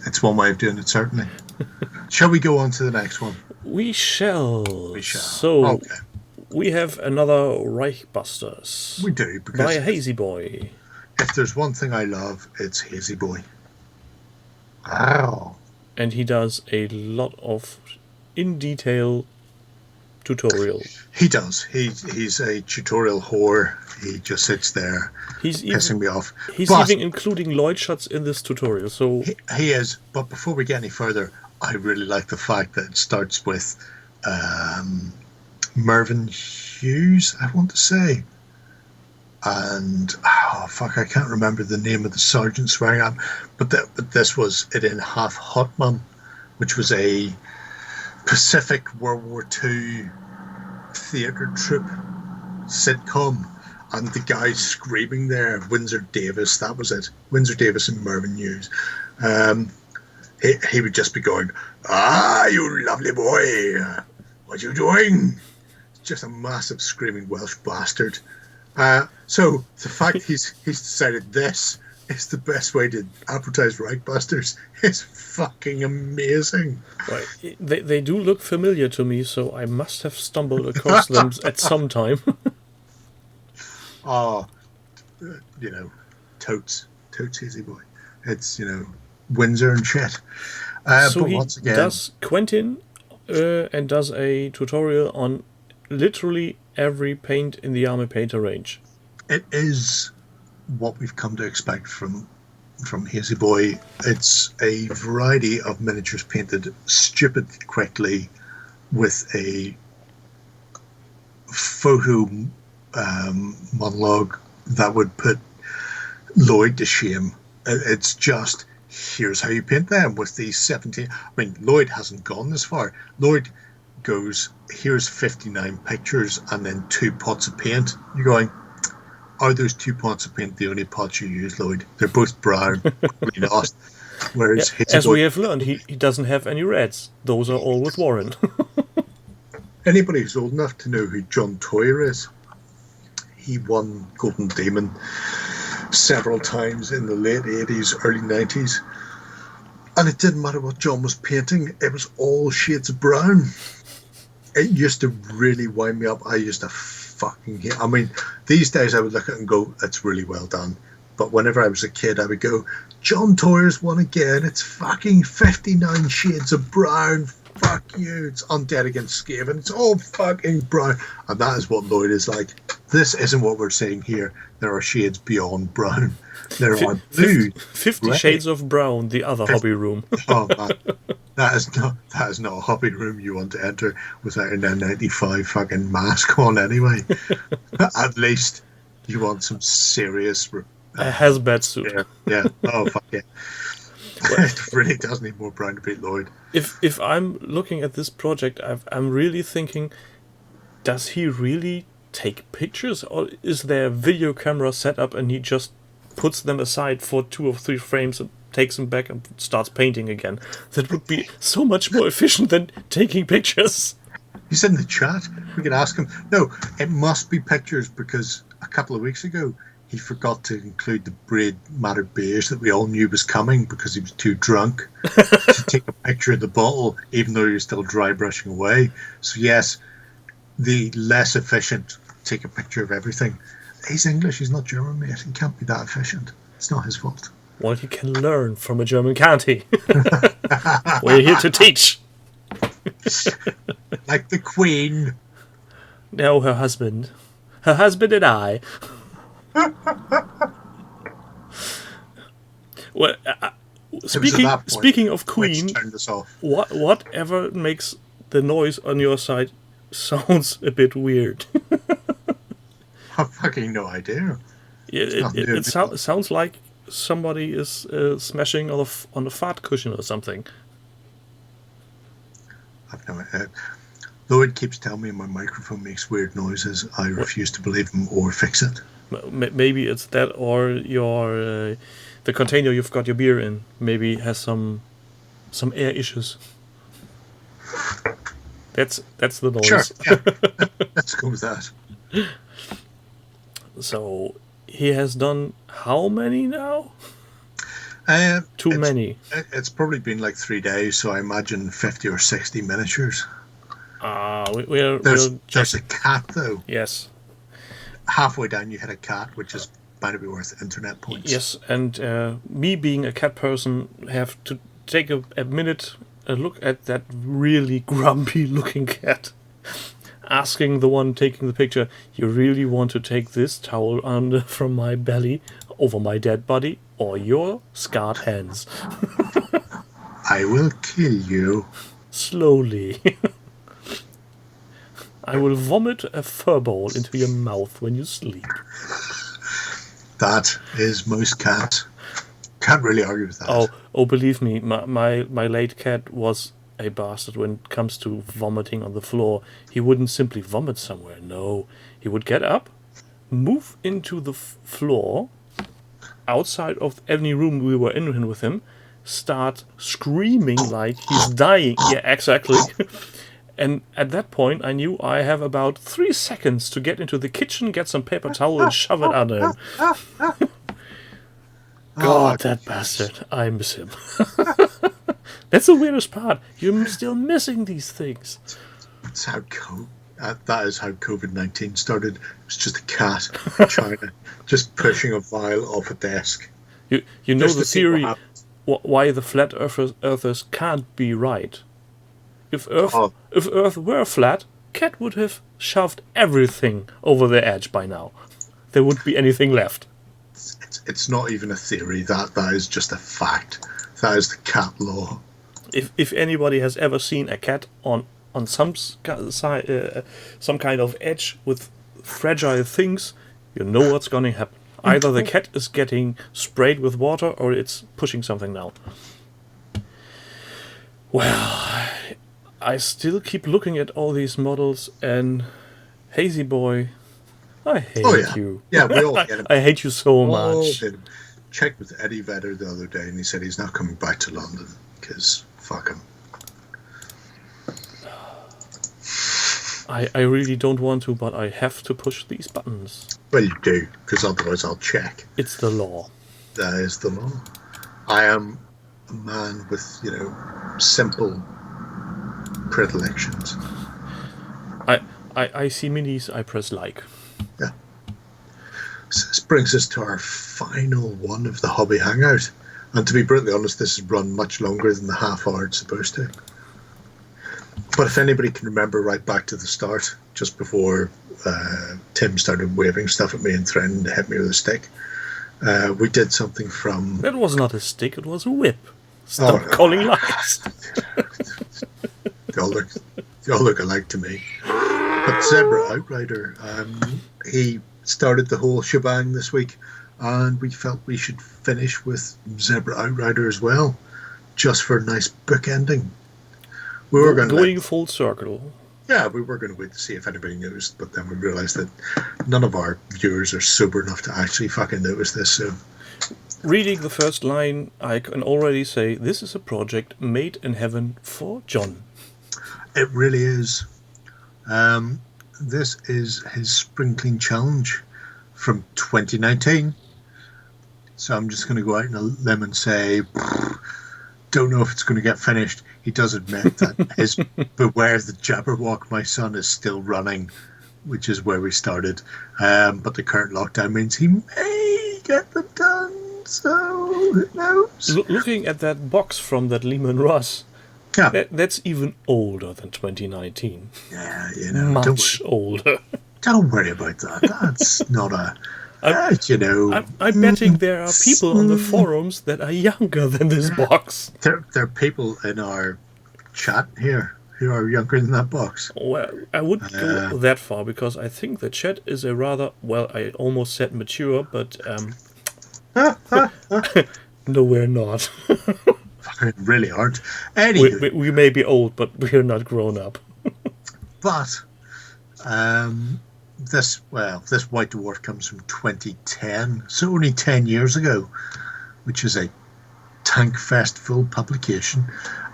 It's one way of doing it, certainly. Shall we go on to the next one? We shall. So, Okay. we have another Reichbusters We do, by because Hazy Boy. if there's one thing I love, it's Hazy Boy. Wow. And he does a lot of in-detail tutorials. He does. He's a tutorial whore. He just sits there He's pissing me off. He's But even including Lloyd shots in this tutorial. So he is. But before we get any further, I really like the fact that it starts with Mervyn Hughes, I want to say. And, oh, fuck, I can't remember the name of the sergeant swearing at him. But this was it in Half Hotman, which was a Pacific World War II theatre troupe sitcom. And the guy screaming there, Windsor Davis, that was it. Windsor Davis and Mervyn Hughes. He would just be going, you lovely boy, what you doing? Just a massive screaming Welsh bastard. So the fact he's decided this is the best way to advertise Reichbusters is fucking amazing. right, they do look familiar to me, so I must have stumbled across them at some time. You know, totes Hazy Boy. It's, you know, Windsor and shit. So but he once again, does Quentin and does a tutorial on literally every paint in the Army Painter range. it is what we've come to expect from Hazy Boy. It's a variety of miniatures painted stupid quickly with a photo monologue that would put Lloyd to shame. It's just, here's how you paint them with these 17. I mean, Lloyd hasn't gone this far. Lloyd goes, here's 59 pictures and then 2 pots of paint. You're going, are those 2 pots of paint the only pots you use, Lloyd? They're both brown, probably not. Whereas Yeah, Hazy as Boy, we have learned, he doesn't have any reds. Those are all with Warren. anybody who's old enough to know who John Toyer is, he won Golden Demon several times in the late 80s, early 90s. And it didn't matter what John was painting, it was all shades of brown. It used to really wind me up. I used to fucking hate. I mean, these days I would look at it and go, "It's really well done." But whenever I was a kid, I would go, "John Toyer's one again. It's fucking 59 shades of brown. Fuck you. It's Undead Against Skaven. It's all fucking brown." And that is what Lloyd is like. This isn't what we're saying here. There are shades beyond brown. There are blue. 50 red. Shades of Brown, the other hobby room. Oh man, that is not a hobby room you want to enter without an N95 fucking mask on anyway. At least you want some serious A hazmat suit. yeah. Oh fuck yeah. It really does need more brown to beat Lloyd. If I'm looking at this project, I'm really thinking, does he really take pictures, or is there a video camera set up and he just puts them aside for 2 or 3 frames and takes them back and starts painting again? That would be so much more efficient than taking pictures. He's in the chat. We could ask him. No, it must be pictures, because a couple of weeks ago he forgot to include the braid matted beige that we all knew was coming because he was too drunk to take a picture of the bottle, even though he was still dry brushing away. So yes, the less efficient take a picture of everything. He's English, he's not German, mate. He can't be that efficient. It's not his fault. Well, he can learn from a German, can't he? We're here to teach. Like the Queen. No, her husband. Her husband and I. Well, speaking of Queen, Turn this off. whatever makes the noise on your side sounds a bit weird. I've fucking no idea. It sounds like somebody is smashing on a fart cushion or something. I've no idea. Lloyd keeps telling me my microphone makes weird noises. I refuse to believe him or fix it. Maybe it's that, or your the container you've got your beer in maybe has some air issues. That's the noise. Sure, yeah. Let's go with that. So he has done how many now? Too many. It's probably been like 3 days, so I imagine 50 or 60 miniatures. There's a cat though. Yes. Halfway down you hit a cat, which is bound to be worth internet points. Yes, and me being a cat person have to take a minute a look at that really grumpy looking cat. Asking the one taking the picture, "You really want to take this towel under from my belly over my dead body or your scarred hands?" I will kill you. Slowly. I will vomit a furball into your mouth when you sleep. That is most cats. Can't really argue with that. Oh, believe me, my late cat was a bastard when it comes to vomiting on the floor. He wouldn't simply vomit somewhere. No, he would get up, move into the floor, outside of any room we were in with him, start screaming like he's dying. Yeah, exactly. And at that point, I knew I have about 3 seconds to get into the kitchen, get some paper towel, and shove it under him. God, that bastard. I miss him. That's the weirdest part. You're still missing these things. That's how that is how COVID-19 started. It was just a cat trying to just pushing a vial off a desk. You know the theory why the flat earthers can't be right. If Earth were flat, cat would have shoved everything over the edge by now. There wouldn't be anything left. It's not even a theory. That is just a fact. That is the cat law. If anybody has ever seen a cat on some kind of edge with fragile things, you know what's going to happen. Either the cat is getting sprayed with water or it's pushing something down. Well, I still keep looking at all these models, and Hazy Boy, I hate you. Yeah, we all get him. I hate you so much. checked with Eddie Vedder the other day, and he said he's not coming back to London because fuck him. I really don't want to, but I have to push these buttons. Well, you do, because otherwise I'll check. It's the law. That is the law. I am a man with, simple predilections. I see minis, I press like. Yeah. So this brings us to our final one of the hobby hangout. And to be brutally honest, this has run much longer than the half hour it's supposed to. But if anybody can remember right back to the start, just before Tim started waving stuff at me and threatening to hit me with a stick, we did something from... That was not a stick, it was a whip. Stop calling lies. They all look alike to me. But Zebra Outrider, he started the whole shebang this week, and we felt we should finish with Zebra Outrider as well, just for a nice book ending. We were going full circle. Yeah, we were going to wait to see if anybody noticed, but then we realised that none of our viewers are sober enough to actually fucking notice this. So, reading the first line, I can already say this is a project made in heaven for John. It really is. This is his spring clean challenge from 2019. So I'm just going to go out on a limb and say, don't know if it's going to get finished. He does admit that his Beware the Jabberwock, my son, is still running, which is where we started. But the current lockdown means he may get them done, so who knows? Looking at that box from that Lehman Russ, that's even older than 2019. Yeah, much older. Don't worry about that. That's not a... I'm betting there are people on the forums that are younger than this box. There are people in our chat here who are younger than that box. Well, I wouldn't go that far, because I think the chat is a rather, well, I almost said mature, but no, we're not. We really aren't. Anyway, we may be old, but we're not grown up. But this White Dwarf comes from 2010, so only 10 years ago, which is a Tank Festival publication.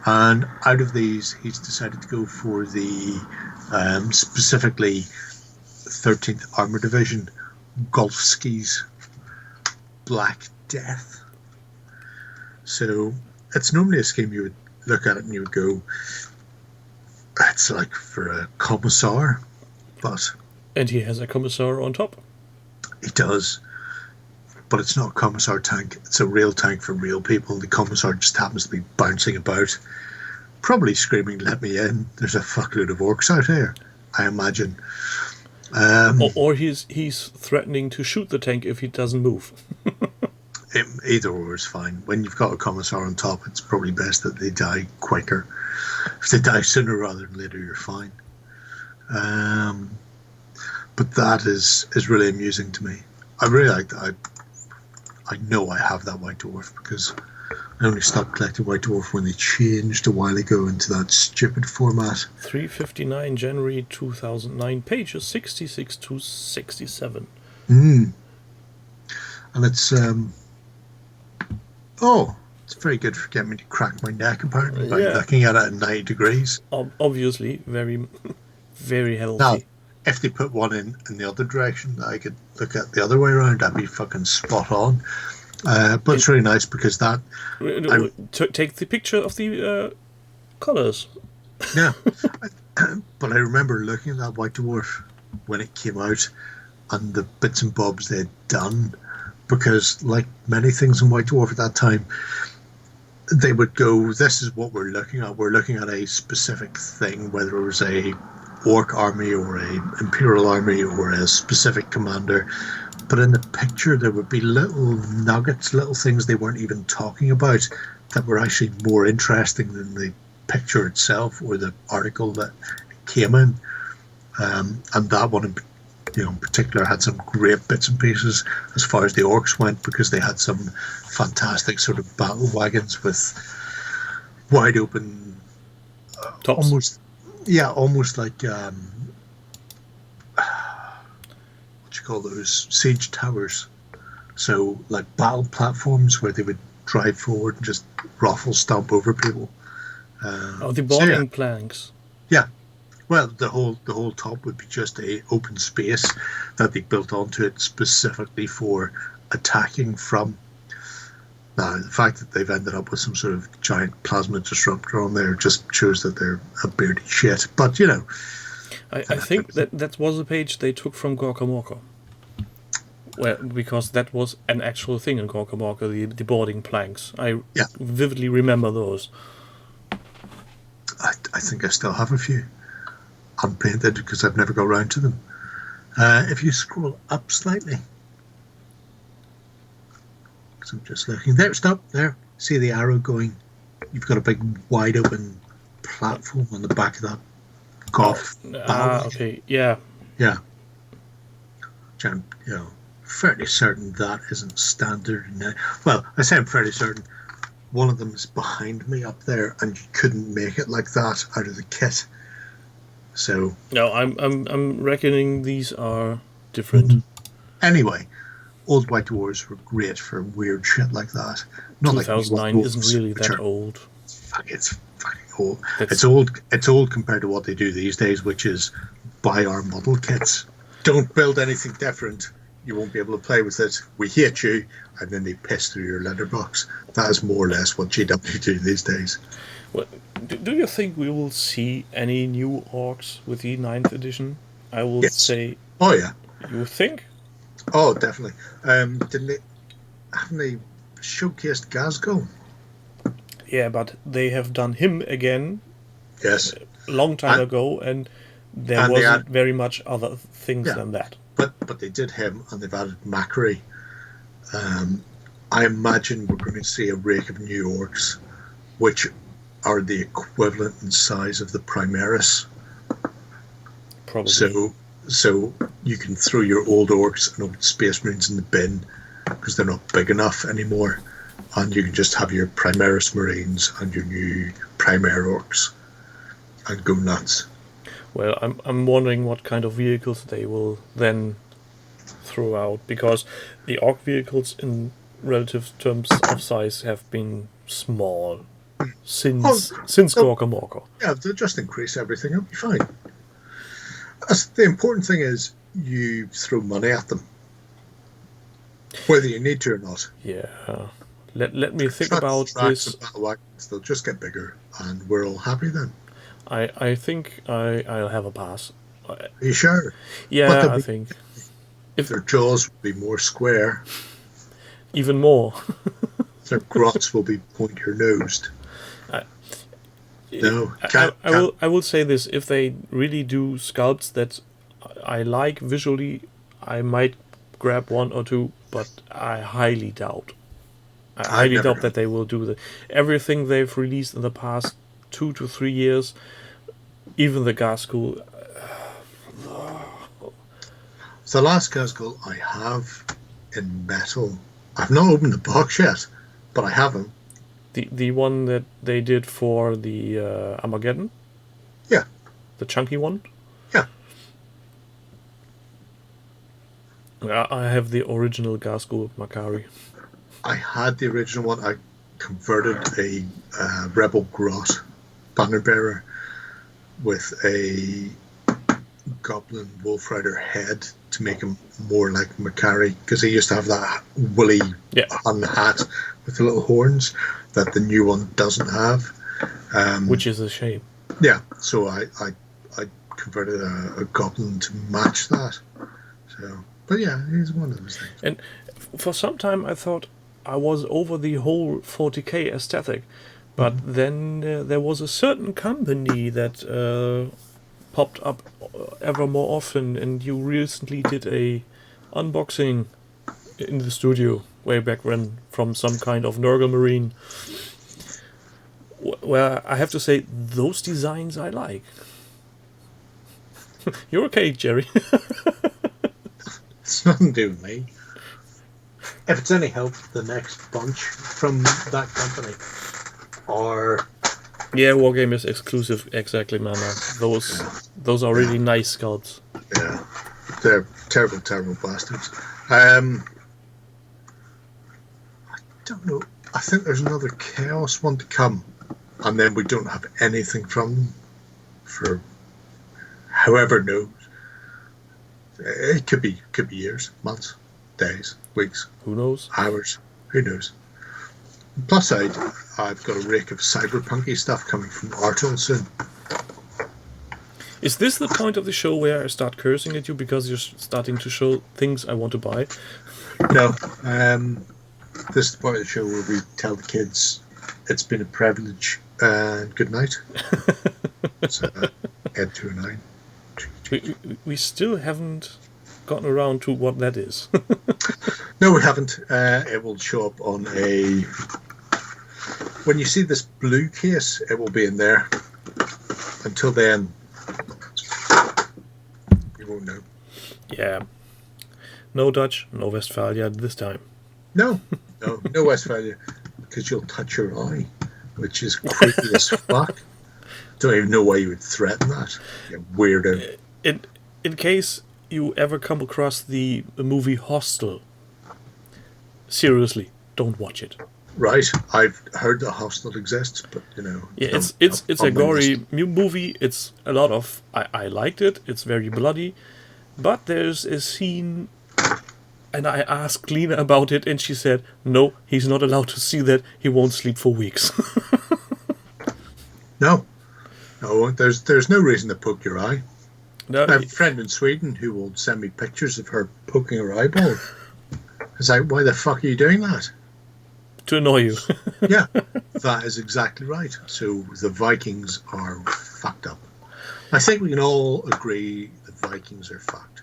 And out of these, he's decided to go for the specifically 13th Armour Division Golfski's Black Death. So it's normally a scheme you would look at it and you would go, it's like for a commissar, but... And he has a commissar on top. He does. But it's not a commissar tank. It's a real tank for real people. The commissar just happens to be bouncing about, probably screaming, let me in. There's a fuckload of orcs out here, I imagine. Or he's threatening to shoot the tank if he doesn't move. Either or is fine. When you've got a commissar on top, it's probably best that they die quicker. If they die sooner rather than later, you're fine. But that is really amusing to me. I really like that. I know I have that White Dwarf because I only stopped collecting White Dwarf when they changed a while ago into that stupid format. 359 January 2009, pages 66 to 67. And it's it's very good for getting me to crack my neck apparently by looking at it at 90 degrees. Obviously, very, very healthy. Now, if they put one in the other direction that I could look at the other way around, that'd be fucking spot on. But it's really nice because that... Take the picture of the colours. Yeah. But I remember looking at that White Dwarf when it came out and the bits and bobs they'd done, because like many things in White Dwarf at that time, they would go, this is what we're looking at. We're looking at a specific thing, whether it was a orc army or a imperial army or a specific commander, but in the picture there would be little nuggets, little things they weren't even talking about that were actually more interesting than the picture itself or the article that came in. And that one in particular had some great bits and pieces as far as the orcs went, because they had some fantastic sort of battle wagons with wide open tops. Almost like what you call those, siege towers, So, like battle platforms where they would drive forward and just ruffle stomp over people. The boarding planks. Yeah. Well, the whole top would be just a open space that they built onto it specifically for attacking from. Now, the fact that they've ended up with some sort of giant plasma disruptor on there just shows that they're a beardy shit. But, you know. I think that was a page they took from Gorka Morka. Well, because that was an actual thing in Gorka Morka, the boarding planks. I vividly remember those. I think I still have a few unpainted because I've never got around to them. If you scroll up slightly. So I'm just looking. There, stop, there. See the arrow going? You've got a big wide open platform on the back of that golf. Okay, yeah. Yeah. Which I'm, fairly certain that isn't standard. Well, I say I'm fairly certain. One of them is behind me up there, and you couldn't make it like that out of the kit. So no, I'm reckoning these are different. Anyway, old white dwarves were great for weird shit like that. Not 2009 like isn't really that old. It's fucking old. It's old compared to what they do these days, which is buy our model kits. Don't build anything different. You won't be able to play with it. We hate you, and then they piss through your letterbox. That is more or less what GW do these days. Well, do you think we will see any new orcs with the 9th edition? I will say. Oh yeah. You think? Oh, definitely. Haven't they showcased Gazgo? Yeah, but they have done him again. Yes. A long time ago, and there wasn't very much other things than that. But they did him, and they've added Macri. I imagine we're going to see a rake of new orcs, which are the equivalent in size of the Primaris. Probably. So you can throw your old orcs and old space marines in the bin because they're not big enough anymore, and you can just have your Primaris marines and your new Primar orcs and go nuts. Well, I'm wondering what kind of vehicles they will then throw out, because the orc vehicles in relative terms of size have been small since Gorka Morka. Yeah, they'll just increase everything. It'll be fine. The important thing is you throw money at them, whether you need to or not. Yeah. Let me think about this. They'll just get bigger, and we're all happy then. I think I'll have a pass. Are you sure? Yeah, I think. If their jaws will be more square. Even more. Their grots will be pointer-nosed. No, I will say this: if they really do sculpts that I like visually, I might grab one or two, but I highly doubt. I highly doubt that they will do everything they've released in the past 2 to 3 years. Even the Gaskell. The last Gaskell I have in metal. I've not opened the box yet, but I have them. The one that they did for the Armageddon? Yeah. The chunky one? Yeah. I have the original Gaskell Makari. I had the original one. I converted a Rebel Grot banner bearer with a Goblin Wolf Rider head to make him more like Makari, because he used to have that woolly hat with the little horns that the new one doesn't have. Which is a shame. Yeah, so I converted a Goblin to match that. So, but yeah, he's one of those things. And for some time I thought I was over the whole 40k aesthetic, but then there was a certain company that popped up ever more often, and you recently did a unboxing in the studio way back when from some kind of Nurgle Marine, where I have to say those designs I like. You're okay, Jerry. It's nothing to do with me. If it's any help, the next bunch from that company are... Yeah, Wargame is exclusive, exactly, man. Those are really nice sculpts. Yeah, they're terrible, terrible bastards. don't know. I think there's another Chaos one to come, and then we don't have anything from them for however knows. It could be years, months, days, weeks. Who knows? Hours. Who knows? Plus side, I've got a rake of cyberpunky stuff coming from Artel soon. Is this the point of the show where I start cursing at you because you're starting to show things I want to buy? No. This is the part of the show where we tell the kids it's been a privilege and good night. So, Ed 209. We still haven't gotten around to what that is. No, we haven't. It will show up on a... When you see this blue case, it will be in there. Until then, you won't know. Yeah. No Dutch, no Westphalia this time. No Westphalia, because you'll touch your eye, which is creepy as fuck. Don't even know why you would threaten that, you weirdo. In case you ever come across the movie Hostel, seriously, don't watch it. Right, I've heard that Hostel exists, but yeah, it's a gory movie. It's a lot of I liked it. It's very bloody, but there's a scene, and I asked Lena about it, and she said, "No, he's not allowed to see that. He won't sleep for weeks." No, there's no reason to poke your eye. No, I have a friend in Sweden who will send me pictures of her poking her eyeball. It's like, why the fuck are you doing that? To annoy you. Yeah, that is exactly right. So the Vikings are fucked up. I think we can all agree the Vikings are fucked.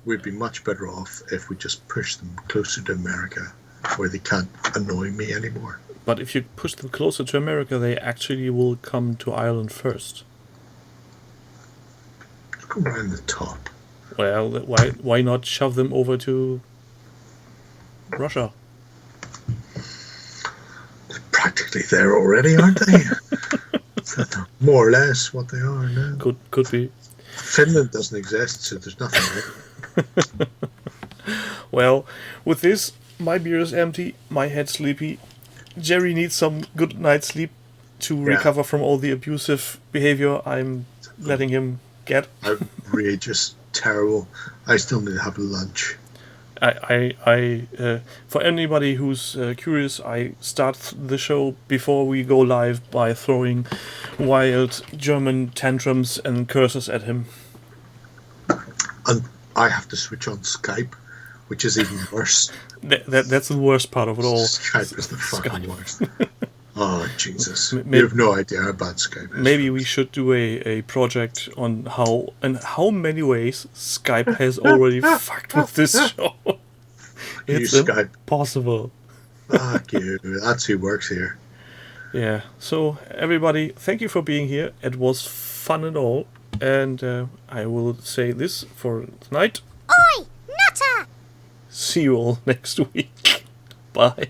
We'd be much better off if we just push them closer to America, where they can't annoy me anymore. But if you push them closer to America, they actually will come to Ireland first. Go around the top. Well, why not shove them over to Russia? They're practically there already, aren't they? More or less what they are now. Could be. Finland doesn't exist, so there's nothing there. Well, with this, my beer is empty, my head's sleepy. Jerry needs some good night's sleep to recover from all the abusive behavior I'm letting him get. Outrageous, terrible. I still need to have lunch. For anybody who's curious, I start the show before we go live by throwing wild German tantrums and curses at him. And I have to switch on Skype, which is even worse. That's the worst part of it all. Skype is the fucking worst. Oh, Jesus. You have no idea how bad Skype is. Maybe we should do a project on how many ways Skype has already fucked with this show. It's Skype. Impossible. Fuck you. That's who works here. Yeah. So, everybody, thank you for being here. It was fun and all. And I will say this for tonight. Oi, nutter! See you all next week. Bye.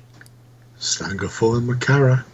Slangafol and Macara.